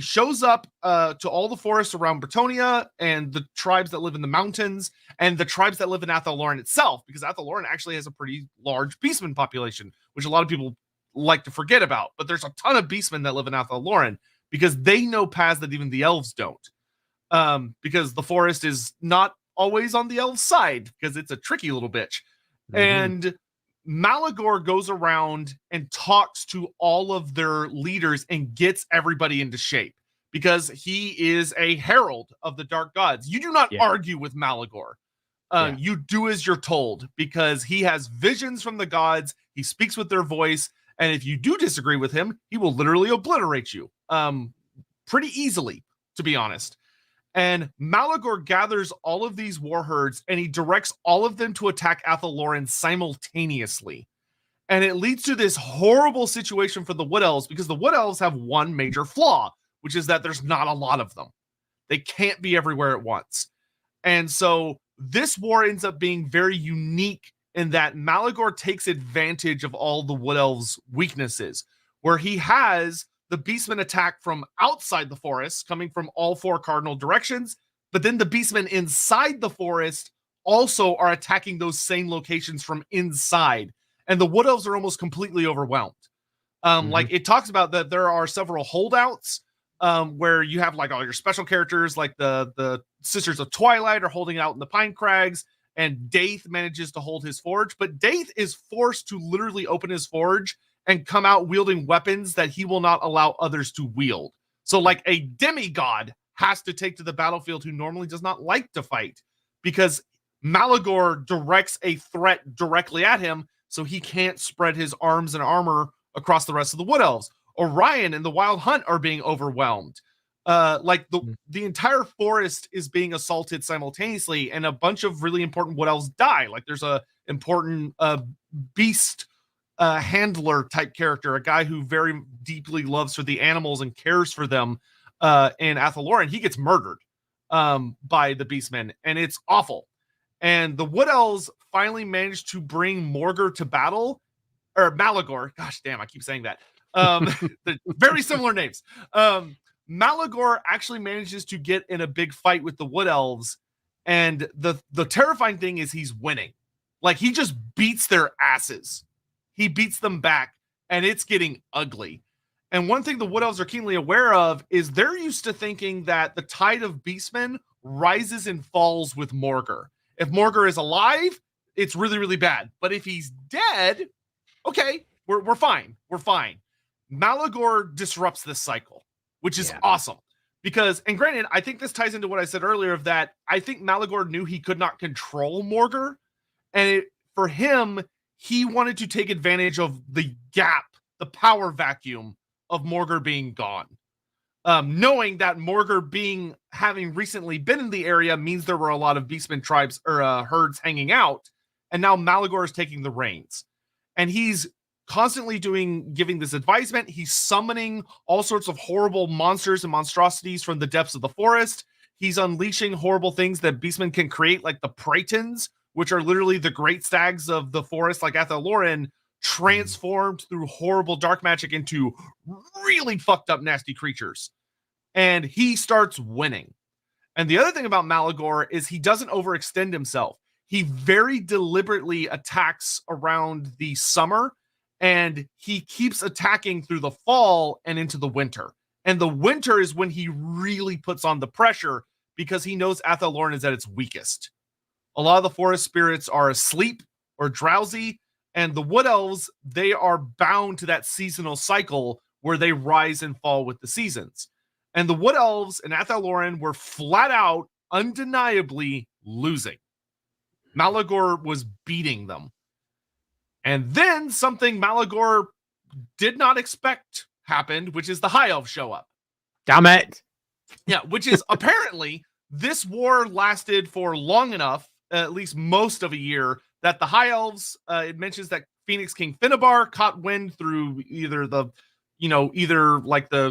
shows up to all the forests around Bretonnia and the tribes that live in the mountains and the tribes that live in Athel-Loren itself, because Athel-Loren actually has a pretty large Beastmen population, which a lot of people like to forget about. But there's a ton of Beastmen that live in Athel-Loren because they know paths that even the elves don't. Because the forest is not always on the elves' side because it's a tricky little bitch. And Malagor goes around and talks to all of their leaders and gets everybody into shape because he is a herald of the dark gods. You do not argue with Malagor. You do as you're told because he has visions from the gods. He speaks with their voice. And if you do disagree with him, he will literally obliterate you pretty easily, to be honest. And Malagor gathers all of these war herds and he directs all of them to attack Athel-Loren simultaneously. And it leads to this horrible situation for the Wood Elves because the Wood Elves have one major flaw, which is that there's not a lot of them. They can't be everywhere at once. And so this war ends up being very unique in that Malagor takes advantage of all the Wood Elves' weaknesses, where he has the Beastmen attack from outside the forest, coming from all four cardinal directions, but then the Beastmen inside the forest also are attacking those same locations from inside, and the Wood Elves are almost completely overwhelmed. Like it talks about that there are several holdouts where you have like all your special characters, like the Sisters of Twilight are holding out in the Pine Crags, and Daith manages to hold his forge, but Daith is forced to literally open his forge and come out wielding weapons that he will not allow others to wield. So like a demigod has to take to the battlefield who normally does not like to fight because Malagor directs a threat directly at him, so he can't spread his arms and armor across the rest of the Wood Elves. Orion and the Wild Hunt are being overwhelmed. Like the entire forest is being assaulted simultaneously, and a bunch of really important Wood Elves die. Like there's a important beast handler type character, a guy who very deeply loves for the animals and cares for them in Athel-Loren. He gets murdered by the Beastmen, and it's awful. And the Wood Elves finally managed to bring Morgur to battle, or Malagor. Gosh damn, I keep saying that. They're very similar names. Malagor actually manages to get in a big fight with the Wood Elves, and the terrifying thing is he's winning. Like he just beats their asses. He beats them back, and it's getting ugly. And one thing the Wood Elves are keenly aware of is they're used to thinking that the tide of Beastmen rises and falls with Morgur. If Morgur is alive, it's really, really bad. But if he's dead, okay, we're fine. We're fine. Malagor disrupts this cycle, which is awesome. Because, and granted, I think this ties into what I said earlier of that I think Malagor knew he could not control Morgur. And for him, he wanted to take advantage of the gap, the power vacuum of Morgur being gone. Knowing that Morgur having recently been in the area means there were a lot of Beastmen tribes or herds hanging out, and now Malagor is taking the reins. And he's constantly giving this advisement. He's summoning all sorts of horrible monsters and monstrosities from the depths of the forest. He's unleashing horrible things that Beastmen can create, like the Praetons, which are literally the great stags of the forest, like Athel-Loren, transformed through horrible dark magic into really fucked up, nasty creatures. And he starts winning. And the other thing about Malagor is he doesn't overextend himself. He very deliberately attacks around the summer and he keeps attacking through the fall and into the winter. And the winter is when he really puts on the pressure because he knows Athaloran is at its weakest. A lot of the forest spirits are asleep or drowsy, and the wood elves, they are bound to that seasonal cycle where they rise and fall with the seasons. And the wood elves and Athaloran were flat out, undeniably losing. Malagor was beating them. And then something Malagor did not expect happened, which is the high elves show up. Damn it. Yeah, which is apparently this war lasted for long enough, at least most of a year, that the high elves, it mentions that Phoenix King Finnebar caught wind through either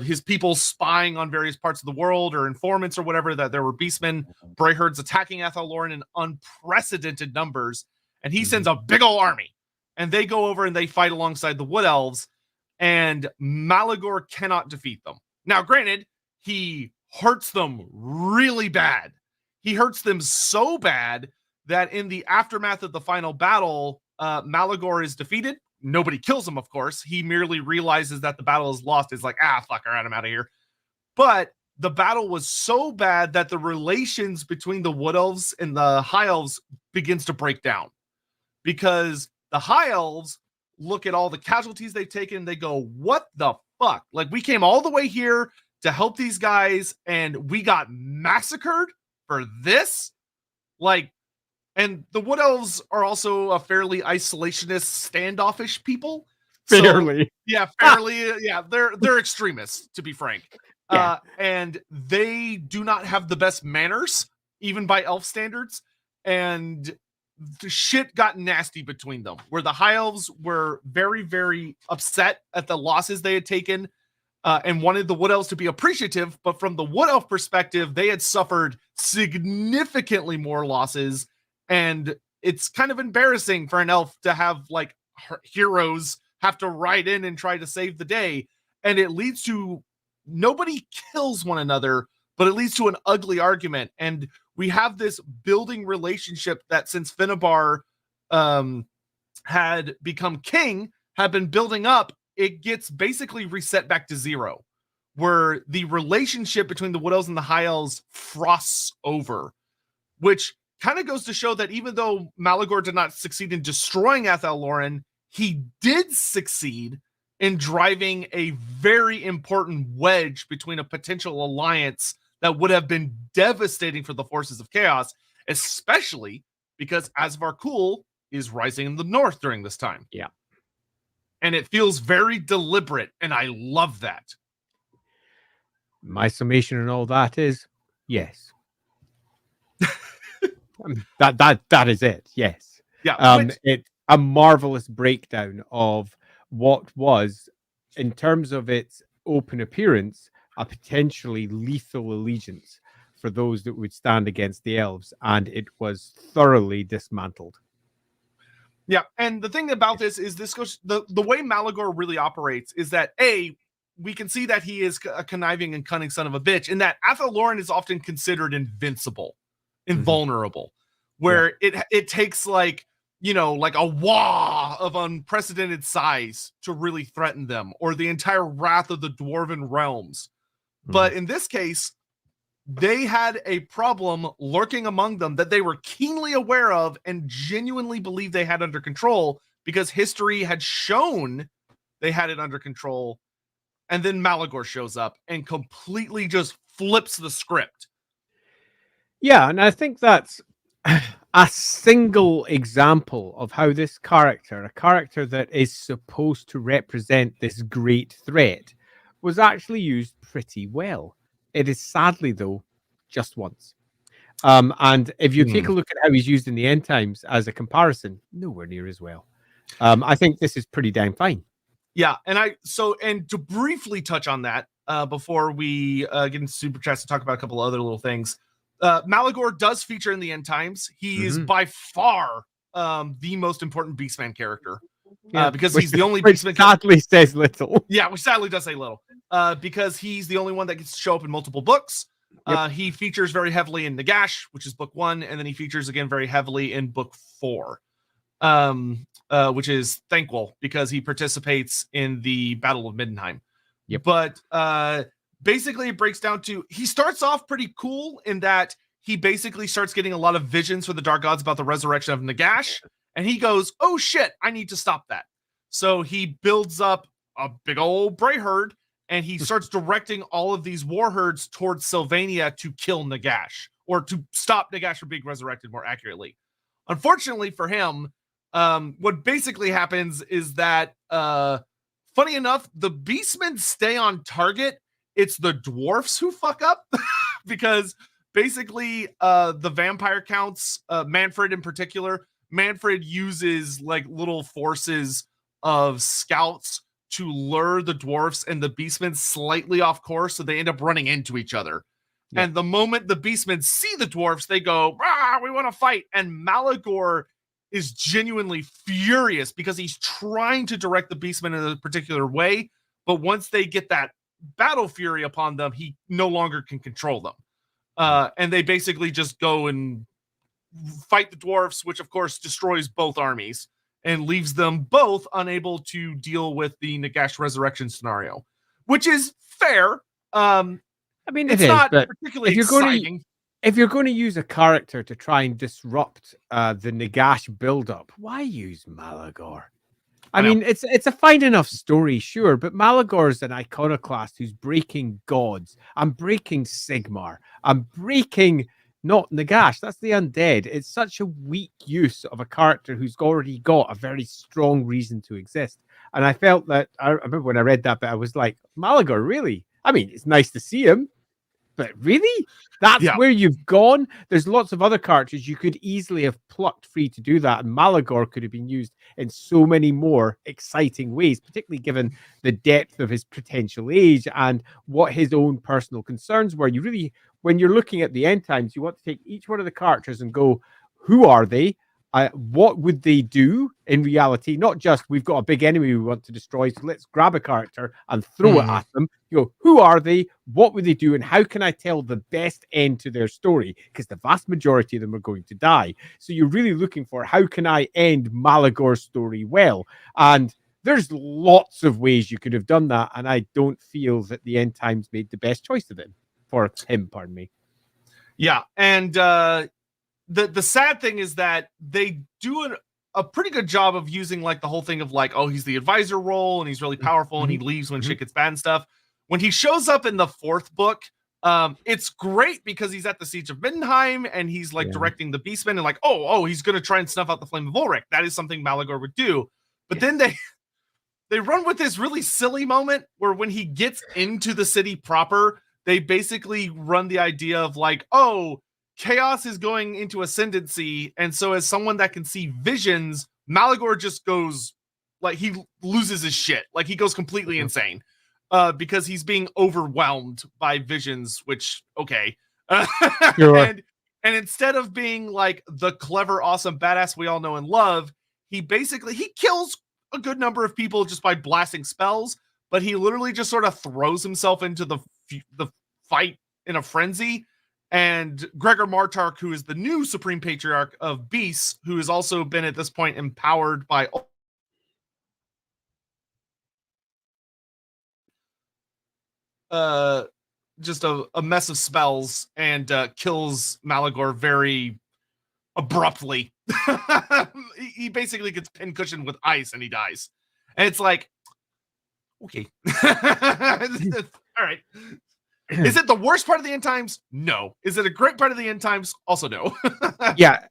his people spying on various parts of the world or informants or whatever, that there were Beastmen, brayherds attacking Athaloran in unprecedented numbers. And he sends a big ol' army. And they go over and they fight alongside the wood elves. And Malagor cannot defeat them. Now, granted, he hurts them really bad. He hurts them so bad that in the aftermath of the final battle, Malagor is defeated. Nobody kills him, of course. He merely realizes that the battle is lost. It's like, fuck, all right, I'm out of here. But the battle was so bad that the relations between the wood elves and the high elves begins to break down. Because the high elves look at all the casualties they've taken. They go, what the fuck? Like, we came all the way here to help these guys and we got massacred for this? Like, and the wood elves are also a fairly isolationist, standoffish people. Fairly. So, yeah, fairly. Yeah, they're extremists, to be frank. Yeah. And they do not have the best manners, even by elf standards. And the shit got nasty between them, where the high elves were very, very upset at the losses they had taken, and wanted the wood elves to be appreciative. But from the wood elf perspective, they had suffered significantly more losses. And it's kind of embarrassing for an elf to have like heroes have to ride in and try to save the day. And it leads to nobody kills one another, but it leads to an ugly argument. And we have this building relationship that since Finnebar had become king, had been building up. It gets basically reset back to zero, where the relationship between the wood elves and the high elves frosts over, which kind of goes to show that even though Malagor did not succeed in destroying Athaloran, he did succeed in driving a very important wedge between a potential alliance that would have been devastating for the forces of chaos, especially because Asvar Kul is rising in the north during this time. Yeah. And it feels very deliberate, and I love that. My summation and all that is yes. That is it. Yes. Yeah. It's a marvelous breakdown of what was, in terms of its open appearance, a potentially lethal allegiance for those that would stand against the elves, and it was thoroughly dismantled. Yeah, and the thing about this is this goes the way Malagor really operates is that we can see that he is a conniving and cunning son of a bitch, and that Athaloran is often considered invincible, invulnerable, where it takes like a wah of unprecedented size to really threaten them, or the entire wrath of the dwarven realms. But in this case, they had a problem lurking among them that they were keenly aware of and genuinely believed they had under control, because history had shown they had it under control. And then Malagor shows up and completely just flips the script. Yeah, and I think that's a single example of how this character, a character that is supposed to represent this great threat, was actually used pretty well. It is sadly, though, just once. And if you take a look at how he's used in the end times as a comparison, nowhere near as well. I think this is pretty damn fine. Yeah, and to briefly touch on that before we get into super chats to talk about a couple other little things, Malagor does feature in the end times. He is by far the most important Beastman character. Because he's the only Beastman. Sadly says little. Yeah, which sadly does say little. Because he's the only one that gets to show up in multiple books. He features very heavily in Nagash, which is book 1, and then he features again very heavily in book 4. which is Thankful because he participates in the Battle of Middenheim. Yep. But basically, it breaks down to he starts off pretty cool in that he basically starts getting a lot of visions for the Dark Gods about the resurrection of Nagash, and he goes, "Oh shit, I need to stop that." So he builds up a big old brayherd, and he starts directing all of these war herds towards Sylvania to kill Nagash, or to stop Nagash from being resurrected, more accurately. Unfortunately for him, what basically happens is that, funny enough, the Beastmen stay on target. It's the dwarfs who fuck up because basically the vampire counts, Manfred in particular, Manfred uses like little forces of scouts to lure the dwarfs and the beastmen slightly off course, so they end up running into each other. Yeah. And the moment the beastmen see the dwarfs, they go, "Ah, we want to fight." And Malagor is genuinely furious because he's trying to direct the beastmen in a particular way, but once they get that battle fury upon them, he no longer can control them. And they basically just go and fight the dwarfs, which of course destroys both armies and leaves them both unable to deal with the Nagash resurrection scenario, which is fair. I mean, it's not particularly exciting. If you're going to use a character to try and disrupt the Nagash build-up, why use Malagor? I mean, it's a fine enough story, sure, but Malagor is an iconoclast who's breaking gods. I'm breaking Sigmar. I'm breaking not Nagash. That's the undead. It's such a weak use of a character who's already got a very strong reason to exist. And I felt that, I remember when I read that bit, I was like, Malagor, really? I mean, it's nice to see him, but really? That's where you've gone? There's lots of other characters you could easily have plucked free to do that, and Malagor could have been used in so many more exciting ways, particularly given the depth of his potential age and what his own personal concerns were. You really, when you're looking at the end times, you want to take each one of the characters and go, who are they? What would they do in reality? Not just, we've got a big enemy we want to destroy, so let's grab a character and throw it at them. You go, who are they? What would they do? And how can I tell the best end to their story? Because the vast majority of them are going to die. So you're really looking for, how can I end Malagor's story well? And there's lots of ways you could have done that, and I don't feel that the end times made the best choice of it for him, pardon me. Yeah, and the sad thing is that they do a pretty good job of using like the whole thing of like, oh, he's the advisor role and he's really powerful and he leaves when shit gets bad and stuff. When he shows up in the fourth book, it's great because he's at the Siege of Middenheim and he's like directing the Beastmen and like, oh, he's going to try and snuff out the Flame of Ulrich. That is something Malagor would do. But then they run with this really silly moment where when he gets into the city proper, they basically run the idea of like, oh, chaos is going into ascendancy, and so as someone that can see visions, Malagor just goes, like, he loses his shit. Like, he goes completely insane because he's being overwhelmed by visions, which, okay. Sure. And instead of being like the clever, awesome badass we all know and love, he kills a good number of people just by blasting spells, but he literally just sort of throws himself into the fight in a frenzy. And Gregor Martark, who is the new Supreme Patriarch of Beasts, who has also been at this point empowered by just a mess of spells, and kills Malagor very abruptly. He basically gets pincushioned with ice and he dies. And it's like, okay. All right. Is it the worst part of the end times? No. Is it a great part of the end times? Also no. Yeah,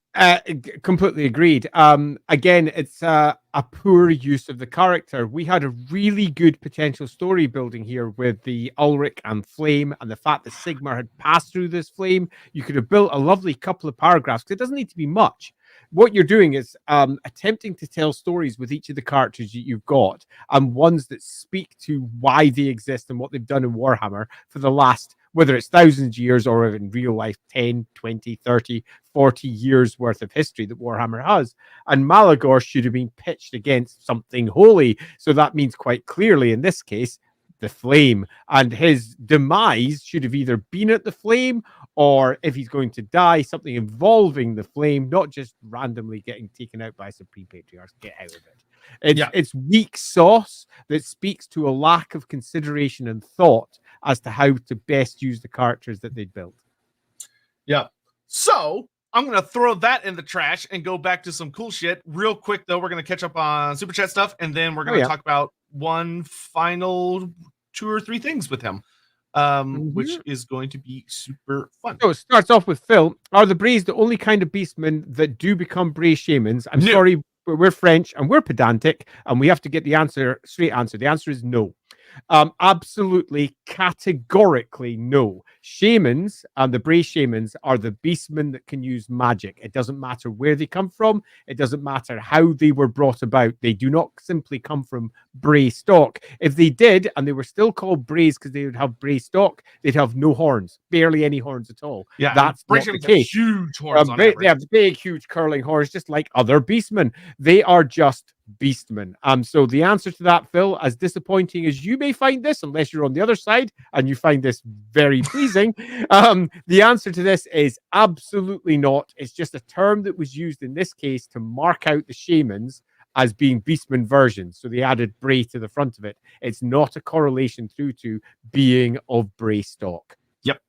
completely agreed. Again, it's a poor use of the character. We had a really good potential story building here with the Ulrich and Flame, and the fact that Sigmar had passed through this flame. You could have built a lovely couple of paragraphs, because it doesn't need to be much. What you're doing is attempting to tell stories with each of the characters you've got, and ones that speak to why they exist and what they've done in Warhammer for the last, whether it's thousands of years or in real life, 10, 20, 30, 40 years worth of history that Warhammer has. And Malagor should have been pitched against something holy. So that means quite clearly, in this case, the flame, and his demise should have either been at the flame, or if he's going to die, something involving the flame, not just randomly getting taken out by Supreme Patriarchs. Get out of it. It's weak sauce that speaks to a lack of consideration and thought as to how to best use the characters that they'd built. Yeah. So I'm going to throw that in the trash and go back to some cool shit. Real quick, though, we're going to catch up on Super Chat stuff, and then we're going to talk about one final 2 or 3 things with him, which is going to be super fun. So it starts off with Phil. Are the Brays the only kind of beastmen that do become Bray shamans? I'm sorry, but we're French and we're pedantic, and we have to get the straight answer. The answer is no. Absolutely, categorically no. Shamans and the Bray shamans are the beastmen that can use magic. It doesn't matter where they come from. It doesn't matter how they were brought about. They do not simply come from Bray stock. If they did, and they were still called Brays because they would have Bray stock, they'd have no horns, barely any horns at all. Yeah, that's Bray not the shamans case. have huge horns. They have big, huge curling horns, just like other beastmen. They are just beastmen. So the answer to that, Phil, as disappointing as you may find this, unless you're on the other side and you find this very pleasing, the answer to this is absolutely not. It's just a term that was used in this case to mark out the shamans as being beastmen versions. So they added Bray to the front of it. It's not a correlation through to being of Bray stock. Yep.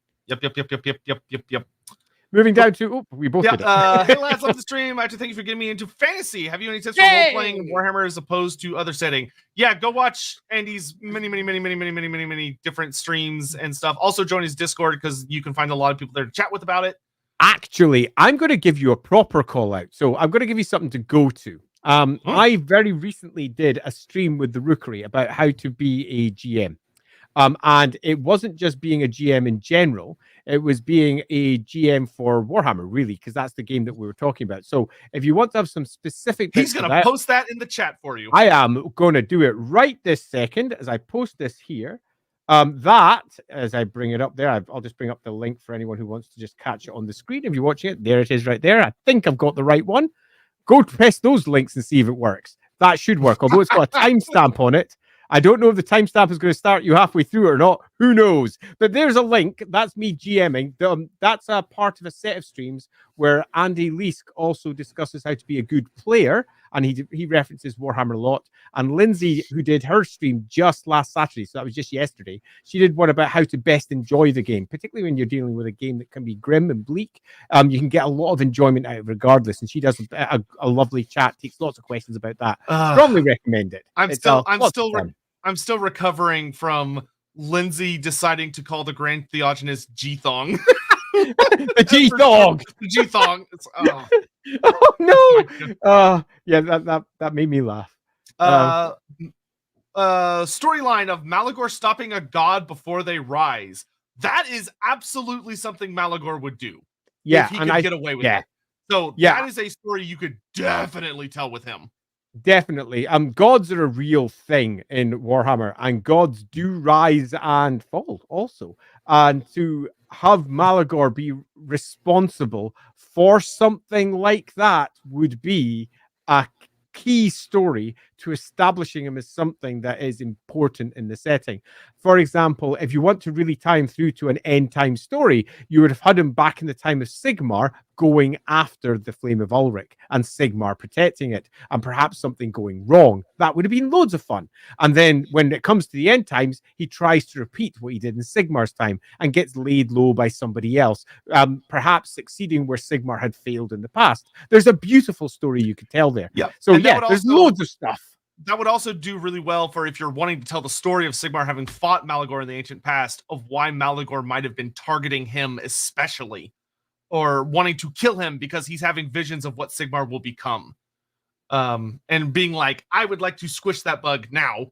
Moving down to, we both did it. Hey lads, love the stream. I have to thank you for getting me into fantasy. Have you any tips for role playing in Warhammer as opposed to other setting? Yeah, go watch Andy's many different streams and stuff. Also join his Discord because you can find a lot of people there to chat with about it. Actually, I'm going to give you a proper call out. So I'm going to give you something to go to. I very recently did a stream with the Rookery about how to be a GM. And it wasn't just being a GM in general. It was being a GM for Warhammer, really, because that's the game that we were talking about. So if you want to have some specific... He's going to post that in the chat for you. I am going to do it right this second as I post this here. That, as I bring it up there, I'll just bring up the link for anyone who wants to just catch it on the screen. If you're watching it, there it is right there. I think I've got the right one. Go press those links and see if it works. That should work, although it's got a timestamp on it. I don't know if the timestamp is going to start you halfway through or not. Who knows? But there's a link. That's me GMing. That's a part of a set of streams where Andy Leask also discusses how to be a good player, and he references Warhammer a lot. And Lindsay, who did her stream just last Saturday, so that was just yesterday, she did one about how to best enjoy the game, particularly when you're dealing with a game that can be grim and bleak. You can get a lot of enjoyment out of it regardless, and she does a lovely chat, takes lots of questions about that. Strongly recommend it. I'm still recovering from Lindsay deciding to call the Grand Theogenes G-Thong. The G-Thong. The G-Thong. Oh no! Yeah, that made me laugh. Storyline of Malagor stopping a god before they rise. That is absolutely something Malagor would do. Yeah, if he could get away with it. So that is a story you could definitely tell with him. Definitely. Gods are a real thing in Warhammer, and gods do rise and fall also. And to have Malagor be responsible for something like that would be a key story to establishing him as something that is important in the setting. For example, if you want to really tie him through to an end time story, you would have had him back in the time of Sigmar going after the Flame of Ulrich and Sigmar protecting it, and perhaps something going wrong. That would have been loads of fun. And then when it comes to the end times, he tries to repeat what he did in Sigmar's time and gets laid low by somebody else, perhaps succeeding where Sigmar had failed in the past. There's a beautiful story you could tell there. Yeah. So there's loads of stuff. That would also do really well for if you're wanting to tell the story of Sigmar having fought Malagor in the ancient past, of why Malagor might have been targeting him especially, or wanting to kill him because he's having visions of what Sigmar will become. And being like, I would like to squish that bug now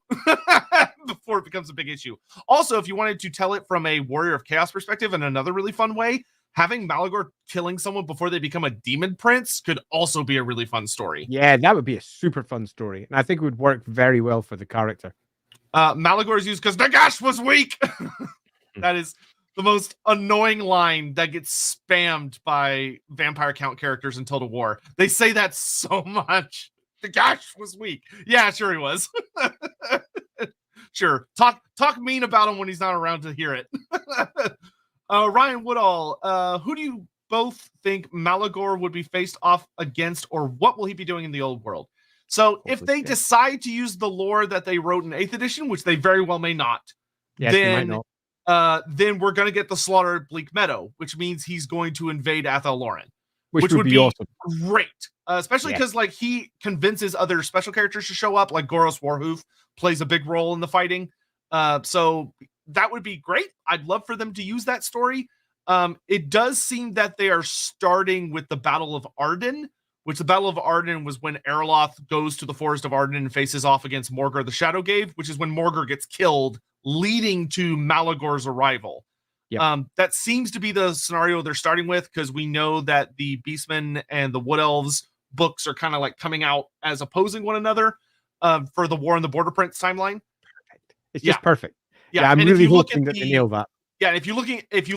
before it becomes a big issue. Also, if you wanted to tell it from a Warrior of Chaos perspective in another really fun way, having Malagor killing someone before they become a demon prince could also be a really fun story. Yeah, that would be a super fun story. And I think it would work very well for the character. Malagor is used because Nagash was weak. That is the most annoying line that gets spammed by Vampire Count characters in Total War. They say that so much. Nagash was weak. Yeah, sure he was. Sure. Talk mean about him when he's not around to hear it. Ryan Woodall, who do you both think Malagor would be faced off against, or what will he be doing in the old world? So if they decide to use the lore that they wrote in 8th edition, which they very well may not, yes, then we're going to get the slaughter at Bleak Meadow, which means he's going to invade Athel Loren, which would be awesome. Great. Especially because like he convinces other special characters to show up, like Goros Warhoof plays a big role in the fighting. So that would be great. I'd love for them to use that story. It does seem that they are starting with the Battle of Arden, which the Battle of Arden was when Erloth goes to the Forest of Arden and faces off against Morgur the Shadowgave, which is when Morgur gets killed, leading to Malagor's arrival. Yep. That seems to be the scenario they're starting with, because we know that the Beastmen and the Wood Elves books are kind of like coming out as opposing one another for the War on the Border Prince timeline. Perfect. It's just perfect. Yeah, I'm really hoping that they nail that. Yeah, and if you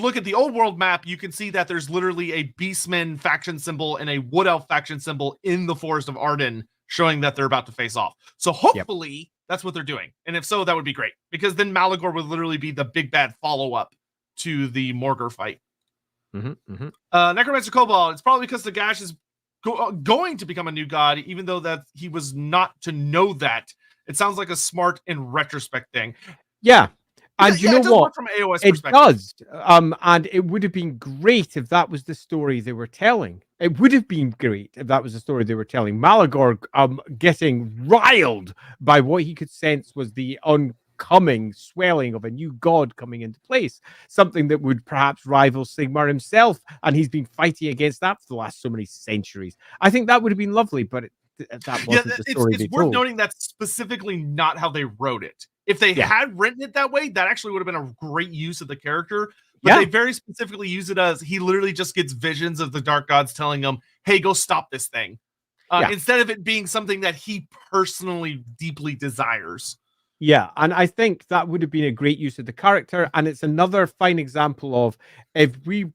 look at the old world map, you can see that there's literally a Beastmen faction symbol and a Wood Elf faction symbol in the Forest of Arden, showing that they're about to face off. So hopefully that's what they're doing. And if so, that would be great, because then Malagor would literally be the big bad follow-up to the Morgur fight. Necromancer Cobalt, it's probably because Nagash is going to become a new god, even though that he was not to know that. It sounds like a smart in retrospect thing. Yeah. And you know what? From AOS it perspective. does. And it would have been great if that was the story they were telling. It would have been great if that was the story they were telling. Malagor getting riled by what he could sense was the oncoming swelling of a new god coming into place. Something that would perhaps rival Sigmar himself. And he's been fighting against that for the last so many centuries. I think that would have been lovely, but that wasn't the story they told. It's worth noting that's specifically not how they wrote it. If they had written it that way, that actually would have been a great use of the character. But they very specifically use it as he literally just gets visions of the dark gods telling him, hey, go stop this thing. Instead of it being something that he personally deeply desires. Yeah, and I think that would have been a great use of the character. And it's another fine example of, if we've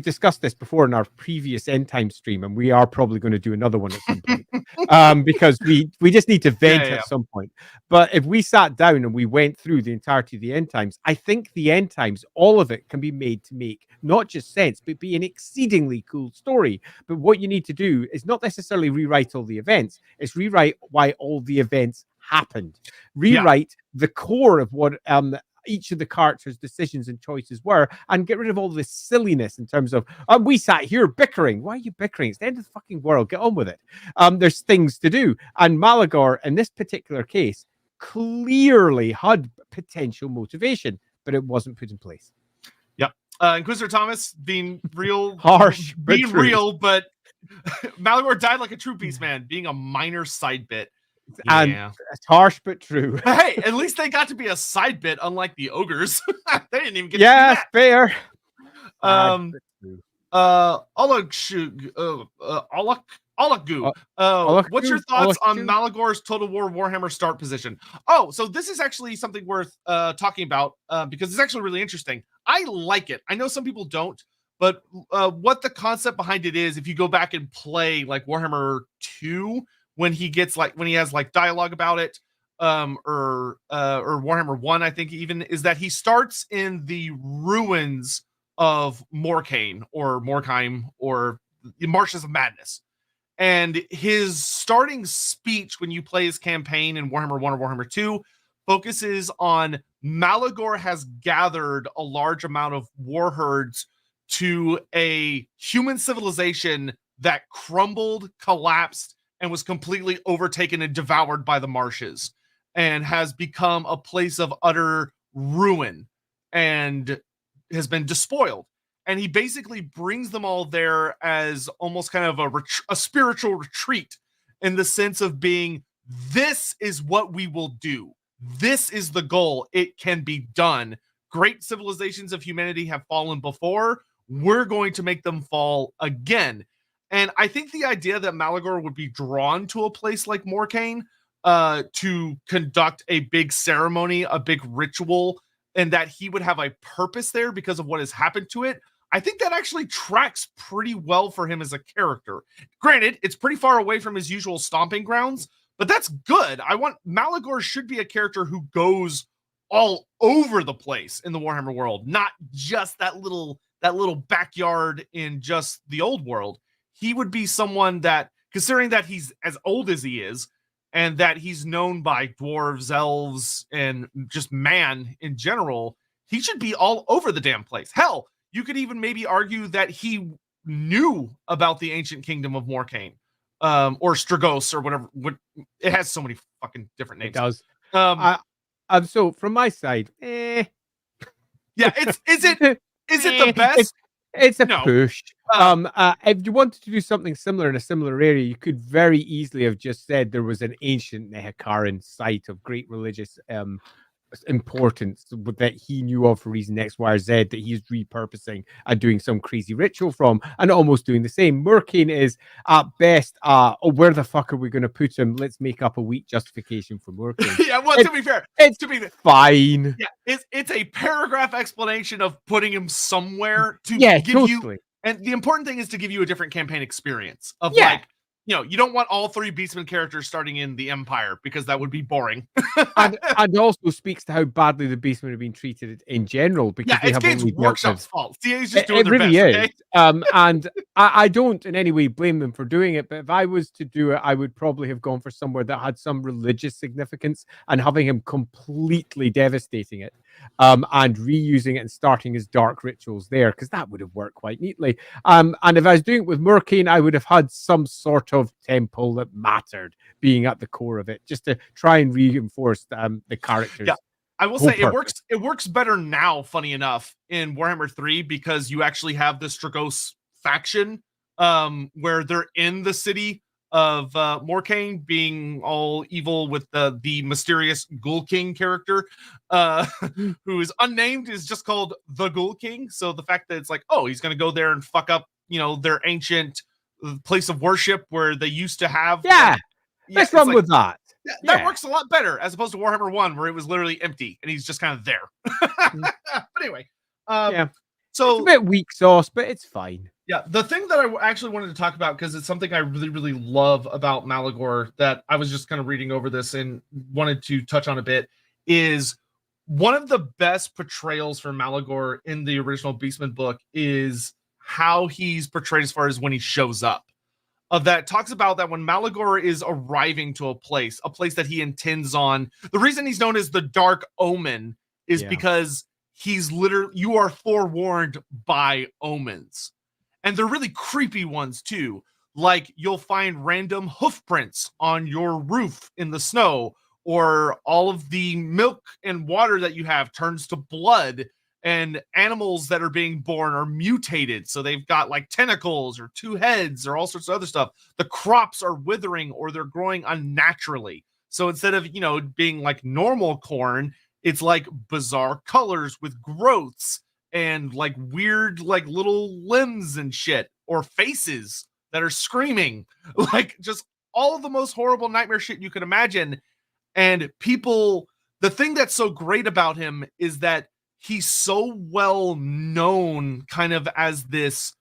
discussed this before in our previous End Time stream, and we are probably going to do another one at some point, because we just need to vent at some point. But if we sat down and we went through the entirety of the End Times, I think the End Times, all of it can be made to make not just sense, but be an exceedingly cool story. But what you need to do is not necessarily rewrite all the events, it's rewrite why all the events happened. Rewrite the core of what each of the characters' decisions and choices were, and get rid of all this silliness in terms of we sat here bickering. Why are you bickering? It's the end of the fucking world. Get on with it. There's things to do. And Malagor, in this particular case, clearly had potential motivation, but it wasn't put in place. Yep. Inquisitor Thomas being real, harsh, being real, but Malagor died like a true Beastman, being a minor side bit. And it's harsh but true. But hey, at least they got to be a side bit, unlike the ogres. They didn't even get to do that. Fair. What's your thoughts on Malagor's Total War Warhammer start position? Oh, so this is actually something worth talking about because it's actually really interesting. I like it. I know some people don't, but what the concept behind it is, if you go back and play like Warhammer 2, when he has like dialogue about it, or Warhammer 1, I think even, is that he starts in the ruins of Morkane or Morkheim or the Marshes of Madness. And his starting speech when you play his campaign in Warhammer 1 or Warhammer 2 focuses on Malagor has gathered a large amount of warherds to a human civilization that crumbled, collapsed, and was completely overtaken and devoured by the marshes, and has become a place of utter ruin and has been despoiled. And he basically brings them all there as almost kind of a spiritual retreat, in the sense of being, this is what we will do. This is the goal. It can be done. Great civilizations of humanity have fallen before. We're going to make them fall again. And I think the idea that Malagor would be drawn to a place like Morkane to conduct a big ceremony, a big ritual, and that he would have a purpose there because of what has happened to it, I think that actually tracks pretty well for him as a character. Granted, it's pretty far away from his usual stomping grounds, but that's good. Malagor should be a character who goes all over the place in the Warhammer world, not just that little backyard in just the old world. He would be someone that, considering that he's as old as he is, and that he's known by dwarves, elves, and just man in general, he should be all over the damn place. Hell, you could even maybe argue that he knew about the ancient kingdom of Morkane, or Stragos, or whatever. It has so many fucking different names. It does. So from my side, yeah, is it the best? It's a push. If you wanted to do something similar in a similar area, you could very easily have just said there was an ancient Nehekaran site of great religious importance that he knew of for reason X, Y, or Z that he's repurposing and doing some crazy ritual from, and almost doing the same. Morkane is at best, where the fuck are we going to put him? Let's make up a weak justification for Morkane. Yeah, well, to be fair, it's fine. Yeah, it's a paragraph explanation of putting him somewhere to give you. And the important thing is to give you a different campaign experience of like, you don't want all 3 Beastmen characters starting in the Empire because that would be boring. and also speaks to how badly the Beastmen have been treated in general, because they have only Workshop's fault. CA's just doing their best. Okay? And I don't in any way blame them for doing it, but if I was to do it, I would probably have gone for somewhere that had some religious significance and having him completely devastating it, and reusing it and starting his dark rituals there, because that would have worked quite neatly. And if I was doing it with Morkane, I would have had some sort of temple that mattered being at the core of it, just to try and reinforce the characters. Yeah, I will say it works better now, funny enough, in Warhammer 3, because you actually have the Stragos faction, where they're in the city of Morkane, being all evil, with the mysterious Ghoul King character, who is unnamed, is just called the Ghoul King. So the fact that it's like, oh, he's gonna go there and fuck up, their ancient place of worship where they used to have. Let's run with that. That works a lot better as opposed to Warhammer 1, where it was literally empty and he's just kind of there. But anyway, so it's a bit weak sauce, but it's fine. Yeah, the thing that I actually wanted to talk about, because it's something I really, really love about Malagor, that I was just kind of reading over this and wanted to touch on a bit, is one of the best portrayals for Malagor in the original Beastmen book is how he's portrayed as far as when he shows up. That talks about that when Malagor is arriving to a place that he intends on. The reason he's known as the Dark Omen is because he's you are forewarned by omens. And they're really creepy ones too. Like, you'll find random hoof prints on your roof in the snow, or all of the milk and water that you have turns to blood, and animals that are being born are mutated. So they've got like tentacles or 2 heads or all sorts of other stuff. The crops are withering or they're growing unnaturally. So instead of, being like normal corn, it's like bizarre colors with growths and like weird, like little limbs and shit, or faces that are screaming, like just all of the most horrible nightmare shit you can imagine. And people, the thing that's so great about him is that he's so well known kind of as this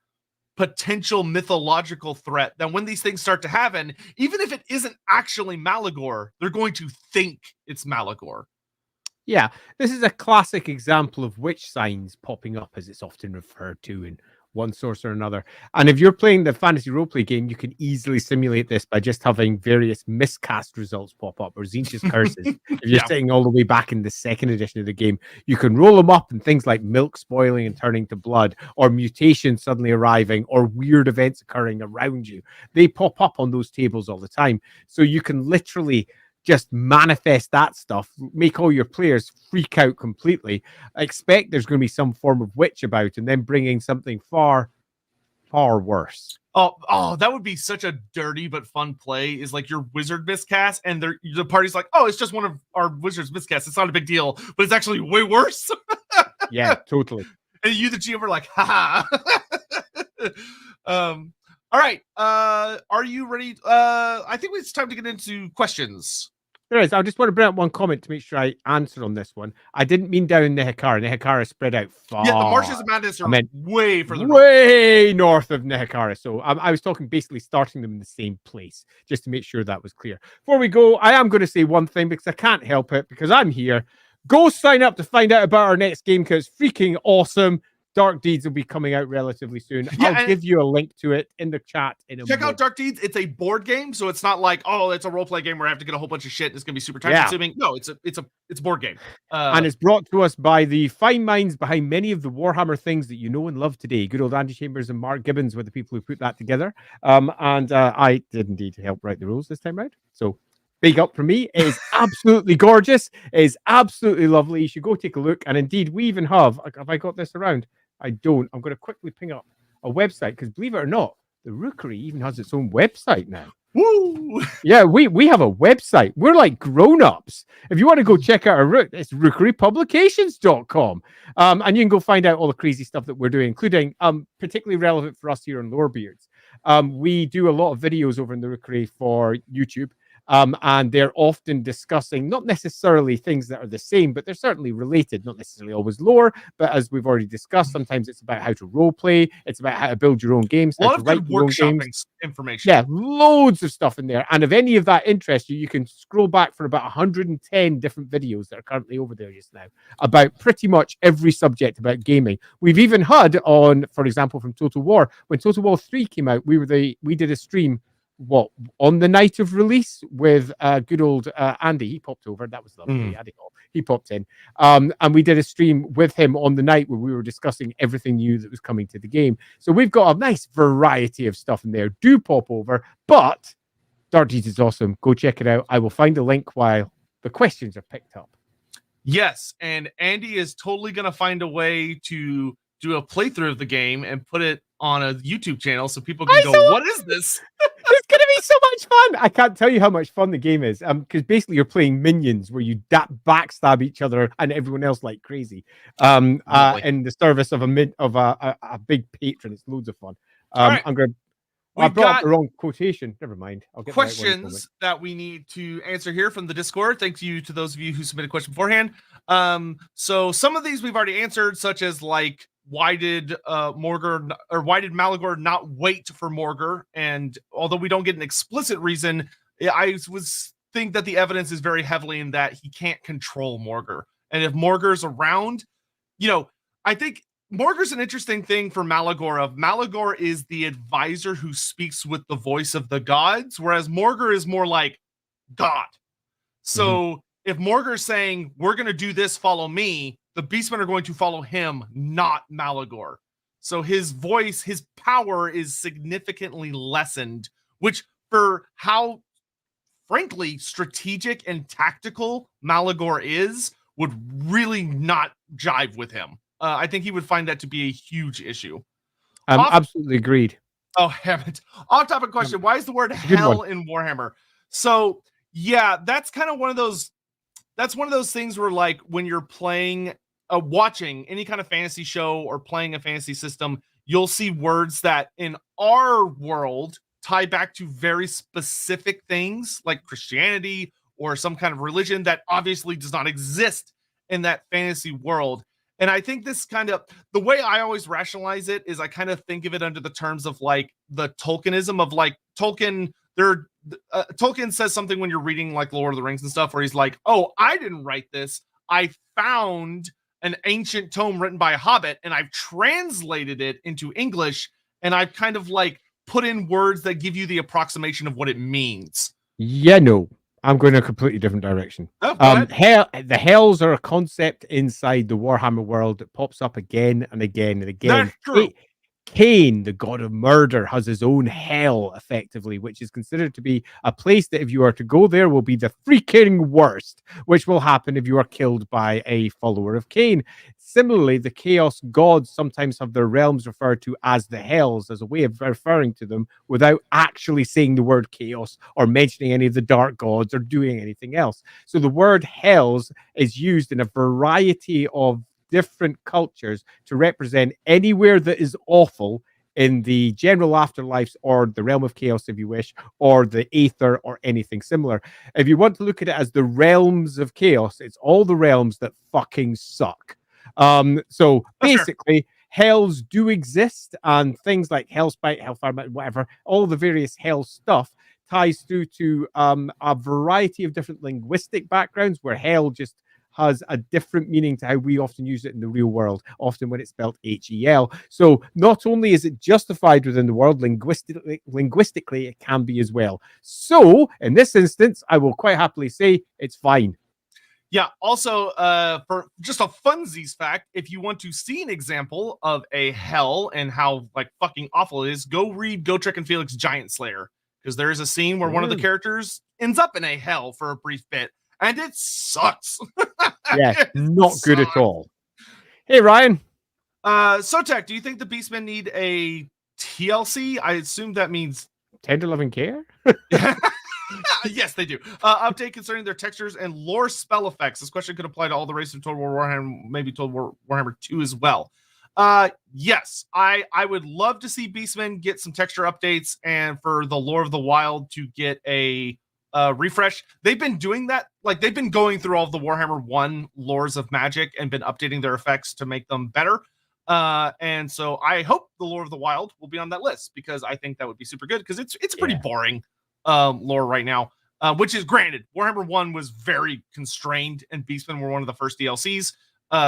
potential mythological threat that when these things start to happen, even if it isn't actually Malagor, they're going to think it's Malagor. Yeah, this is a classic example of witch signs popping up, as it's often referred to in one source or another. And if you're playing the fantasy roleplay game, you can easily simulate this by just having various miscast results pop up, or Tzeentch's curses. If you're sitting all the way back in the 2nd edition of the game, you can roll them up, and things like milk spoiling and turning to blood, or mutation suddenly arriving, or weird events occurring around you. They pop up on those tables all the time. So you can literally just manifest that stuff, make all your players freak out completely, expect there's going to be some form of witch about, and then bringing something far, far worse. Oh, that would be such a dirty but fun play, is like your wizard miscast, and the party's like, oh, it's just one of our wizard's miscasts. It's not a big deal, but it's actually way worse. Yeah, totally. And you, the GM, are like, haha. All right. Are you ready? I think it's time to get into questions. There is. I just want to bring up one comment to make sure I answer on this one. I didn't mean down in Nehekara. Nehekara is spread out far. Yeah, the Marshes of Madness are way further north of Nehekara. So I was talking basically starting them in the same place, just to make sure that was clear. Before we go, I am going to say one thing, because I can't help it, because I'm here. Go sign up to find out about our next game because it's freaking awesome. Dark Deeds will be coming out relatively soon. Yeah, I'll give you a link to it in the chat in a check moment. out Dark Deeds. It's a board game, so it's not like, oh, it's a role play game where I have to get a whole bunch of shit. It's gonna be super time consuming. No, it's a board game. And it's brought to us by the fine minds behind many of the Warhammer things that you know and love today. Good old Andy Chambers and Mark Gibbons were the people who put that together. I did indeed help write the rules this time round. So big up from me. It is absolutely gorgeous. It is absolutely lovely. You should go take a look. And indeed, we even have I got this around? I don't. I'm going to quickly ping up a website because believe it or not, the Rookery even has its own website now. Woo! Yeah, we have a website. We're like grown-ups. If you want to go check out our route, it's rookerypublications.com. And you can go find out all the crazy stuff that we're doing, including particularly relevant for us here on Lorebeards. We do a lot of videos over in the Rookery for YouTube. And they're often discussing not necessarily things that are the same, but they're certainly related, not necessarily always lore, but as we've already discussed, sometimes it's about how to role play, it's about how to build your own games, a lot of good workshopping information. Yeah, loads of stuff in there. And if any of that interests you, you can scroll back for about 110 different videos that are currently over there just now about pretty much every subject about gaming. We've even had on, for example, from Total War, when Total War 3 came out, we did a stream on the night of release with good old Andy. He popped over. That was lovely. Andy, he popped in, and we did a stream with him on the night where we were discussing everything new that was coming to the game. So we've got a nice variety of stuff in there. Do pop over. But Dark Deeds is awesome. Go check it out. I will find a link while the questions are picked up. Yes, and Andy is totally going to find a way to do a playthrough of the game and put it on a YouTube channel so people can go, what is this? It's going to be so much fun. I can't tell you how much fun the game is. Because basically you're playing minions where you backstab each other and everyone else like crazy. In the service of a big patron. It's loads of fun. Right. I brought up the wrong quotation. Never mind. I'll get questions that we need to answer here from the Discord. Thank you to those of you who submitted a question beforehand. So some of these we've already answered, such as like, why did Malagor not wait for Morgur? And although we don't get an explicit reason, I think that the evidence is very heavily in that he can't control Morgur. And if Morgur's around, I think Morgur's an interesting thing for Malagor. Malagor is the advisor who speaks with the voice of the gods, whereas Morgur is more like God. So if Morgur's saying, we're going to do this, follow me, the Beastmen are going to follow him, not Malagor. So his voice, his power is significantly lessened, which for how, frankly, strategic and tactical Malagor is, would really not jive with him. I think he would find that to be a huge issue. Absolutely agreed. Oh, Hammond. Off-topic question. Why is the word hell in Warhammer? So, yeah, that's kind of one of those things where, like, when you're playing, watching any kind of fantasy show or playing a fantasy system, you'll see words that in our world tie back to very specific things like Christianity or some kind of religion that obviously does not exist in that fantasy world. And I think this kind of, the way I always rationalize it is I kind of think of it under the terms of like the Tolkienism of like Tolkien. Tolkien says something when you're reading like Lord of the Rings and stuff where he's like, oh, I didn't write this. I found an ancient tome written by a hobbit and I've translated it into English and I've kind of like put in words that give you the approximation of what it means. Yeah, no. I'm going in a completely different direction. The hells are a concept inside the Warhammer world that pops up again and again and again. That's true. Cain, the god of murder, has his own hell, effectively, which is considered to be a place that if you are to go there will be the freaking worst, which will happen if you are killed by a follower of Cain. Similarly, the chaos gods sometimes have their realms referred to as the hells as a way of referring to them without actually saying the word chaos or mentioning any of the dark gods or doing anything else. So the word hells is used in a variety of different cultures to represent anywhere that is awful in the general afterlives or the realm of chaos, if you wish, or the aether or anything similar. If you want to look at it as the realms of chaos, it's all the realms that fucking suck. So basically, hells do exist, and things like Hellspite, Hellfire, whatever, all the various hell stuff ties through to a variety of different linguistic backgrounds where hell just has a different meaning to how we often use it in the real world, often when it's spelled HEL. So not only is it justified within the world, linguistically it can be as well. So in this instance, I will quite happily say it's fine. Yeah, also, for just a funsies fact, if you want to see an example of a hell and how like fucking awful it is, go read Gotrek and Felix Giant Slayer, because there is a scene where one of the characters ends up in a hell for a brief bit, and it sucks. Yeah, not good at all. Hey, Ryan. Sotek, do you think the Beastmen need a TLC? I assume that means Tender loving care. Yes, they do. Update concerning their textures and lore spell effects. This question could apply to all the races of Total War Warhammer, maybe Total War Warhammer 2 as well. Yes, I would love to see Beastmen get some texture updates and for the Lore of the Wild to get a refresh. They've been doing that. Like, they've been going through all of the Warhammer 1 lores of Magic and been updating their effects to make them better. And so I hope the Lore of the Wild will be on that list, because I think that would be super good, because it's pretty boring lore right now, which is granted. Warhammer 1 was very constrained, and Beastmen were one of the first DLCs,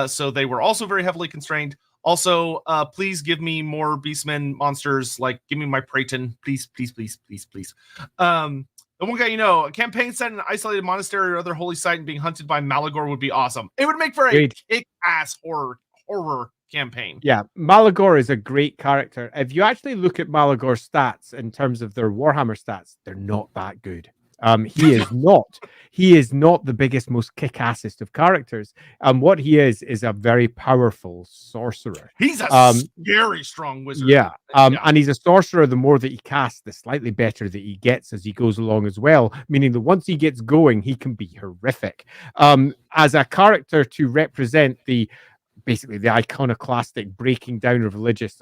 so they were also very heavily constrained. Also, please give me more Beastmen monsters. Like, give me my Praeton, please, please, please, please, please. The one guy, a campaign set in an isolated monastery or other holy site and being hunted by Malagor would be awesome. It would make for a kick-ass horror campaign. Yeah, Malagor is a great character. If you actually look at Malagor's stats in terms of their Warhammer stats, they're not that good. He is not the biggest, most kick-assest of characters. What he is a very powerful sorcerer. He's a scary strong wizard. Yeah. And he's a sorcerer. The more that he casts, the slightly better that he gets as he goes along as well. Meaning that once he gets going, he can be horrific. As a character to represent basically the iconoclastic breaking down of religious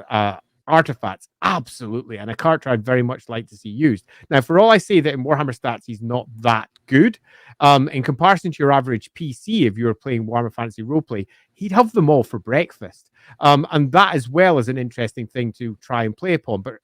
artifacts, absolutely, and a character I'd very much like to see used. Now, for all I say that in Warhammer stats he's not that good, in comparison to your average PC, if you were playing Warhammer Fantasy Roleplay, he'd have them all for breakfast, and that as well is an interesting thing to try and play upon. But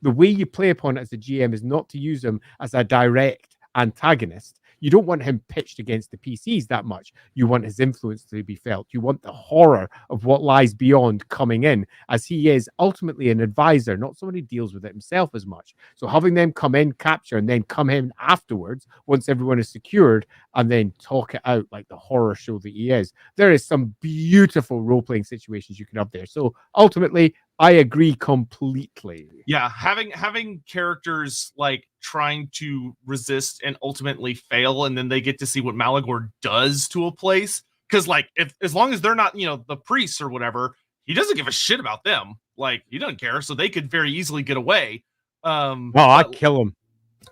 the way you play upon it as a GM is not to use him as a direct antagonist. You don't want him pitched against the PCs that much. You want his influence to be felt. You want the horror of what lies beyond coming in, as he is ultimately an advisor, not someone who deals with it himself as much. So having them come in, capture, and then come in afterwards, once everyone is secured, and then talk it out like the horror show that he is. There is some beautiful role-playing situations you can have there. So ultimately, I agree completely. Yeah, having characters like trying to resist and ultimately fail, and then they get to see what Malagor does to a place. Because like, as long as they're not, the priests or whatever, he doesn't give a shit about them. Like, he doesn't care, so they could very easily get away. I'd kill him.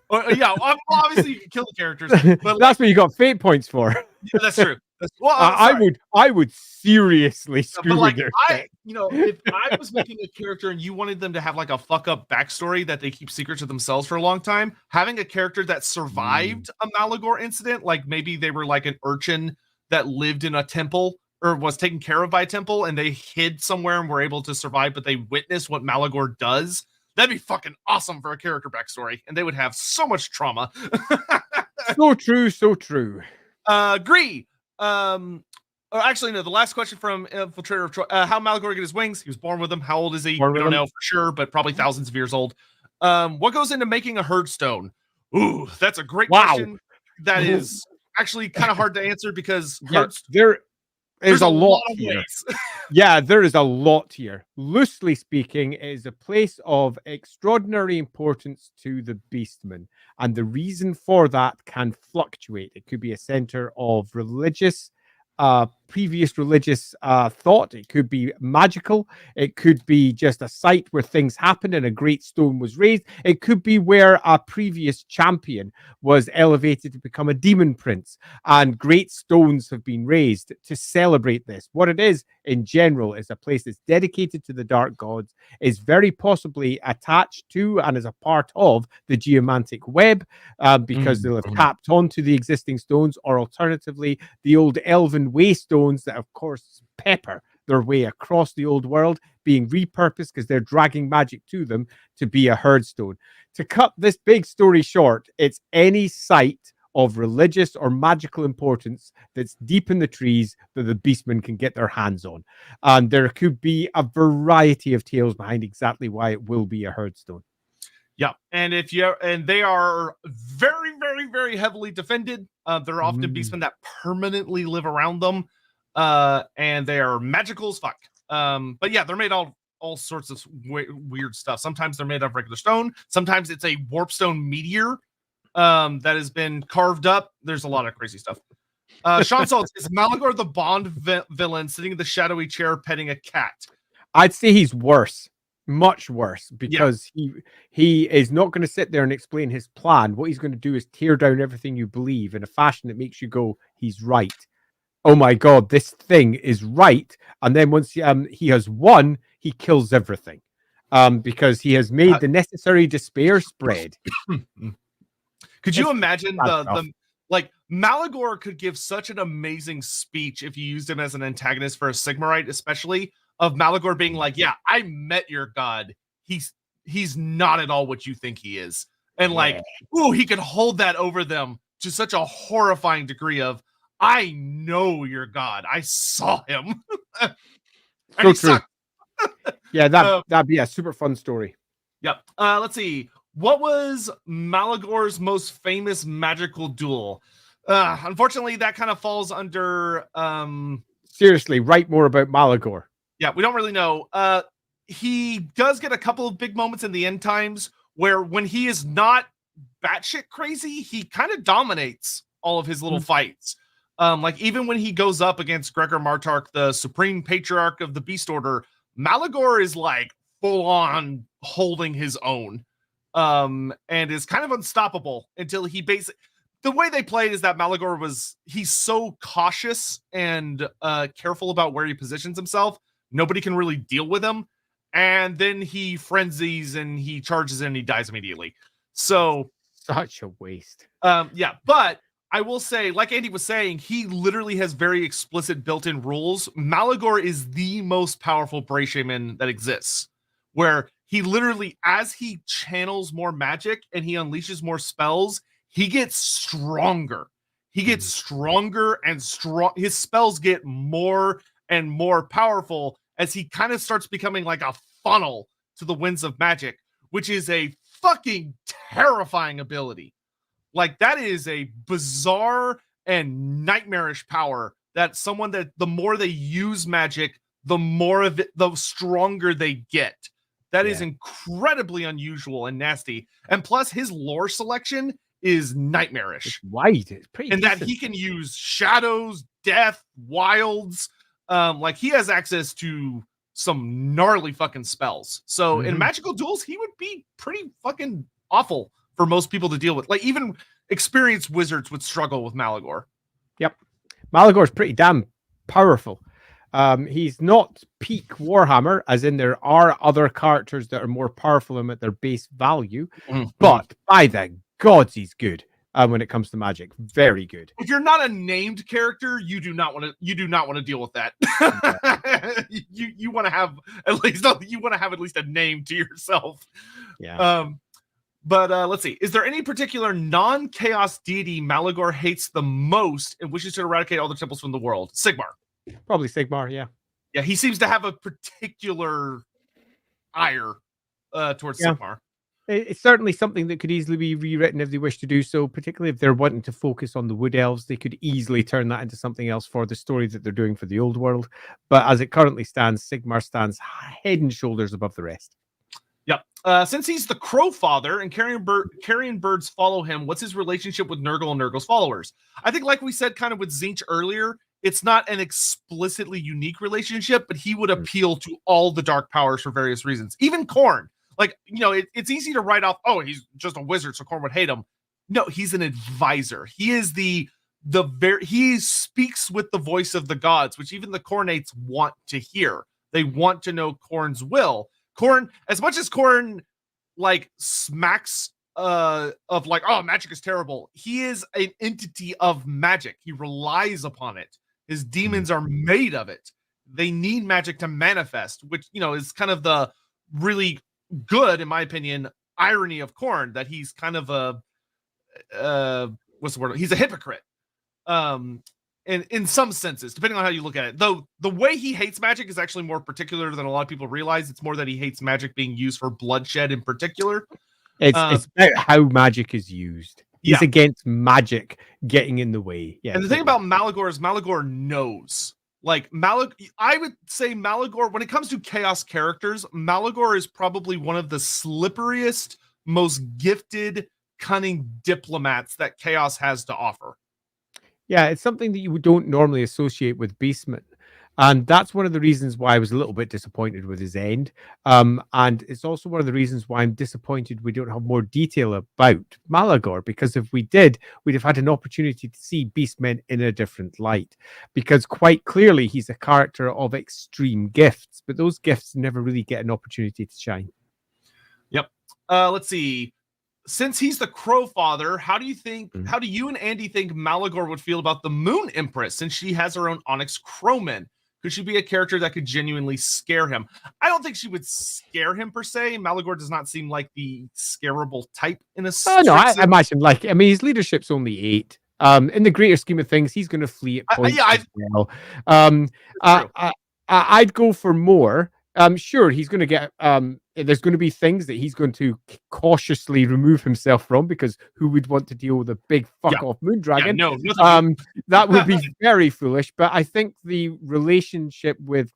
Yeah, obviously you can kill the characters, but that's what you got fate points for. Yeah, that's true. I would seriously screw with your if I was making a character and you wanted them to have like a fuck up backstory that they keep secret to themselves for a long time, having a character that survived a Malagor incident, like maybe they were like an urchin that lived in a temple or was taken care of by a temple, and they hid somewhere and were able to survive, but they witnessed what Malagor does. That'd be fucking awesome for a character backstory, and they would have so much trauma. So true. Agree. Actually, no. The last question from Infiltrator of Troy: how Malagor get his wings? He was born with them. How old is he? We don't know for sure, but probably thousands of years old. What goes into making a herd stone? Ooh, that's a great question. That is actually kind of hard to answer because there's a lot here. Yeah, there is a lot here. Loosely speaking, it is a place of extraordinary importance to the Beastmen, and the reason for that can fluctuate. It could be a center of previous religious thought. It could be magical. It could be just a site where things happened and a great stone was raised. It could be where a previous champion was elevated to become a demon prince, and great stones have been raised to celebrate this. What it is, in general, is a place that's dedicated to the dark gods, is very possibly attached to and is a part of the geomantic web, because they'll have tapped onto the existing stones, or alternatively, the old elven way stones that, of course, pepper their way across the old world, being repurposed because they're dragging magic to them to be a herd stone. To cut this big story short, it's any site of religious or magical importance that's deep in the trees that the Beastmen can get their hands on. And there could be a variety of tales behind exactly why it will be a herdstone. Yeah, and they are very, very, very heavily defended. There are often beastmen that permanently live around them, and they are magical as fuck. But yeah, they're made all sorts of weird stuff. Sometimes they're made of regular stone. Sometimes it's a warpstone meteor that has been carved up. There's a lot of crazy stuff. Sean Saltz, is Malagor the Bond villain sitting in the shadowy chair petting a cat? I'd say he's worse. Much worse, because he is not going to sit there and explain his plan. What he's going to do is tear down everything you believe in a fashion that makes you go, he's right. Oh my god, this thing is right. And then once he has won, he kills everything, because he has made the necessary despair spread. Could you imagine the like Malagor could give such an amazing speech if you used him as an antagonist for a Sigmarite, especially, of Malagor being like, yeah, I met your god. He's not at all what you think he is. And like, ooh, he could hold that over them to such a horrifying degree of, I know your god. I saw him. So true. Yeah, that'd be a super fun story. Yep. Let's see. What was Malagor's most famous magical duel? Unfortunately, that kind of falls under seriously, write more about Malagor. Yeah, we don't really know. He does get a couple of big moments in the end times where when he is not batshit crazy, he kind of dominates all of his little fights. Like even when he goes up against Gregor Martark, the supreme patriarch of the Beast Order, Malagor is like full on holding his own, and is kind of unstoppable until he basically. The way they played is that Malagor he's so cautious and careful about where he positions himself. Nobody can really deal with him. And then he frenzies and he charges in and he dies immediately. So such a waste. Yeah, but I will say, like Andy was saying, he literally has very explicit built-in rules. Malagor is the most powerful Bray shaman that exists, where he literally, as he channels more magic and he unleashes more spells, he gets stronger. He gets stronger and strong. His spells get more and more powerful as he kind of starts becoming like a funnel to the winds of magic, which is a fucking terrifying ability. Like that is a bizarre and nightmarish power that the more they use magic, the more of it, the stronger they get. That is incredibly unusual and nasty. And plus his lore selection is nightmarish. It's wide. It's pretty and decent. That he can use shadows, death, wilds. Like he has access to some gnarly fucking spells. So in magical duels, he would be pretty fucking awful for most people to deal with. Like even experienced wizards would struggle with Malagor. Yep. Malagor's pretty damn powerful. He's not peak Warhammer, as in there are other characters that are more powerful than at their base value, but by the gods, he's good when it comes to magic. Very good. If you're not a named character, you do not want to deal with that. you want to have at least a name to yourself. Yeah. But let's see. Is there any particular non-chaos deity Malagor hates the most and wishes to eradicate all the temples from the world? Sigmar. Probably Sigmar, yeah. Yeah, he seems to have a particular ire towards Sigmar. It's certainly something that could easily be rewritten if they wish to do so, particularly if they're wanting to focus on the Wood Elves. They could easily turn that into something else for the story that they're doing for the old world. But as it currently stands, Sigmar stands head and shoulders above the rest. Yep. Since he's the Crowfather and carrion birds follow him, what's his relationship with Nurgle and Nurgle's followers? I think, like we said kind of with Tzeentch earlier, it's not an explicitly unique relationship, but he would appeal to all the dark powers for various reasons. Even Khorne. Like, it's easy to write off, oh, he's just a wizard, so Khorne would hate him. No, he's an advisor. He is he speaks with the voice of the gods, which even the Khornates want to hear. They want to know Khorne's will. Khorne, as much as Khorne like smacks of like, oh, magic is terrible, he is an entity of magic. He relies upon it. His demons are made of it. They need magic to manifest, which is kind of the really good, in my opinion, irony of Khorne, that he's kind of a what's the word? He's a hypocrite. In some senses, depending on how you look at it. Though the way he hates magic is actually more particular than a lot of people realize. It's more that he hates magic being used for bloodshed in particular. It's about how magic is used. He's against magic getting in the way. Yeah. And the thing about Malagor is Malagor knows. Like I would say Malagor, when it comes to chaos characters, Malagor is probably one of the slipperiest, most gifted, cunning diplomats that chaos has to offer. Yeah, it's something that you don't normally associate with Beastmen. And that's one of the reasons why I was a little bit disappointed with his end. And it's also one of the reasons why I'm disappointed we don't have more detail about Malagor, because if we did, we'd have had an opportunity to see Beastmen in a different light. Because quite clearly, he's a character of extreme gifts, but those gifts never really get an opportunity to shine. Yep. Let's see. Since he's the Crowfather, how do you and Andy think Malagor would feel about the Moon Empress, since she has her own Onyx Crowmen? Could she be a character that could genuinely scare him? I don't think she would scare him per se. Malagor does not seem like the scareable type in a sense. No, I imagine his leadership's only 8. In the greater scheme of things, he's going to flee at points as well. I'd go for more. Sure, he's going to get. There's going to be things that he's going to cautiously remove himself from, because who would want to deal with a big fuck-off moon dragon? No, that would be very foolish. But I think the relationship with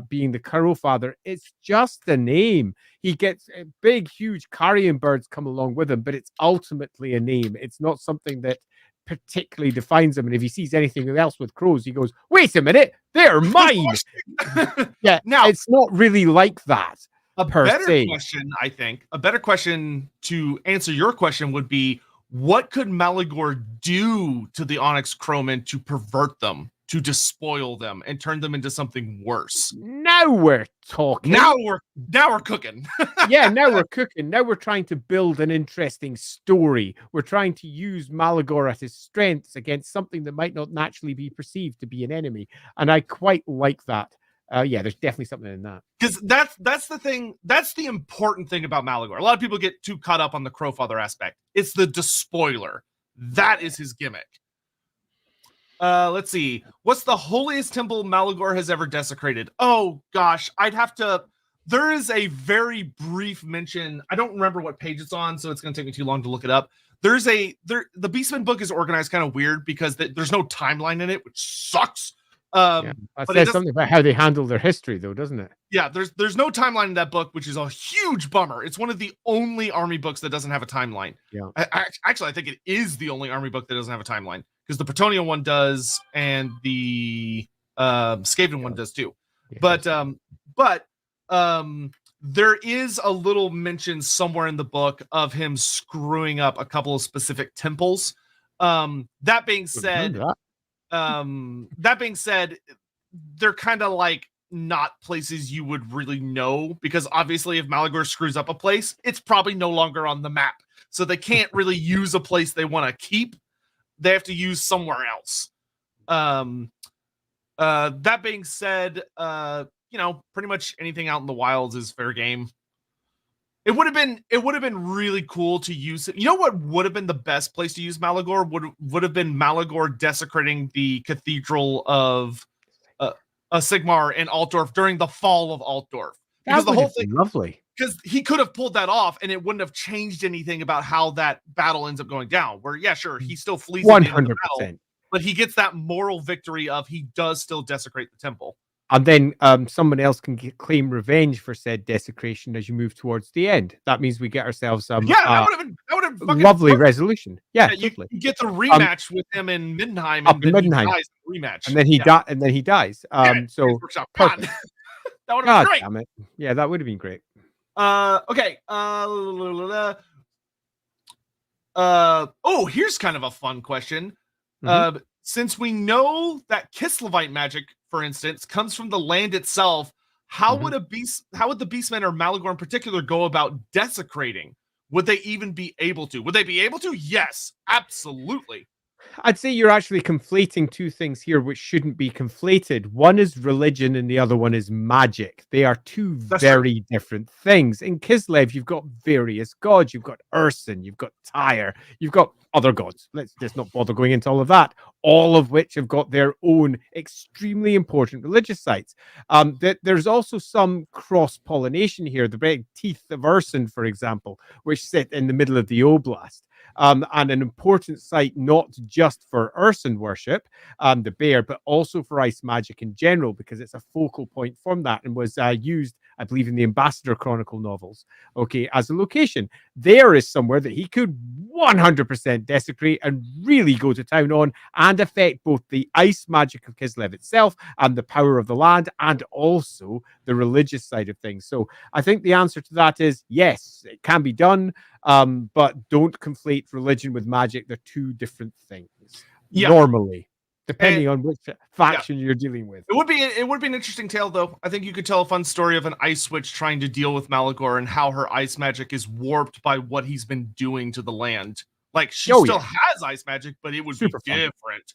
being the Crowfather, it's just the name. He gets big, huge carrion birds come along with him, but it's ultimately a name. It's not something that particularly defines him. And if he sees anything else with crows, he goes, "Wait a minute, they're mine." Yeah, now it's not really like that. A better question to answer your question would be, what could Malagor do to the Onyx Crowmen to pervert them, to despoil them, and turn them into something worse? Now we're talking. Now we're cooking. Yeah, now we're cooking. Now we're trying to build an interesting story. We're trying to use Malagor at his strengths against something that might not naturally be perceived to be an enemy. And I quite like that. There's definitely something in that. Because that's the thing. That's the important thing about Malagor. A lot of people get too caught up on the Crowfather aspect. It's the despoiler. That is his gimmick. Let's see. What's the holiest temple Malagor has ever desecrated? Oh gosh, I'd have to. There is a very brief mention. I don't remember what page it's on, so it's going to take me too long to look it up. The Beastmen book is organized kind of weird because there's no timeline in it, which sucks. That says something about how they handle their history, though, doesn't it? Yeah, there's no timeline in that book, which is a huge bummer. It's one of the only army books that doesn't have a timeline. Yeah, I think it is the only army book that doesn't have a timeline, because the Bretonnia one does, and the Skaven one does too. Yeah. But there is a little mention somewhere in the book of him screwing up a couple of specific temples. That being said. That being said, they're kind of like not places you would really know, because obviously if Malagor screws up a place, it's probably no longer on the map. So they can't really use a place they want to keep. They have to use somewhere else. That being said, pretty much anything out in the wilds is fair game. It would have been really cool to use it. You know what would have been the best place to use Malagor? Would have been Malagor desecrating the cathedral of Sigmar in Altdorf during the fall of Altdorf. Because the whole thing, lovely. Because he could have pulled that off, and it wouldn't have changed anything about how that battle ends up going down. Where, yeah, sure, he still flees 100%, but he gets that moral victory of he does still desecrate the temple. And then someone else can claim revenge for said desecration as you move towards the end. That means we get ourselves that would have lovely resolution. Yeah, you get the rematch with him in Middenheim, and then Middenheim. He dies in the rematch, and then he dies. So that would have been great. Damn it. Yeah, that would have been great. Okay. Here's kind of a fun question. Mm-hmm. Since we know that Kislevite magic, for instance, comes from the land itself, how would the Beastmen, or Malagor in particular, go about desecrating? Would they even be able to? Would they be able to? Yes, absolutely. I'd say you're actually conflating two things here which shouldn't be conflated. One is religion and the other one is magic. They are two That's true. very different things. In Kislev, you've got various gods. You've got Urson, you've got Tyre, you've got other gods. Let's just not bother going into all of that, all of which have got their own extremely important religious sites. There's also some cross-pollination here. The great teeth of Urson, for example, which sit in the middle of the oblast. And an important site not just for Urson worship, the bear, but also for ice magic in general, because it's a focal point from that and was used, I believe, in the Ambassador Chronicle novels, okay, as a location. There is somewhere that he could 100% desecrate and really go to town on and affect both the ice magic of Kislev itself and the power of the land and also the religious side of things. So I think the answer to that is yes, it can be done. But don't conflate religion with magic. They're two different things. Yeah. Normally, depending on which faction you're dealing with. It would be an interesting tale, though. I think you could tell a fun story of an ice witch trying to deal with Malagor and how her ice magic is warped by what he's been doing to the land. Like, she still has ice magic, but it would be different.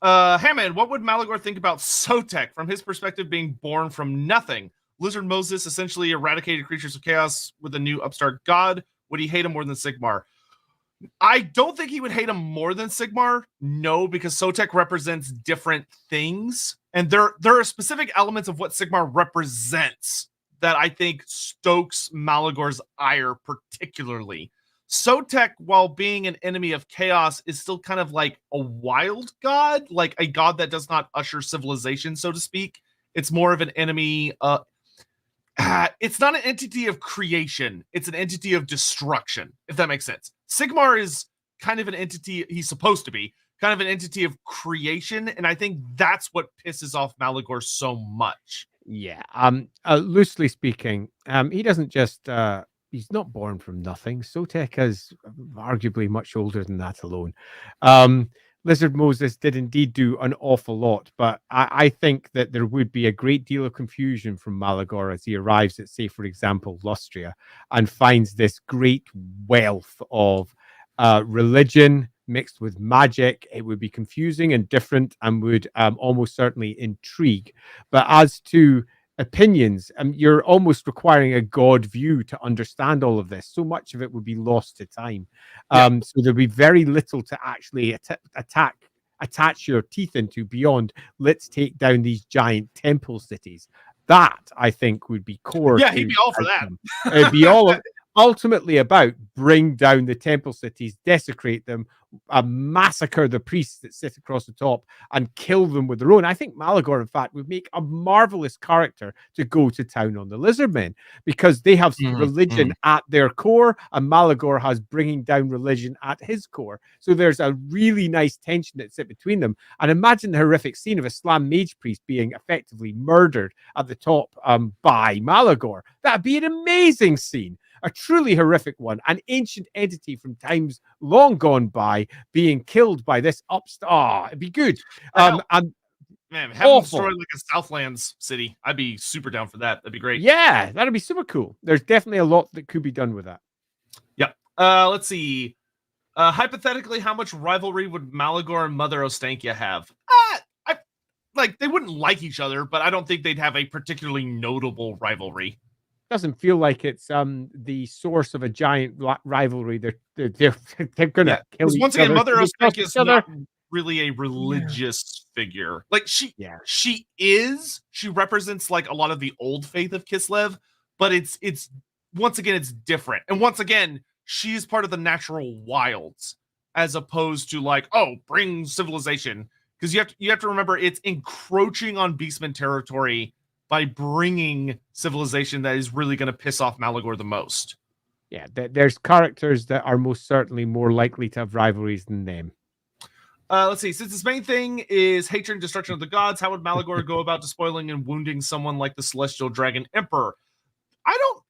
Hammond, what would Malagor think about Sotek from his perspective being born from nothing? Lizard Moses essentially eradicated creatures of chaos with a new upstart god. Would he hate him more than Sigmar? I don't think he would hate him more than Sigmar. No, because Sotek represents different things. And there are specific elements of what Sigmar represents that I think stokes Malagor's ire particularly. Sotek, while being an enemy of chaos, is still kind of like a wild god, like a god that does not usher civilization, so to speak. It's more of an enemy. It's not an entity of creation. It's an entity of destruction, if that makes sense. Sigmar is kind of an entity, he's supposed to be, kind of an entity of creation, and I think that's what pisses off Malagor so much. Yeah, loosely speaking, he doesn't just, he's not born from nothing. Sotek is arguably much older than that alone. Lizard Moses did indeed do an awful lot, but I think that there would be a great deal of confusion from Malagor as he arrives at, say, for example, Lustria, and finds this great wealth of religion mixed with magic. It would be confusing and different and would almost certainly intrigue. But as to opinions, you're almost requiring a god view to understand all of this. So much of it would be lost to time. So there'd be very little to actually attach your teeth into beyond let's take down these giant temple cities. That I think would be core. Yeah, he'd be all for that. It'd be all ultimately about bring down the temple cities, desecrate them, massacre the priests that sit across the top and kill them with their own. I think Malagor, in fact, would make a marvelous character to go to town on the Lizardmen because they have religion at their core and Malagor has bringing down religion at his core. So there's a really nice tension that sits between them. And imagine the horrific scene of a Slam mage priest being effectively murdered at the top by Malagor. That'd be an amazing scene. A truly horrific one, an ancient entity from times long gone by being killed by this upstart. It'd be good. And man, having destroyed like a Southlands city, I'd be super down for that. That'd be great. Yeah, that'd be super cool. There's definitely a lot that could be done with that. Yep. Let's see. Hypothetically, how much rivalry would Malagor and Mother Ostankia have? They wouldn't like each other, but I don't think they'd have a particularly notable rivalry. Doesn't feel like it's the source of a giant rivalry. They're gonna kill each once other. Again, Mother Ostankia is not really a religious figure. Like she represents like a lot of the old faith of Kislev, but it's once again it's different. And once again, she's part of the natural wilds as opposed to like, oh, bring civilization, because you have to remember it's encroaching on Beastmen territory by bringing civilization that is really going to piss off Malagor the most. Yeah, there's characters that are most certainly more likely to have rivalries than them. Let's see. Since his main thing is hatred and destruction of the gods, how would Malagor go about despoiling and wounding someone like the Celestial Dragon Emperor?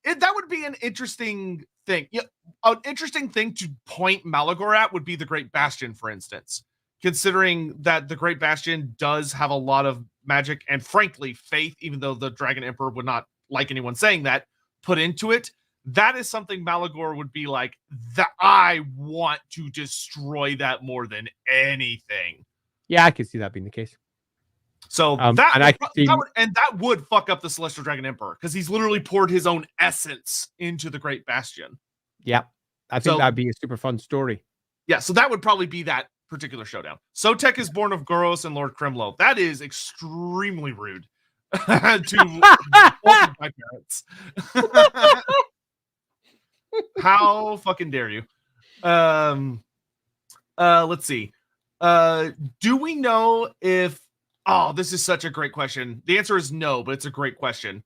That would be an interesting thing. Yeah, an interesting thing to point Malagor at would be the Great Bastion, for instance. Considering that the Great Bastion does have a lot of magic and frankly faith, even though the Dragon Emperor would not like anyone saying that, put into it, that is something Malagor would be like, that I want to destroy that more than anything. Yeah, I could see that being the case. So And I could see, that would fuck up the Celestial Dragon Emperor because he's literally poured his own essence into the Great Bastion. yeah, I think that'd be a super fun story. Yeah, so that would probably be that particular showdown. Sotek is born of Goros and Lord Krimlo. That is extremely rude to both of my parents. How fucking dare you? Let's see. Do we know if this is such a great question. The answer is no, but it's a great question.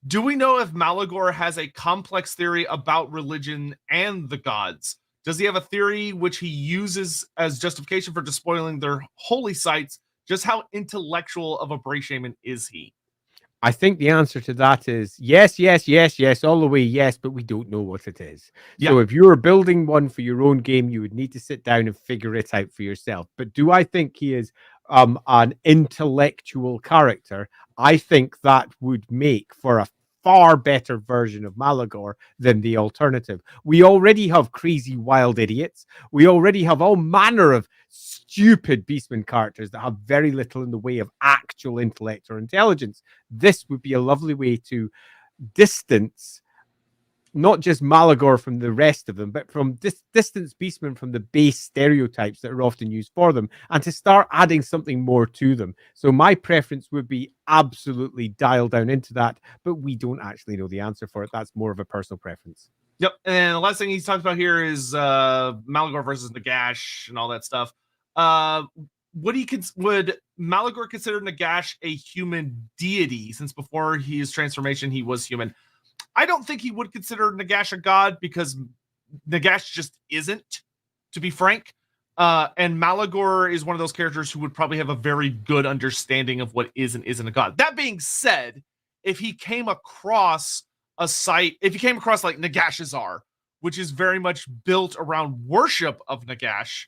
Do we know if Malagor has a complex theory about religion and the gods? Does he have a theory which he uses as justification for despoiling their holy sites? Just how intellectual of a bray shaman is he? I think the answer to that is yes, yes, yes, yes, all the way yes, but we don't know what it is. Yeah. So if you're building one for your own game, you would need to sit down and figure it out for yourself. But do I think he is an intellectual character? I think that would make for a far better version of Malagor than the alternative. We already have crazy wild idiots. We already have all manner of stupid Beastmen characters that have very little in the way of actual intellect or intelligence. This would be a lovely way to distance not just Malagor from the rest of them, but from distance Beastmen from the base stereotypes that are often used for them, and to start adding something more to them. So my preference would be absolutely dial down into that, but we don't actually know the answer for it. That's more of a personal preference. Yep. And the last thing he's talked about here is Malagor versus Nagash and all that stuff. Would Malagor consider Nagash a human deity, since before his transformation he was human? I don't think he would consider Nagash a god, because Nagash just isn't, to be frank. And Malagor is one of those characters who would probably have a very good understanding of what is and isn't a god. That being said, if he came across a site, if he came across like Nagashazar, which is very much built around worship of Nagash,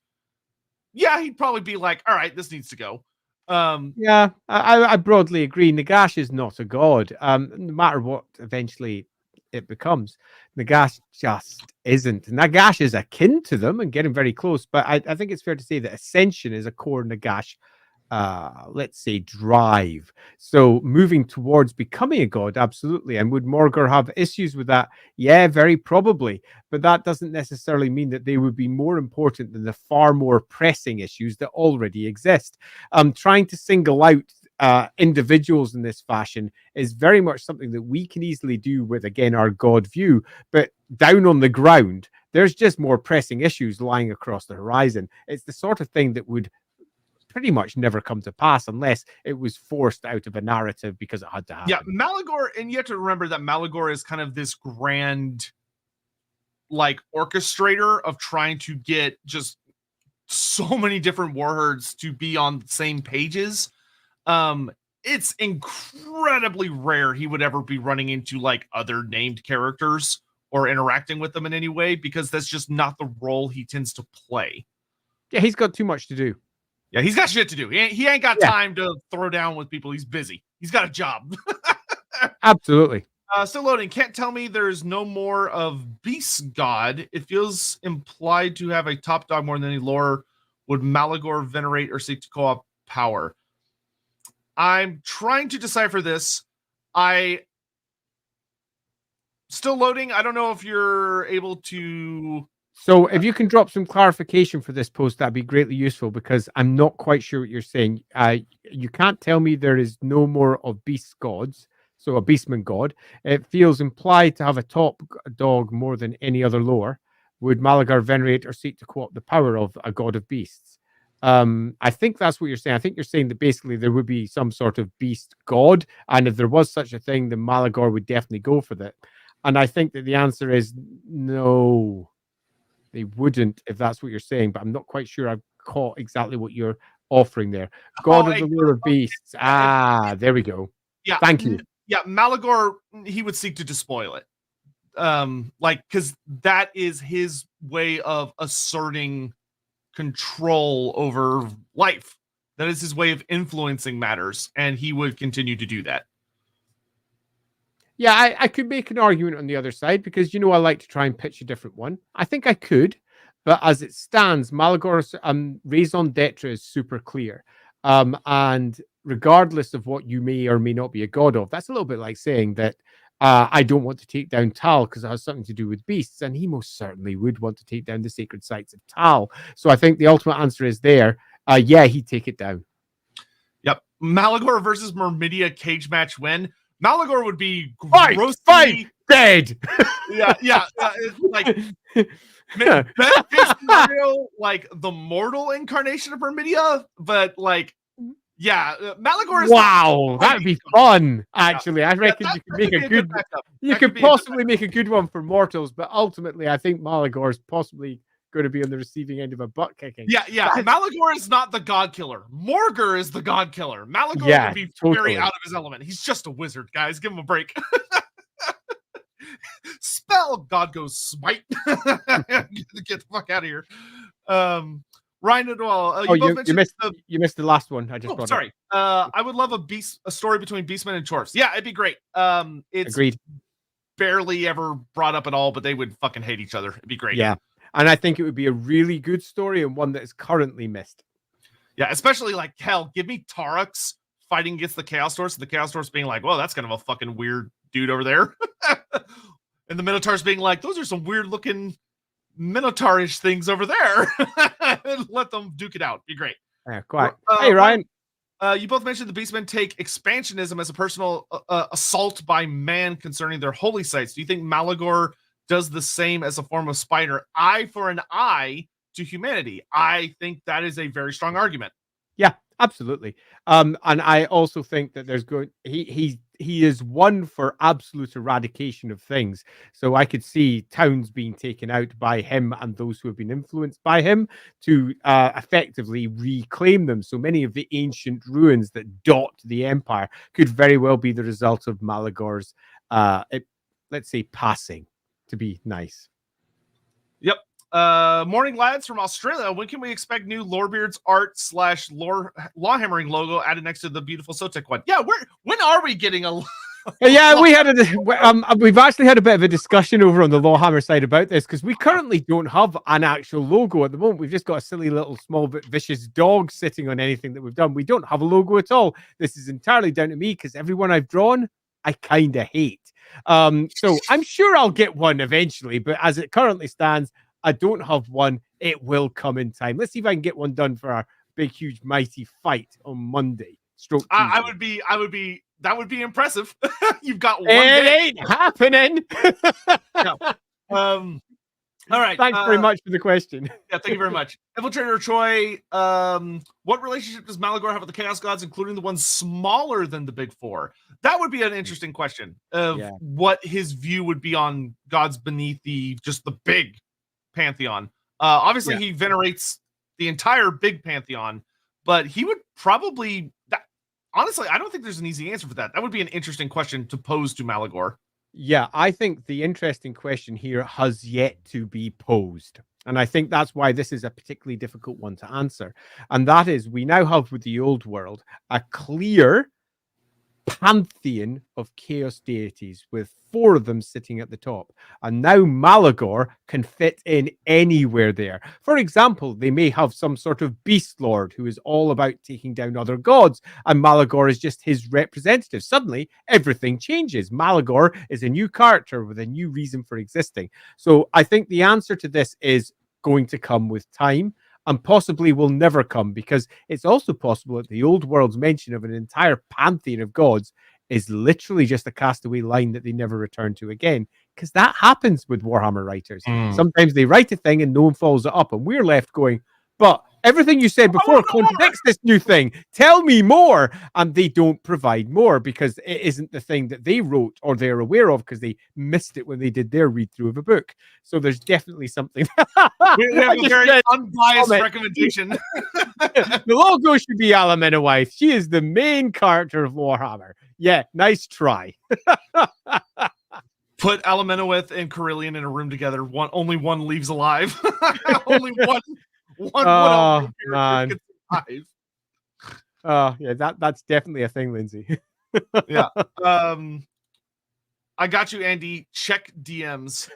yeah, he'd probably be like, all right, this needs to go. Yeah, I broadly agree. Nagash is not a god. No matter what eventually it becomes, Nagash just isn't. Nagash is akin to them and getting very close, but I think it's fair to say that Ascension is a core Nagash, let's say, drive. So moving towards becoming a god, absolutely. And would Morgor have issues with that? Yeah, very probably. But that doesn't necessarily mean that they would be more important than the far more pressing issues that already exist. Trying to single out individuals in this fashion is very much something that we can easily do with, again, our God view, but down on the ground, there's just more pressing issues lying across the horizon. It's the sort of thing that would pretty much never come to pass unless it was forced out of a narrative because it had to happen. Yeah, Malagor, and you have to remember that Malagor is kind of this grand, like, orchestrator of trying to get just so many different warherds to be on the same pages. It's incredibly rare he would ever be running into like other named characters or interacting with them in any way, because that's just not the role he tends to play. Yeah, he's got too much to do. Yeah, he's got shit to do. He ain't got time to throw down with people. He's busy. He's got a job. Absolutely. Still loading. Can't tell me there's no more of Beast God. It feels implied to have a top dog more than any lore. Would Malagor venerate or seek to co-op power? I'm trying to decipher this. Still loading. I don't know if you're able to. So if you can drop some clarification for this post, that'd be greatly useful, because I'm not quite sure what you're saying. You can't tell me there is no more of beast gods, so a beastman god. It feels implied to have a top dog more than any other lore. Would Malagor venerate or seek to co-opt the power of a god of beasts? I think that's what you're saying. I think you're saying that basically there would be some sort of beast god, and if there was such a thing, then Malagor would definitely go for that. And I think that the answer is no. They wouldn't, if that's what you're saying, but I'm not quite sure I've caught exactly what you're offering there. God of the Lore of Beasts. There we go. Yeah. Thank you. Yeah, Malagor, he would seek to despoil it. Because that is his way of asserting control over life. That is his way of influencing matters, and he would continue to do that. Yeah, I could make an argument on the other side because, I like to try and pitch a different one. I think I could, but as it stands, Malagor's raison d'etre is super clear. And regardless of what you may or may not be a god of, that's a little bit like saying that I don't want to take down Tal because it has something to do with beasts, and he most certainly would want to take down the sacred sites of Tal. So I think the ultimate answer is there. Yeah, he'd take it down. Yep. Malagor versus Myrmidia cage match win. Malagor would be grossly dead. Yeah. It's like best case scenario, like the mortal incarnation of Myrmidia, but like, yeah, Malagor is that'd be fun. Actually, I reckon you could make a good. You could possibly make a good one for mortals, but ultimately, I think Malagor is possibly going to be on the receiving end of a butt kicking. Yeah. Malagor is not the god killer. Morgur is the god killer. Malagor would be very out of his element. He's just a wizard, guys. Give him a break. Spell, God goes smite. Get the fuck out of here. Ryan Adwell, you missed the last one. I just sorry. I would love a story between Beastmen and Chorfs. Yeah, it'd be great. It's agreed. Barely ever brought up at all, but they would fucking hate each other. It'd be great. Yeah. And I think it would be a really good story and one that is currently missed. Yeah, especially like, hell, give me Tarux fighting against the Chaos Dwarfs, and the Chaos Dwarfs being like, well, that's kind of a fucking weird dude over there. And the Minotaurs being like, those are some weird looking Minotaurish things over there. Let them duke it out. Be great. Yeah, quite. Hey, Ryan. You both mentioned the Beastmen take expansionism as a personal assault by man concerning their holy sites. Do you think Malagor does the same as a form of spider, eye for an eye to humanity? I think that is a very strong argument. Yeah, absolutely. And I also think that there's he is one for absolute eradication of things. So I could see towns being taken out by him and those who have been influenced by him to effectively reclaim them. So many of the ancient ruins that dot the empire could very well be the result of Malagor's, let's say, passing. To be nice. Yep. Morning, lads from Australia. When can we expect new Lorebeards art / law hammering logo added next to the beautiful Sotek one? Yeah, when are we getting a? Yeah, we've actually had a bit of a discussion over on the Lawhammer side about this because we currently don't have an actual logo at the moment. We've just got a silly little small bit vicious dog sitting on anything that we've done. We don't have a logo at all. This is entirely down to me because everyone I've drawn, I kind of hate. So I'm sure I'll get one eventually, but as it currently stands, I don't have one. It will come in time. Let's see if I can get one done for our big, huge, mighty fight on Monday. That would be impressive. You've got one. It ain't happening. No. All right. Thanks very much for the question. Yeah, thank you very much. Infiltrator Troy, what relationship does Malagor have with the Chaos Gods, including the ones smaller than the Big Four? That would be an interesting question of what his view would be on gods beneath the big pantheon. Obviously, he venerates the entire big pantheon, but he would probably... honestly, I don't think there's an easy answer for that. That would be an interesting question to pose to Malagor. Yeah, I think the interesting question here has yet to be posed. And I think that's why this is a particularly difficult one to answer. And that is, we now have with the old world a clear pantheon of chaos deities with 4 of them sitting at the top. And now Malagor can fit in anywhere there. For example, they may have some sort of beast lord who is all about taking down other gods, and Malagor is just his representative. Suddenly, everything changes. Malagor is a new character with a new reason for existing. So I think the answer to this is going to come with time, and possibly will never come, because it's also possible that the old world's mention of an entire pantheon of gods is literally just a castaway line that they never return to again, because that happens with Warhammer writers. Sometimes they write a thing and no one follows it up, and we're left going, but everything you said before contradicts this new thing. Tell me more. And they don't provide more because it isn't the thing that they wrote or they're aware of because they missed it when they did their read through of a book. So there's definitely something. We have a very unbiased recommendation. The logo should be Alamenawife. She is the main character of Warhammer. Yeah, nice try. Put Alamenowith and Carillion in a room together. Only one leaves alive. Only one. Oh, man. Yeah, that's definitely a thing, Lindsay. Yeah. I got you, Andy. Check DMs.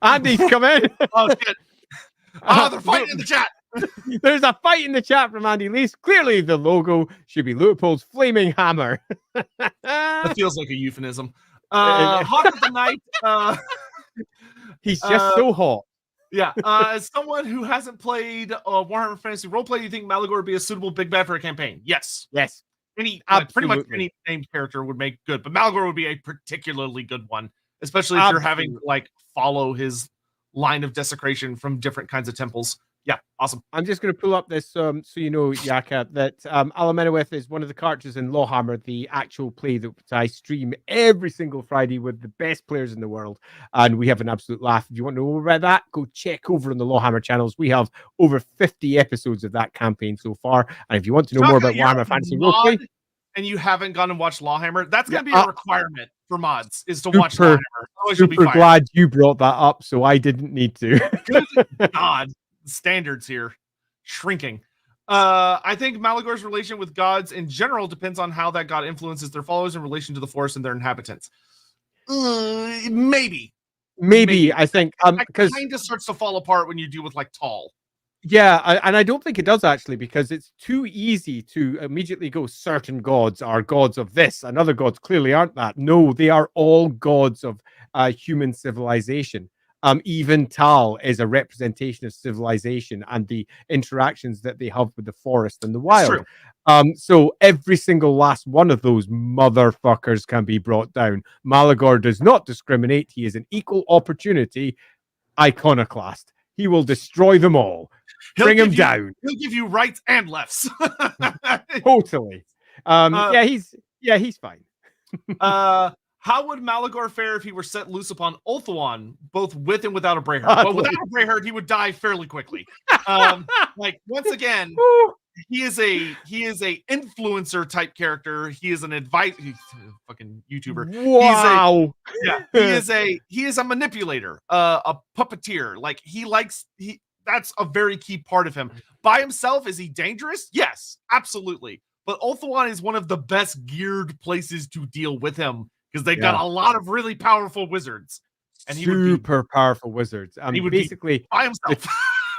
Andy's come in. Oh, shit. Oh, they're fighting in the chat. There's a fight in the chat from Andy Lease. Clearly, the logo should be Leopold's flaming hammer. That feels like a euphemism. Hawk of the Night. He's just so hot. Yeah. As someone who hasn't played Warhammer Fantasy Roleplay, do you think Malagor would be a suitable big bad for a campaign? Yes. Yes. Pretty much any named character would make good, but Malagor would be a particularly good one, especially if you're having to like follow his line of desecration from different kinds of temples. Yeah, awesome. I'm just going to pull up this so you know, Yaka, that Alamenowith is one of the characters in Lawhammer, the actual play that I stream every single Friday with the best players in the world, and we have an absolute laugh. If you want to know more about that, go check over on the Lawhammer channels. We have over 50 episodes of that campaign so far, and if you want to know more about Warhammer Fantasy Roleplay, and you haven't gone and watched Lawhammer, that's going to be a requirement for mods, is to watch Lawhammer. Super glad you brought that up, so I didn't need to. Good God. Standards here shrinking. I think Malagor's relation with gods in general depends on how that god influences their followers in relation to the forest and their inhabitants. Maybe I think because it kind of starts to fall apart when you deal with like Tall. Yeah, and I don't think it does actually, because it's too easy to immediately go, certain gods are gods of this and other gods clearly aren't that. No, they are all gods of human civilization. Even Tal is a representation of civilization and the interactions that they have with the forest and the wild. So every single last one of those motherfuckers can be brought down. Malagor does not discriminate. He is an equal opportunity iconoclast. He will destroy them all. Bring him down. He'll give you rights and lefts. Totally. He's fine. How would Malagor fare if he were set loose upon Ulthuan, both with and without a brayherd? Well, without a brayherd, he would die fairly quickly. Like once again, he is a influencer type character. He is an fucking YouTuber. Wow. He is a manipulator, a puppeteer. Like that's a very key part of him. By himself, is he dangerous? Yes, absolutely. But Ulthuan is one of the best geared places to deal with him, because they got a lot of really powerful wizards. And he super powerful wizards. He would basically be by himself.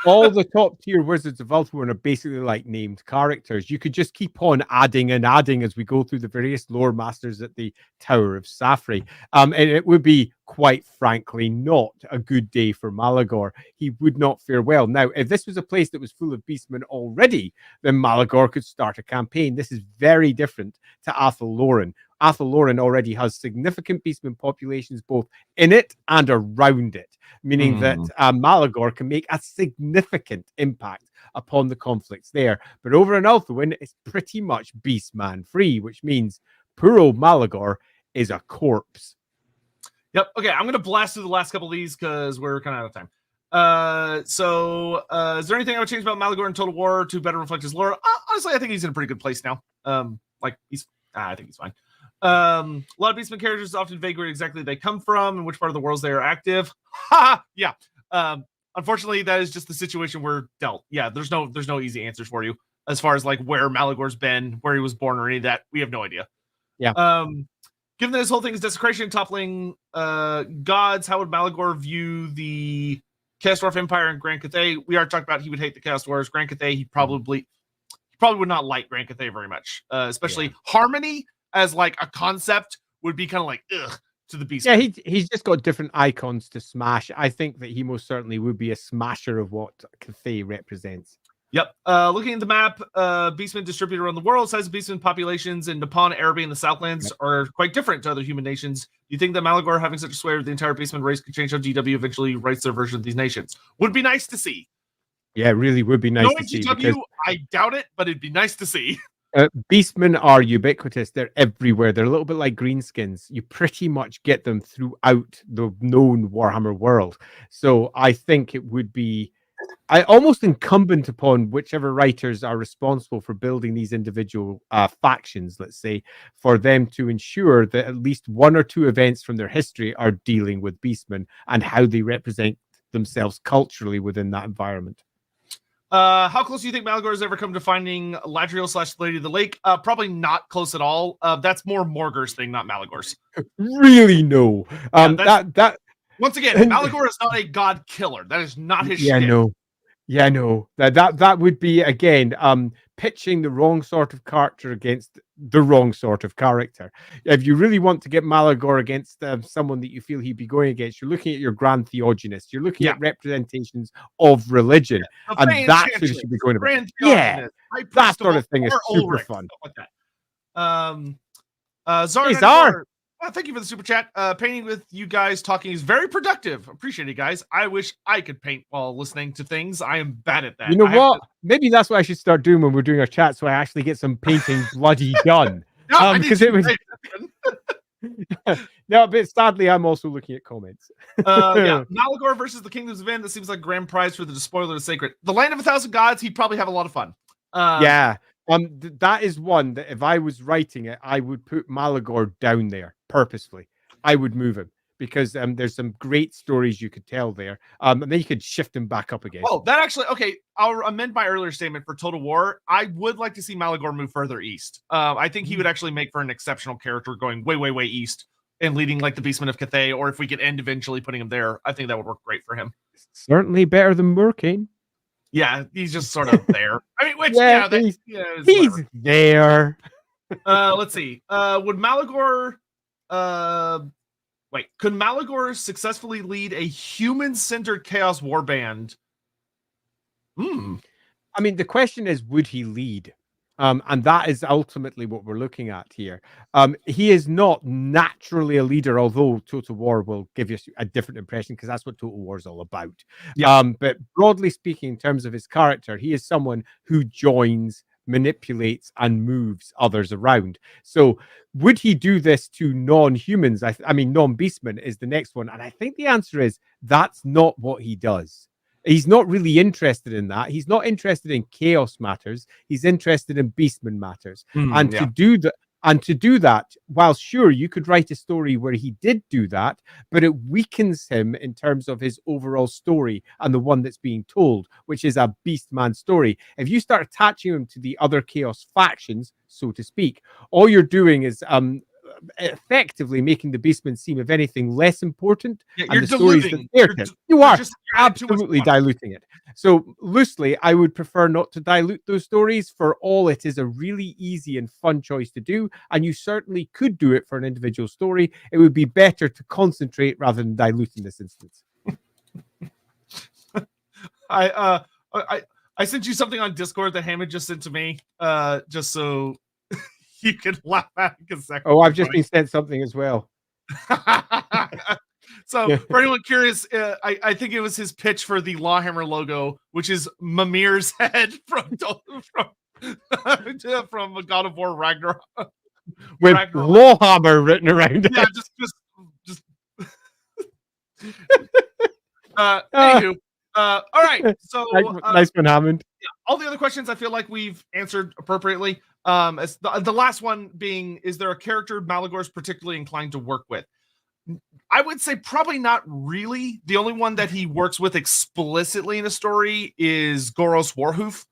All the top tier wizards of Ulthuan are basically like named characters. You could just keep on adding and adding as we go through the various Loremasters at the Tower of Safri. And it would be, quite frankly, not a good day for Malagor. He would not fare well. Now, if this was a place that was full of Beastmen already, then Malagor could start a campaign. This is very different to Athel Loren. Athel Loren already has significant Beastmen populations both in it and around it, meaning that Malagor can make a significant impact upon the conflicts there. But over in Ulthuan, it's pretty much Beastman free, which means poor old Malagor is a corpse. Yep. Okay, I'm going to blast through the last couple of these because we're kind of out of time. Is there anything I would change about Malagor in Total War to better reflect his lore? Honestly, I think he's in a pretty good place now. I think he's fine. A lot of Beastmen characters often vague where exactly they come from and which part of the world they are active. Yeah. Unfortunately, that is just the situation we're dealt. Yeah, there's no easy answers for you as far as like where Malagor's been, where he was born, or any of that. We have no idea. Yeah. Given that this whole thing is desecration, toppling gods, how would Malagor view the Chaos Dwarf Empire and Grand Cathay? We already talked about he would hate the Chaos Dwarves. Grand Cathay, he probably would not like Grand Cathay very much, especially Harmony as like a concept would be kind of like ugh to the beast. Yeah, he's just got different icons to smash. I think that he most certainly would be a smasher of what Cathay represents. Yep. Looking at the map, Beastmen distributed around the world. Size of Beastmen populations in Nippon, Araby, and the Southlands are quite different to other human nations. Do you think that Malagor having such a sway over the entire Beastmen race could change how GW eventually writes their version of these nations? Would be nice to see. Yeah, it really would be nice to see. GW, I doubt it, but it'd be nice to see. Beastmen are ubiquitous. They're everywhere. They're a little bit like greenskins. You pretty much get them throughout the known Warhammer world. So I think it would be almost incumbent upon whichever writers are responsible for building these individual factions, let's say, for them to ensure that at least one or two events from their history are dealing with Beastmen and how they represent themselves culturally within that environment. How close do you think Malagor has ever come to finding Ladriel / Lady of the Lake? Probably not close at all. That's more Morgar's thing, not Malagor's. Really, no. That once again, Malagor is not a god killer. That is not his shtick. No. That would be again pitching the wrong sort of character against the wrong sort of character. If you really want to get Malagor against someone that you feel he'd be going against, you're looking at your grand theogonists. You're looking at representations of religion, and that's who you should be going about. Yeah, that sort of thing is super fun. Like that. Zar. Thank you for the super chat. Painting with you guys talking is very productive. Appreciate it, guys. I wish I could paint while listening to things. I am bad at that. You know what? Maybe that's what I should start doing when we're doing our chat, so I actually get some painting bloody done. Because it was. No, but sadly, I'm also looking at comments. Malagor versus the Kingdoms of End. That seems like grand prize for the Despoiler of Sacred. The Land of 1,000 Gods. He'd probably have a lot of fun. That is one that if I was writing it, I would put Malagor down there purposefully. I would move him because there's some great stories you could tell there, and then you could shift him back up again. Oh, that actually okay. I'll amend my earlier statement for Total War. I would like to see Malagor move further east. I think he would actually make for an exceptional character going way, way, way east and leading like the Beastmen of Cathay, or if we could end eventually putting him there, I think that would work great for him. Certainly better than Murkane. Yeah, he's just sort of there. I mean, which he's there. Let's see. Would Malagor could Malagor successfully lead a human-centered chaos warband? I mean, the question is, would he lead? And that is ultimately what we're looking at here. He is not naturally a leader, although Total War will give you a different impression because that's what Total War is all about. But broadly speaking, in terms of his character, he is someone who joins, manipulates, and moves others around. So would he do this to non-humans? I mean, non-beastmen is the next one. And I think the answer is that's not what he does. He's not really interested in that. He's not interested in chaos matters. He's interested in beastman matters. To do that, while sure you could write a story where he did do that, but it weakens him in terms of his overall story and the one that's being told, which is a beastman story. If you start attaching him to the other chaos factions, so to speak, all you're doing is effectively making the beastmen seem, if anything, less important. You're diluting. You are absolutely diluting it. So loosely, I would prefer not to dilute those stories. For all, it is a really easy and fun choice to do, and you certainly could do it for an individual story. It would be better to concentrate rather than dilute in this instance. I sent you something on Discord that Hammond just sent to me, just so you can laugh at it. I've just been sent something as well. So for anyone curious, I think it was his pitch for the Lawhammer logo, which is Mimir's head from God of War Ragnarok. With Lawhammer written around it. Yeah, just anywho. All right. So nice one, Hammond. Yeah, all the other questions I feel like we've answered appropriately. As the last one being, is there a character Malagor is particularly inclined to work with? I would say probably not really. The only one that he works with explicitly in a story is Goros Warhoof,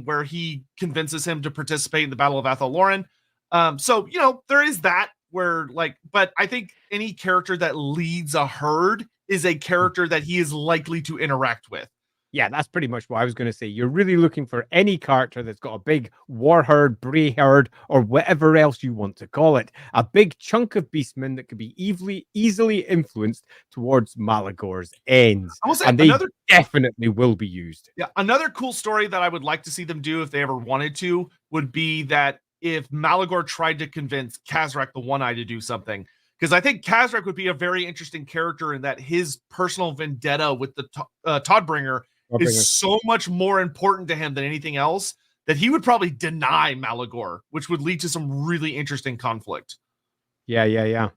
where he convinces him to participate in the Battle of Athel Loren. So, there is that where but I think any character that leads a herd is a character that he is likely to interact with. Yeah, that's pretty much what I was going to say. You're really looking for any character that's got a big war herd, brayherd, or whatever else you want to call it. A big chunk of beastmen that could be easily influenced towards Malagor's ends. And they definitely will be used. Yeah, another cool story that I would like to see them do if they ever wanted to would be that if Malagor tried to convince Khazrak the One-Eye to do something. Because I think Khazrak would be a very interesting character in that his personal vendetta with the Todbringer is so much more important to him than anything else that he would probably deny Malagor, which would lead to some really interesting conflict. Yeah.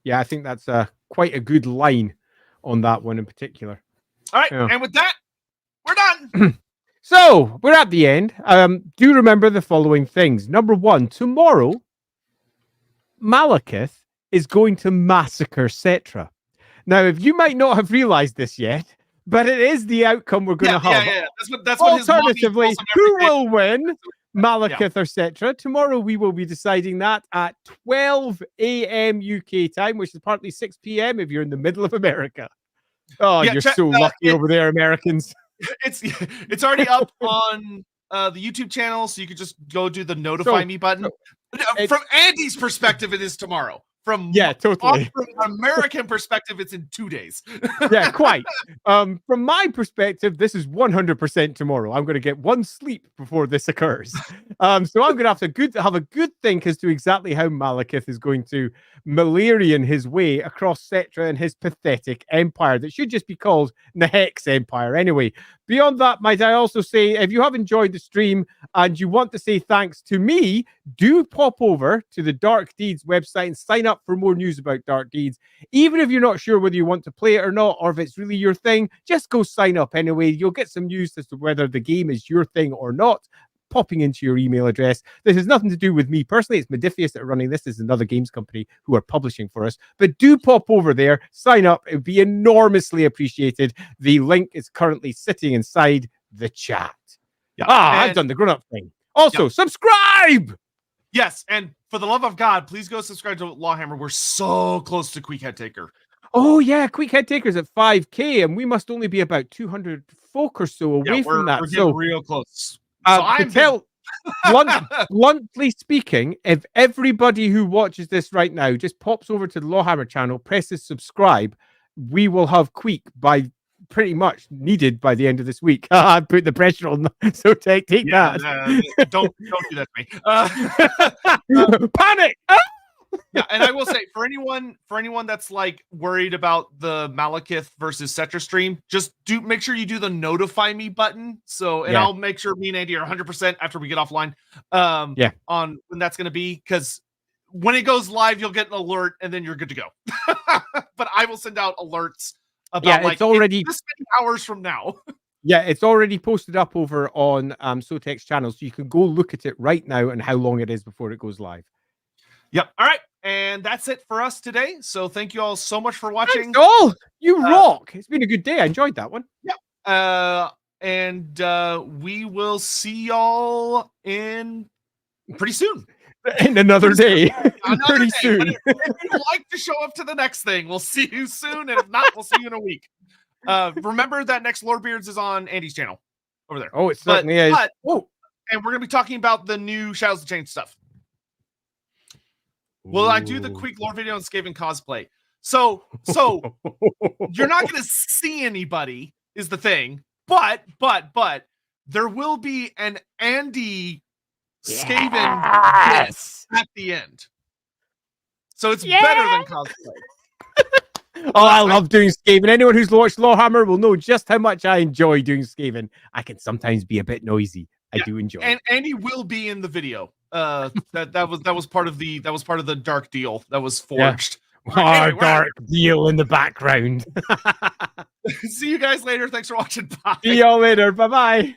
Yeah, I think that's quite a good line on that one in particular. All right, and with that, we're done. So, we're at the end. Do remember the following things. Number 1, tomorrow, Malekith is going to massacre Settra. Now, if you might not have realized this yet, but it is the outcome we're going to have. Yeah. That's what his mommy Alternatively, tells him who every day. will win? Malekith or Cetra. Tomorrow we will be deciding that at 12 a.m. UK time, which is partly 6 p.m. if you're in the middle of America. Oh, you're so lucky over there, Americans. It's already up on the YouTube channel, so you could just go do the notify me button. From Andy's perspective, it is tomorrow. From totally. From an American perspective, it's in 2 days. Yeah, quite. From my perspective, this is 100% tomorrow. I'm going to get one sleep before this occurs. So I'm going to have a good think as to exactly how Malekith is going to Malarian his way across Cetra and his pathetic empire that should just be called the Hex Empire. Anyway, beyond that, might I also say, if you have enjoyed the stream and you want to say thanks to me, do pop over to the Dark Deeds website and sign up for more news about Dark Deeds. Even if you're not sure whether you want to play it or not, or if it's really your thing, just go sign up anyway. You'll get some news as to whether the game is your thing or not, popping into your email address. This has nothing to do with me personally. It's Modiphius that are running this. This is another games company who are publishing for us. But do pop over there, sign up. It would be enormously appreciated. The link is currently sitting inside the chat. Yeah. I've done the grown-up thing. Also, subscribe! Yes, and for the love of God, please go subscribe to Lawhammer. We're so close to Queek Head Taker. Oh, yeah, Queek Head Taker's at 5K, and we must only be about 200 folk or so away from that. We're getting real close. Bluntly speaking, if everybody who watches this right now just pops over to the Lawhammer channel, presses subscribe, we will have Queek by pretty much needed by the end of this week. I put the pressure on. So take that. Don't do that to me. Panic. Yeah, and I will say for anyone that's like worried about the Malekith versus Cetra stream, just make sure you do the notify me button. So I'll make sure me and Andy are 100% after we get offline. On when that's going to be, because when it goes live, you'll get an alert and then you're good to go. But I will send out alerts about it's already this many hours from now. Yeah, it's already posted up over on Sotek's channel, so you can go look at it right now and how long it is before it goes live. Yep. All right. And that's it for us today. So thank you all so much for watching. Oh, you rock. It's been a good day. I enjoyed that one. Yep. And we will see y'all in pretty soon. In another day. Pretty soon. If you'd like to show up to the next thing, we'll see you soon. And if not, we'll see you in a week. Remember that next Lorebeards is on Andy's channel over there. Oh, it certainly is. And we're going to be talking about the new Shadows of Change stuff. Will I do the quick lore video and Skaven cosplay? So you're not going to see anybody is the thing, but there will be an Andy Skaven at the end. So it's better than cosplay. I love doing Skaven. Anyone who's watched Lawhammer will know just how much I enjoy doing Skaven. I can sometimes be a bit noisy. I do enjoy it. And Andy will be in the video. That was part of the dark deal that was forged. Anyway, dark deal in the background. See you guys later. Thanks for watching. Bye. See y'all later. Bye-bye.